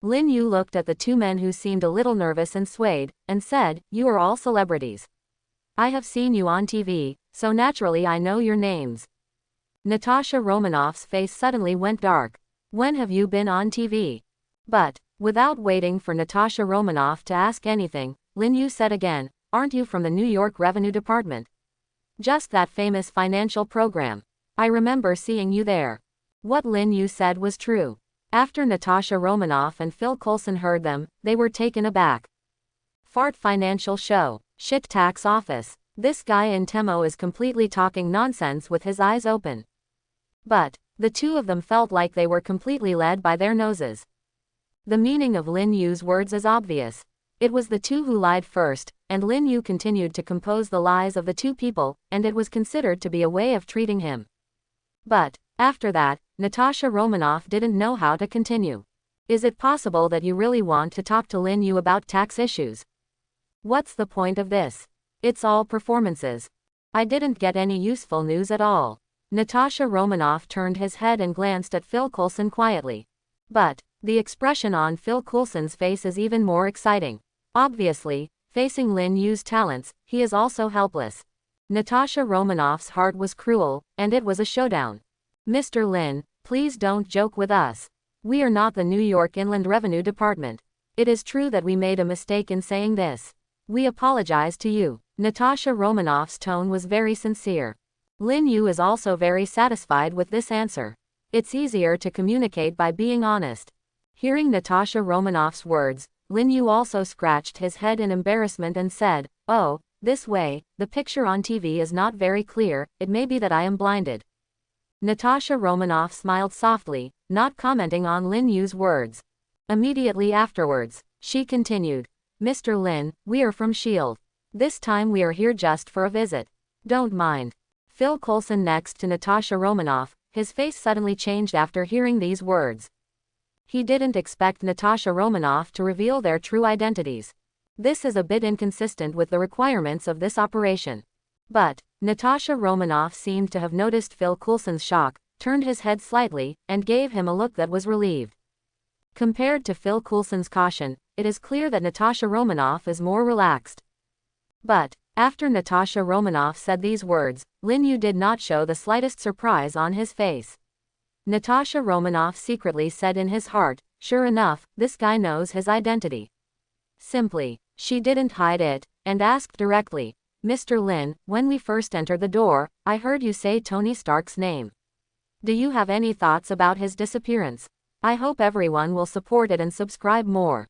Lin Yu looked at the two men who seemed a little nervous and swayed, and said, you are all celebrities. I have seen you on TV, so naturally I know your names. Natasha Romanoff's face suddenly went dark. When have you been on TV? But, without waiting for Natasha Romanoff to ask anything, Lin Yu said again, aren't you from the New York Revenue Department? Just that famous financial program. I remember seeing you there. What Lin Yu said was true. After Natasha Romanoff and Phil Coulson heard them, they were taken aback. Fart financial show. Shit tax office. This guy in Temo is completely talking nonsense with his eyes open. But, the two of them felt like they were completely led by their noses. The meaning of Lin Yu's words is obvious. It was the two who lied first, and Lin Yu continued to compose the lies of the two people, and it was considered to be a way of treating him. But, after that, Natasha Romanoff didn't know how to continue. Is it possible that you really want to talk to Lin Yu about tax issues? What's the point of this? It's all performances. I didn't get any useful news at all. Natasha Romanoff turned his head and glanced at Phil Coulson quietly. But, the expression on Phil Coulson's face is even more exciting. Obviously, facing Lin Yu's talents, he is also helpless. Natasha Romanoff's heart was cruel, and it was a showdown. Mr. Lin, please don't joke with us. We are not the New York Inland Revenue Department. It is true that we made a mistake in saying this. We apologize to you. Natasha Romanoff's tone was very sincere. Lin Yu is also very satisfied with this answer. It's easier to communicate by being honest. Hearing Natasha Romanoff's words, Lin Yu also scratched his head in embarrassment and said, oh, this way, the picture on TV is not very clear, it may be that I am blinded. Natasha Romanoff smiled softly, not commenting on Lin Yu's words. Immediately afterwards, she continued, Mr. Lin, we are from S.H.I.E.L.D. This time we are here just for a visit. Don't mind. Phil Coulson next to Natasha Romanoff, his face suddenly changed after hearing these words. He didn't expect Natasha Romanoff to reveal their true identities. This is a bit inconsistent with the requirements of this operation. But Natasha Romanoff seemed to have noticed Phil Coulson's shock, turned his head slightly, and gave him a look that was relieved. Compared to Phil Coulson's caution, it is clear that Natasha Romanoff is more relaxed. But after Natasha Romanoff said these words, Lin Yu did not show the slightest surprise on his face. Natasha Romanoff secretly said in his heart, sure enough, this guy knows his identity. Simply, she didn't hide it, and asked directly, Mr. Lin, when we first entered the door, I heard you say Tony Stark's name. Do you have any thoughts about his disappearance? I hope everyone will support it and subscribe more.